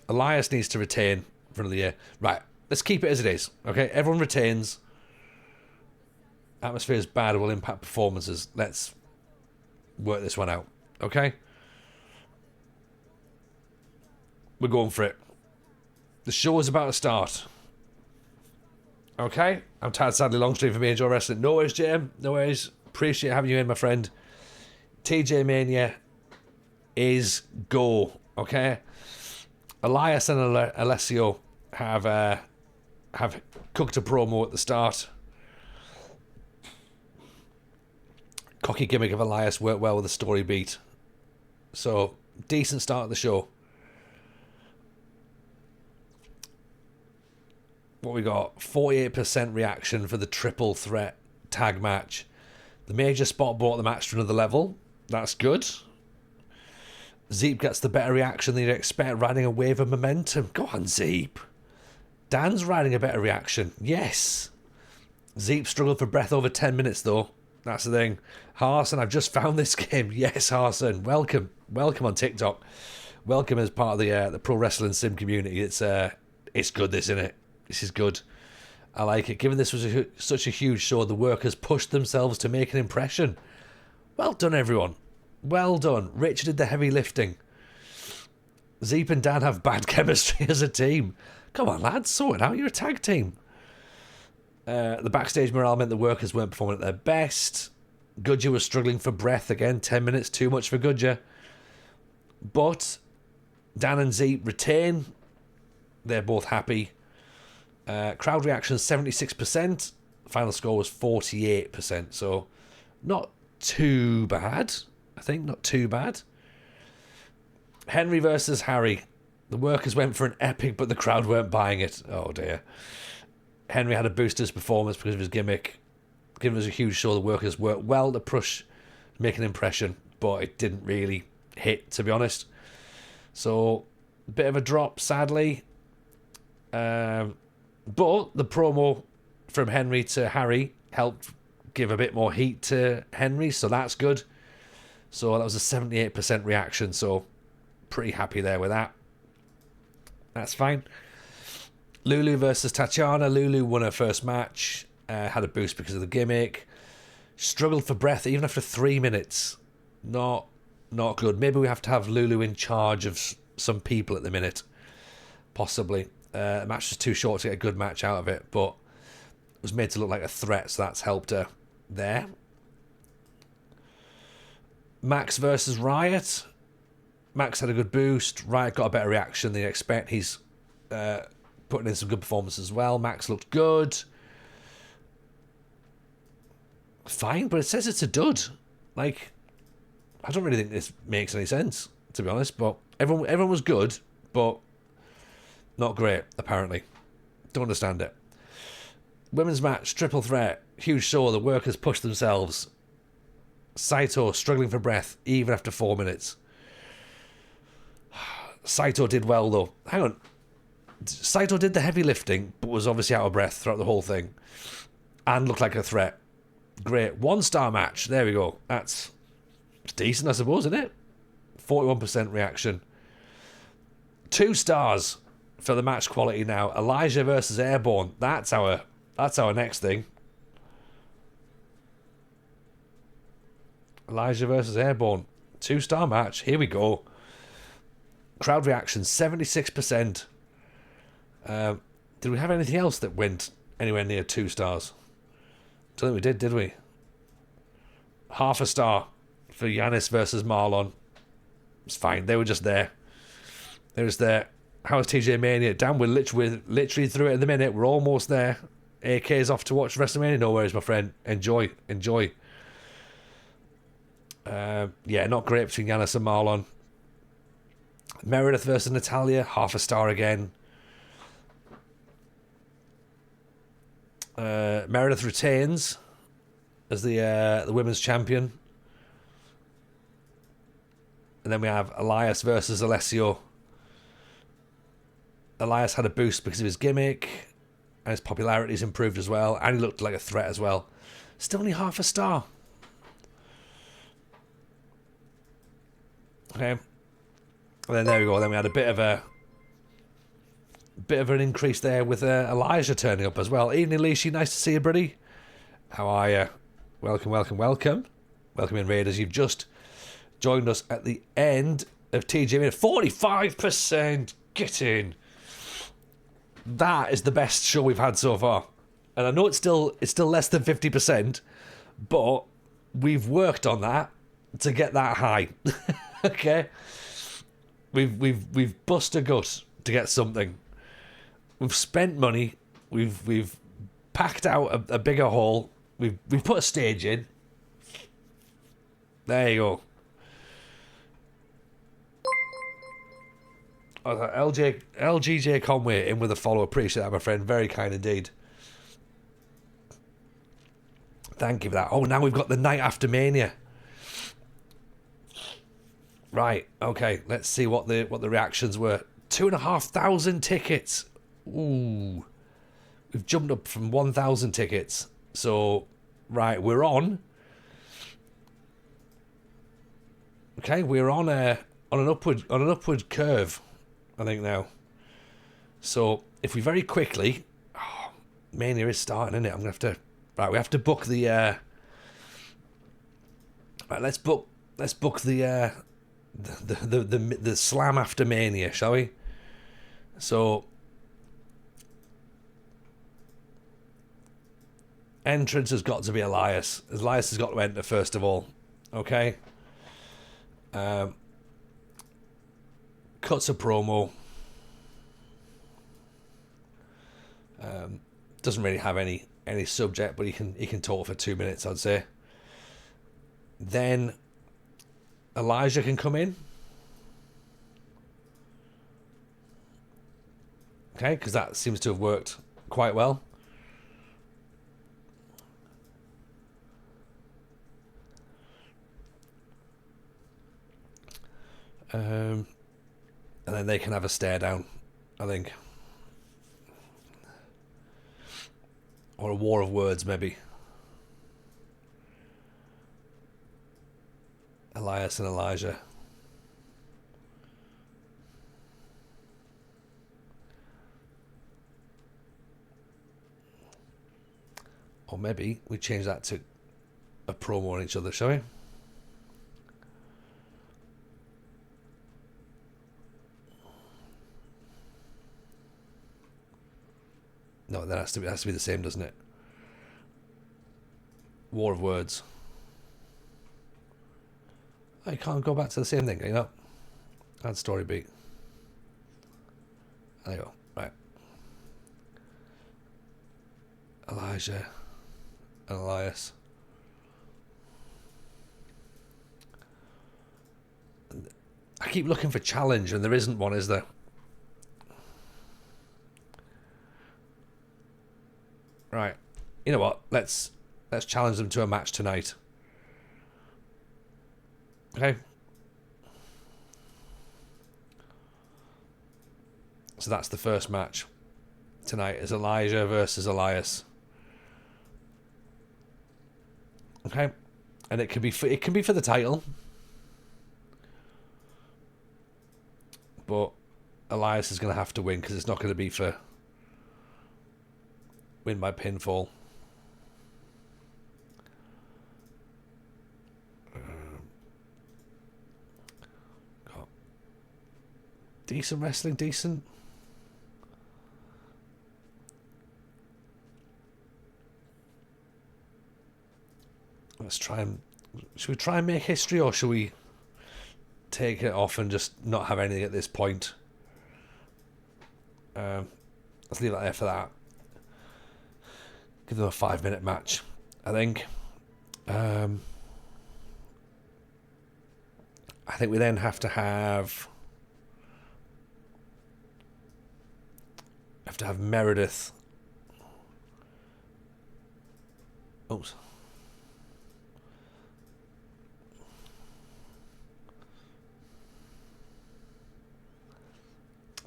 Elias needs to retain for another year. Right, let's keep it as it is. Okay, everyone retains. Atmosphere is bad, will impact performances. Let's work this one out. Okay? We're going for it. The show is about to start. Okay? I'm tired, sadly, long stream for me. Enjoy wrestling. No worries, Jim. No worries. Appreciate having you in, my friend. TJ Mania is go. Okay? Elias and Alessio have have cooked a promo at the start. Cocky gimmick of Elias worked well with the story beat. So, decent start of the show. What we got? 48% reaction for the triple threat tag match. The major spot brought the match to another level. That's good. Zeep gets the better reaction than you'd expect, riding a wave of momentum. Go on, Zeep. Dan's riding a better reaction. Yes. Zeep struggled for breath over 10 minutes, though. That's the thing. Harson, I've just found this game. Yes, Harson. Welcome. Welcome on TikTok. Welcome as part of the pro wrestling sim community. It's good, this, isn't it? This is good. I like it. Given this was such a huge show, the workers pushed themselves to make an impression. Well done, everyone. Well done. Richard did the heavy lifting. Zeep and Dan have bad chemistry as a team. Come on, lads. Sort it out. You're a tag team. The backstage morale meant the workers weren't performing at their best. Gudja was struggling for breath again. 10 minutes too much for Gudja. But Dan and Zeep retain. They're both happy. Crowd reaction 76%. Final score was 48%. So not too bad. I think not too bad. Henry versus Harry. The workers went for an epic, but the crowd weren't buying it. Oh dear. Henry had to boost his performance because of his gimmick. Given it was a huge show, the workers worked well to push, make an impression, but it didn't really hit, to be honest. So, a bit of a drop, sadly. But the promo from Henry to Harry helped give a bit more heat to Henry, so that's good. So that was a 78% reaction, so pretty happy there with that. That's fine. Lulu versus Tatiana. Lulu won her first match, had a boost because of the gimmick. Struggled for breath even after 3 minutes. Not good. Maybe we have to have Lulu in charge of some people at the minute. Possibly. The match was too short to get a good match out of it, but it was made to look like a threat, so that's helped her there. Max versus Riot. Max had a good boost. Riot got a better reaction than you expect. He's putting in some good performance as well. Max looked good. Fine, but it says it's a dud. Like, I don't really think this makes any sense, to be honest, but everyone was good, but not great, apparently. Don't understand it. Women's match, triple threat, huge show. The workers pushed themselves. Saito struggling for breath, even after 4 minutes. Saito did well, though. Hang on. Saito did the heavy lifting, but was obviously out of breath throughout the whole thing. And looked like a threat. Great. 1-star match. There we go. That's decent, I suppose, isn't it? 41% reaction. 2 stars for the match quality now. Elijah versus Airborne. That's our next thing. Elijah versus Airborne. 2-star match. Here we go. Crowd reaction 76%. Did we have anything else that went anywhere near 2 stars? Don't think we did we? Half a star for Yanis versus Marlon. It's fine. They were just there. They were just there. How's TJ Mania? Damn, we're literally through it in the minute. We're almost there. AK's off to watch WrestleMania. No worries, my friend. Enjoy. Yeah, not great between Yanis and Marlon. Meredith versus Natalia. Half a star again. Meredith retains as the women's champion. And then we have Elias versus Alessio. Elias had a boost because of his gimmick, and his popularity's improved as well, and he looked like a threat as well. Still only half a star. Okay. And then there we go. Then we had a bit of an increase there with Elijah turning up as well. Evening, Leishy. Nice to see you, buddy. How are you? Welcome. Welcome in, Raiders. You've just joined us at the end of TJ Mania. 45%. Get in. That is the best show we've had so far. And I know it's still less than 50%, but we've worked on that to get that high. Okay? We've bust a gut to get something. We've spent money. We've packed out a bigger hall. We've put a stage in. There you go. Oh, LGJ Conway in with a follow. Appreciate that, my friend. Very kind indeed. Thank you for that. Oh, now we've got the night after Mania. Right. Okay. Let's see what the reactions were. 2,500 tickets. Ooh. We've jumped up from 1,000 tickets. So, right, we're on. Okay, we're on an upward curve, I think now. So if we very quickly, Mania is starting, isn't it? I'm gonna have to. Right, we have to book the. Right, let's book the slam after Mania, shall we? So entrance has got to be Elias. Elias has got to enter first of all. Okay. Cuts a promo. Doesn't really have any subject, but he can talk for 2 minutes, I'd say. Then Elijah can come in. Okay, because that seems to have worked quite well. And then they can have a stare down, I think. Or a war of words, maybe. Elias and Elijah. Or maybe we change that to a promo on each other, shall we? No, that has to be the same, doesn't it? War of words. I can't go back to the same thing, you know. Add story beat. There you go. Right. Elijah and Elias. I keep looking for challenge and there isn't one, is there? Right. You know what? Let's challenge them to a match tonight. Okay. So that's the first match tonight, is Elijah versus Elias. Okay. And it can be for the title. But Elias is going to have to win because it's not going to be for win by pinfall. Decent wrestling, decent. Let's try and... Should we try and make history, or should we take it off and just not have anything at this point? Let's leave that there for that. Give them a 5-minute match, I think. I think we then have to have Meredith. Oops.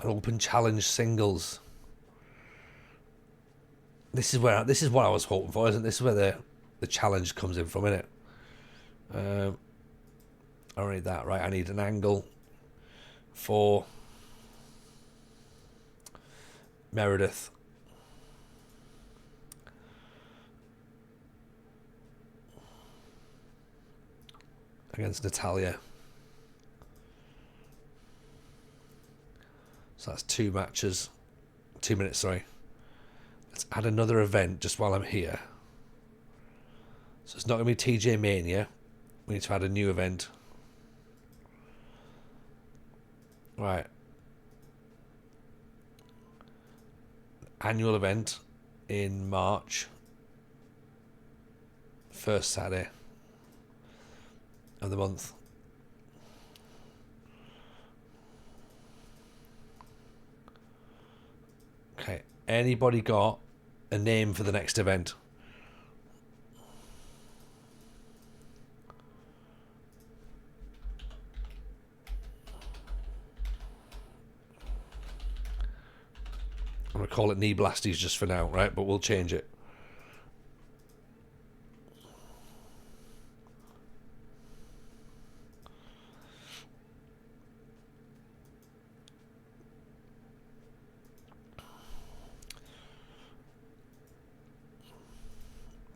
An open challenge singles. This is what I was hoping for, isn't it? This is where the challenge comes in from, isn't it? I don't need that, right? I need an angle for Meredith. Against Natalia. So that's 2 matches. 2 minutes, sorry. Let's add another event just while I'm here. So it's not going to be TJ Mania. We need to add a new event. Right. Annual event. in March. First Saturday of the month. Okay. Anybody got a name for the next event? I'm going to call it Knee Blasties just for now, right? But we'll change it.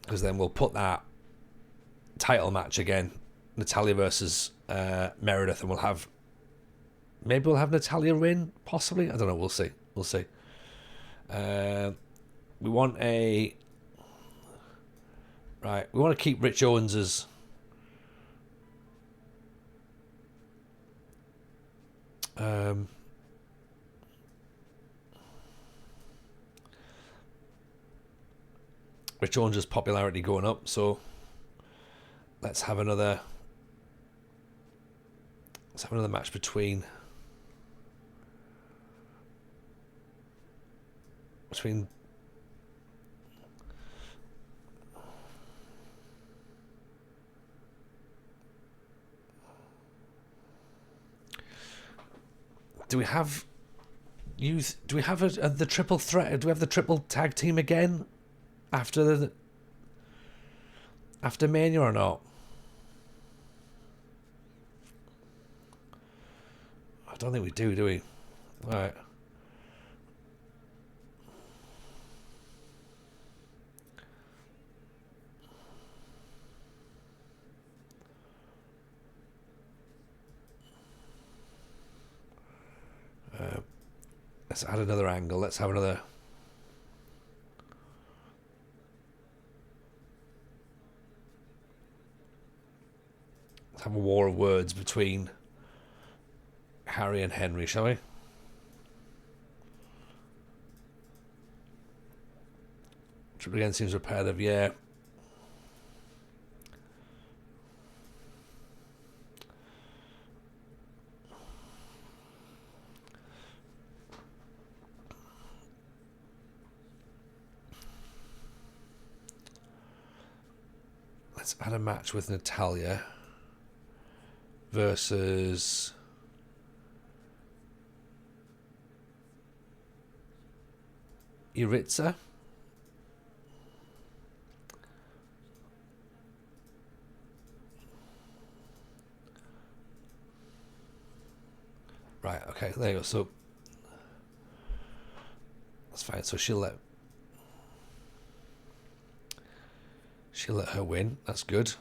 Because then we'll put that title match again, Natalia versus Meredith, and maybe we'll have Natalia win, possibly. I don't know. We'll see. We'll see. We want to keep Rich Owens as Rich Owens' popularity going up, so let's have another match between do we have the triple threat? Do we have the triple tag team again after Mania or not? I don't think we do we? All right. Let's add another angle. Let's have a war of words between Harry and Henry, shall we? Triple again seems repetitive, yeah. Let's add a match with Natalia versus Yuritsa. Right, okay, there you go. So that's fine. So she'll let her win. That's good.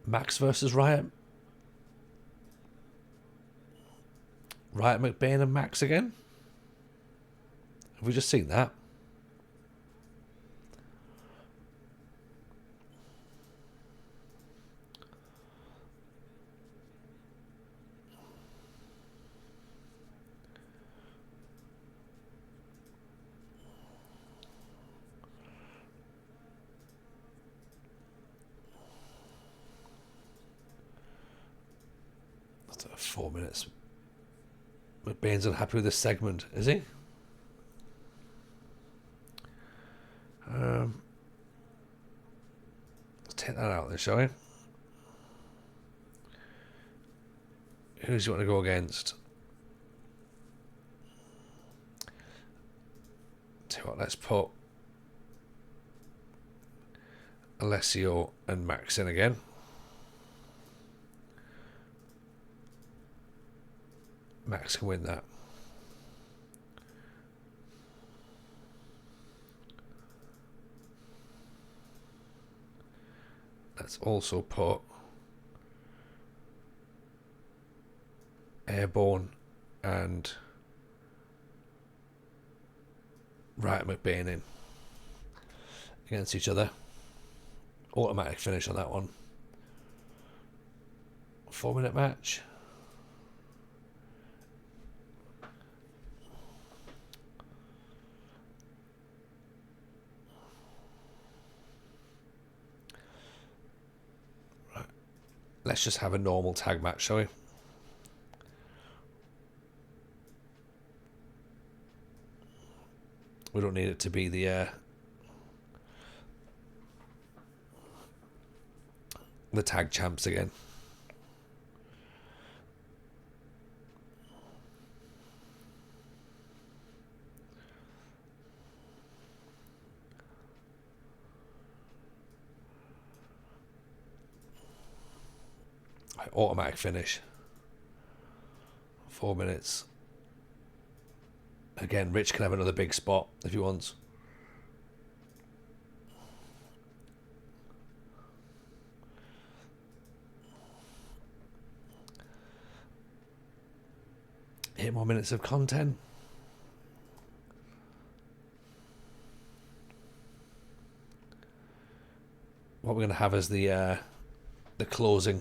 Max versus Riot. Riot McBain and Max again? Have we just seen that? That's 4 minutes. McBain's unhappy with this segment, is he? Let's take that out then, shall we? Who do you want to go against? Tell you what, let's put Alessio and Max in again. Max can win that. Let's also put Airborne and Riot McBain in against each other. Automatic finish on that one. 4 minute match. Let's just have a normal tag match, shall we? We don't need it to be the tag champs again. Automatic finish. 4 minutes. Again, Rich can have another big spot if he wants. Eight more minutes of content. What we're going to have as the closing.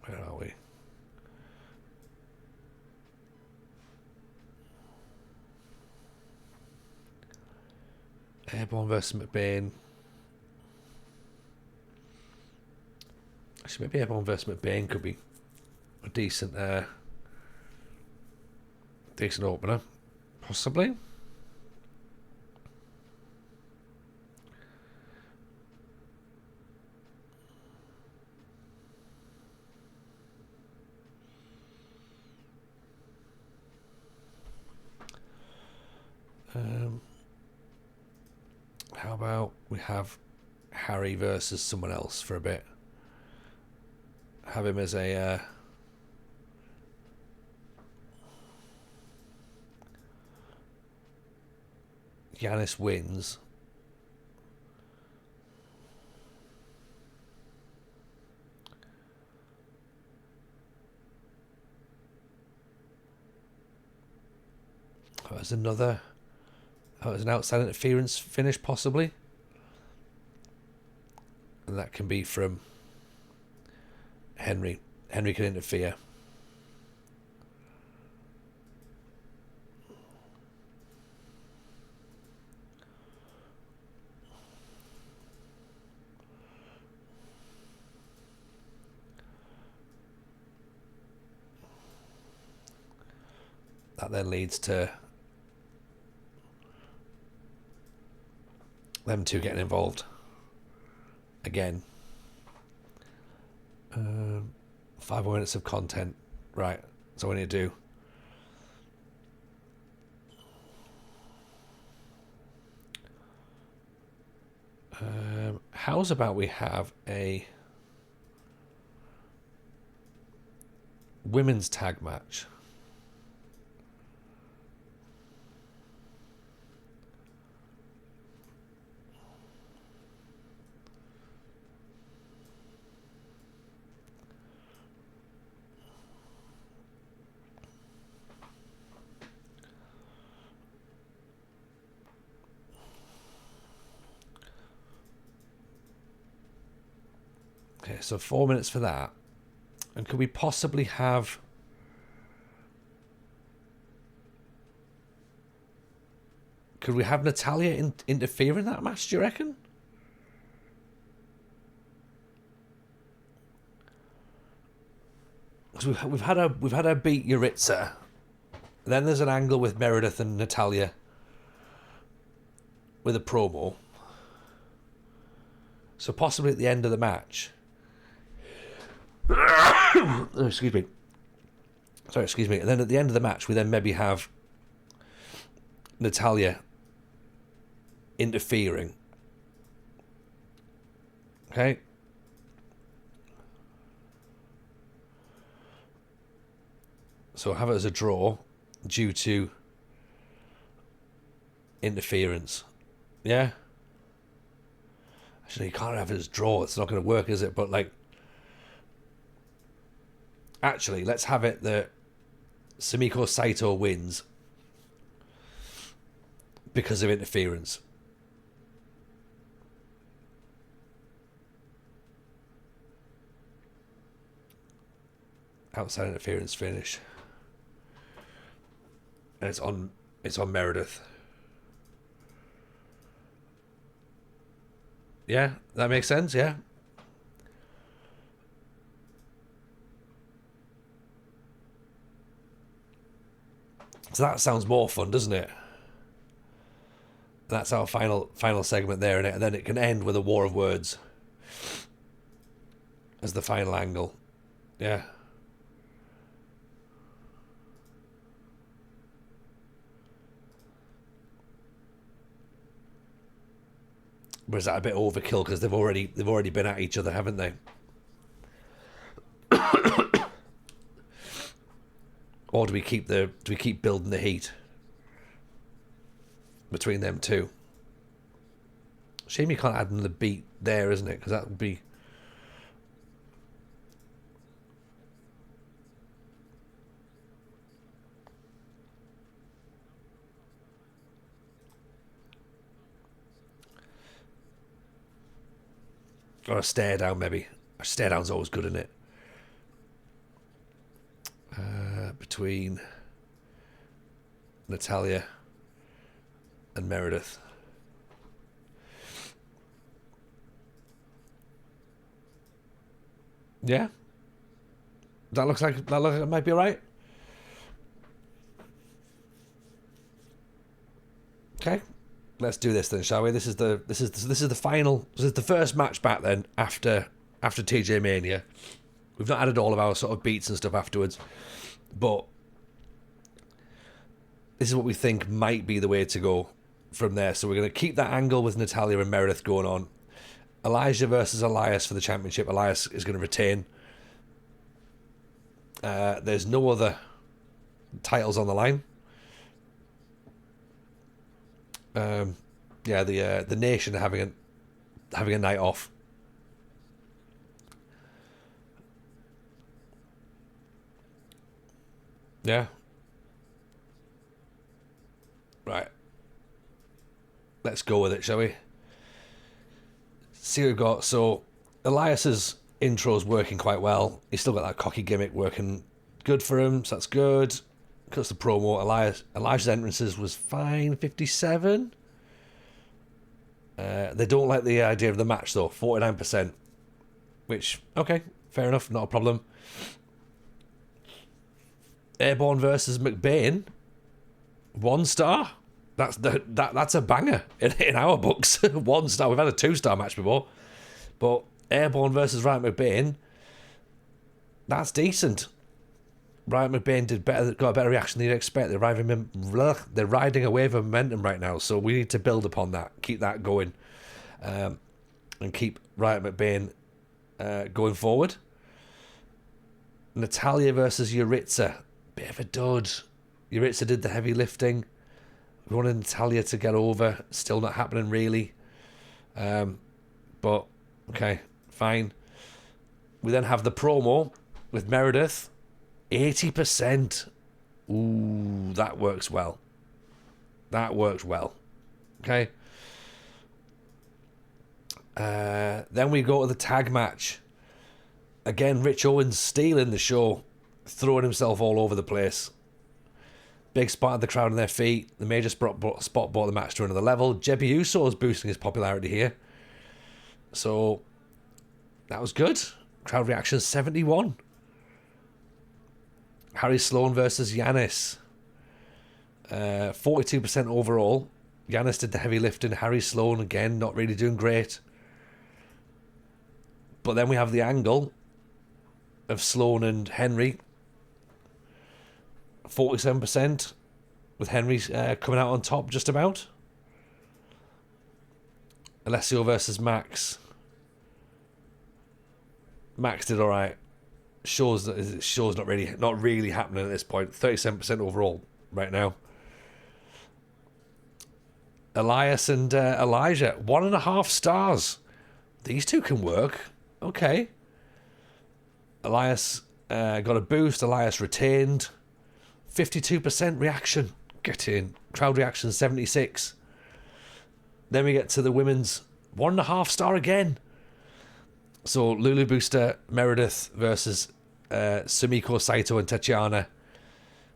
Where are we? Airborne versus McBain. Actually, maybe Airborne versus McBain could be a decent opener, possibly. How about we have Harry versus someone else for a bit? Have him as a Giannis wins. There's another. Oh, there's an outside interference finish, possibly. And that can be from Henry. Henry can interfere. That then leads to them two getting involved again. 5 more minutes of content. Right, that's all we need to do. How's about we have a women's tag match? Okay, so 4 minutes for that. And could we possibly have... Could we have Natalia interfere in that match, do you reckon? Because we've had her beat Yuritsa. Then there's an angle with Meredith and Natalia with a promo. So possibly at the end of the match... oh, excuse me. Sorry, excuse me. And then at the end of the match, we then maybe have Natalia interfering. Okay? So have it as a draw due to interference. Yeah? Actually, you can't have it as draw. It's not going to work, is it? But, like... Actually, let's have it that Sumiko Saito wins because of interference. Outside interference finish. And it's on Meredith. Yeah, that makes sense, yeah. So that sounds more fun, doesn't it? That's our final segment there, and then it can end with a war of words as the final angle. Yeah. But is that a bit overkill because they've already been at each other, haven't they? Or do we keep building the heat between them two? Shame you can't add another beat there, isn't it? Because that would be. Or a stare down, maybe. A stare down's always good, isn't it? Between Natalya and Meredith. Yeah. That looks like it might be alright. Okay. Let's do this then, shall we? This is the final. This is the first match back then after TJ Mania. We've not added all of our sort of beats and stuff afterwards, but this is what we think might be the way to go from there. So we're going to keep that angle with Natalya and Meredith going on. Elijah versus Elias for the championship. Elias is going to retain. There's no other titles on the line. Yeah, the nation are having a night off. Yeah. Right. Let's go with it, shall we? See what we've got. So Elias's intro's working quite well. He's still got that cocky gimmick working good for him, so that's good. Cuts the promo. Elijah's entrances was fine, 57. They don't like the idea of the match though, 49%. Which, okay, fair enough, not a problem. Airborne versus McBain, 1 star. That's a banger in our books. 1 star. We've had a 2-star match before, but Airborne versus Ryan McBain, that's decent. Ryan McBain got a better reaction than you'd expect. They're riding a wave of momentum right now, so we need to build upon that, keep that going, and keep Ryan McBain going forward. Natalya versus Yuritsa, bit of a dud. Yuritsa did the heavy lifting. We wanted Natalya to get over. Still not happening really. But okay, fine. We then have the promo with Meredith. 80%. Ooh, that works well. That works well. Okay. Then we go to the tag match. Again, Rich Owens stealing the show, throwing himself all over the place. Big spot of the crowd on their feet. The major spot brought the match to another level. Jebby Uso is boosting his popularity here. So, that was good. Crowd reaction 71. Harry Sloan versus Yanis. 42% overall. Yanis did the heavy lifting. Harry Sloan, again, not really doing great. But then we have the angle of Sloan and Henry. 47%, with Henry coming out on top just about. Alessio versus Max. Max did all right. Show's not really happening at this point. 37% overall right now. Elias and Elijah, 1.5 stars. These two can work. Okay. Elias got a boost. Elias retained. 52% reaction. Get in. Crowd reaction 76. Then we get to the women's 1.5 star again. So Lulu Booster, Meredith versus Sumiko, Saito, and Tatiana.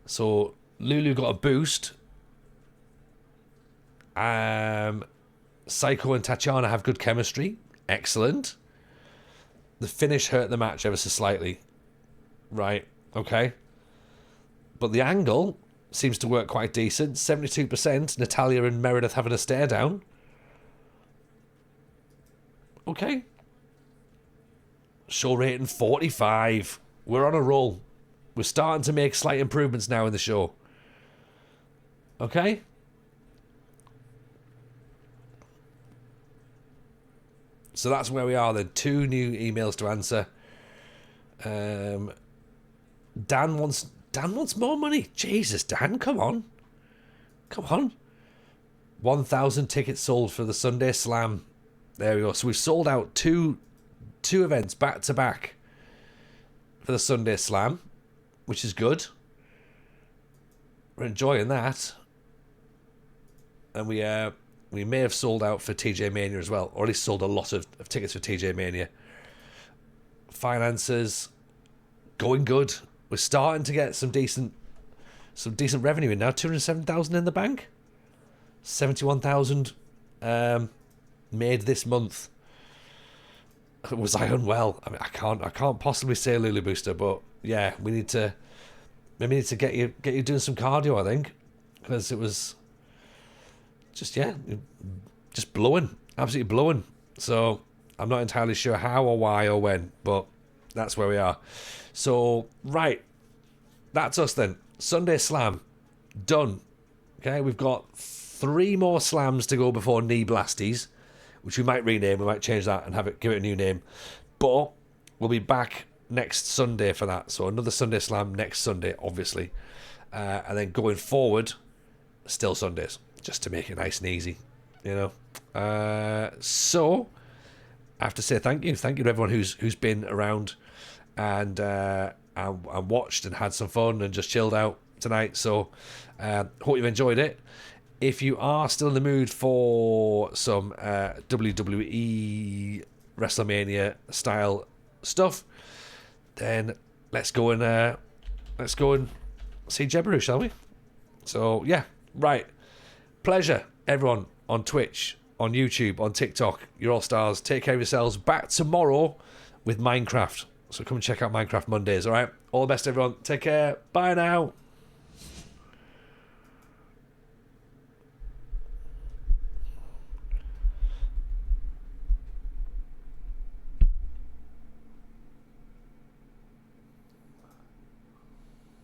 So Lulu got a boost. Saiko and Tatiana have good chemistry. Excellent. The finish hurt the match ever so slightly. Right, okay. But the angle seems to work quite decent. 72%. Natalia and Meredith having a stare down. Okay. Show rating 45. We're on a roll. We're starting to make slight improvements now in the show. Okay? So that's where we are then. 2 new emails to answer. Dan wants more money. Jesus, Dan, come on. Come on. 1,000 tickets sold for the Sunday Slam. There we go. So we've sold out two events back to back for the Sunday Slam, which is good. We're enjoying that. And we may have sold out for TJ Mania as well, or at least sold a lot of tickets for TJ Mania. Finances going good. We're starting to get some decent revenue in now. 207,000 in the bank. 71,000 made this month. Was I unwell? I mean, I can't possibly say Lulu Booster, but yeah, we need to get you doing some cardio, I think, because it was just blowing, absolutely blowing. So I'm not entirely sure how or why or when, but that's where we are. So right, that's us then. Sunday Slam done. Okay, we've got 3 more slams to go before Knee Blasties, which we might rename. We might change that and give it a new name. But we'll be back next Sunday for that. So another Sunday Slam next Sunday, obviously. And then going forward, still Sundays, just to make it nice and easy, you know. So I have to say thank you. Thank you to everyone who's been around and watched and had some fun and just chilled out tonight. So hope you've enjoyed it. If you are still in the mood for some WWE WrestleMania style stuff, then let's go and see Jebaru, shall we? So yeah, right. Pleasure, everyone on Twitch, on YouTube, on TikTok. You're all stars. Take care of yourselves. Back tomorrow with Minecraft. So come and check out Minecraft Mondays. All right. All the best, everyone. Take care. Bye now.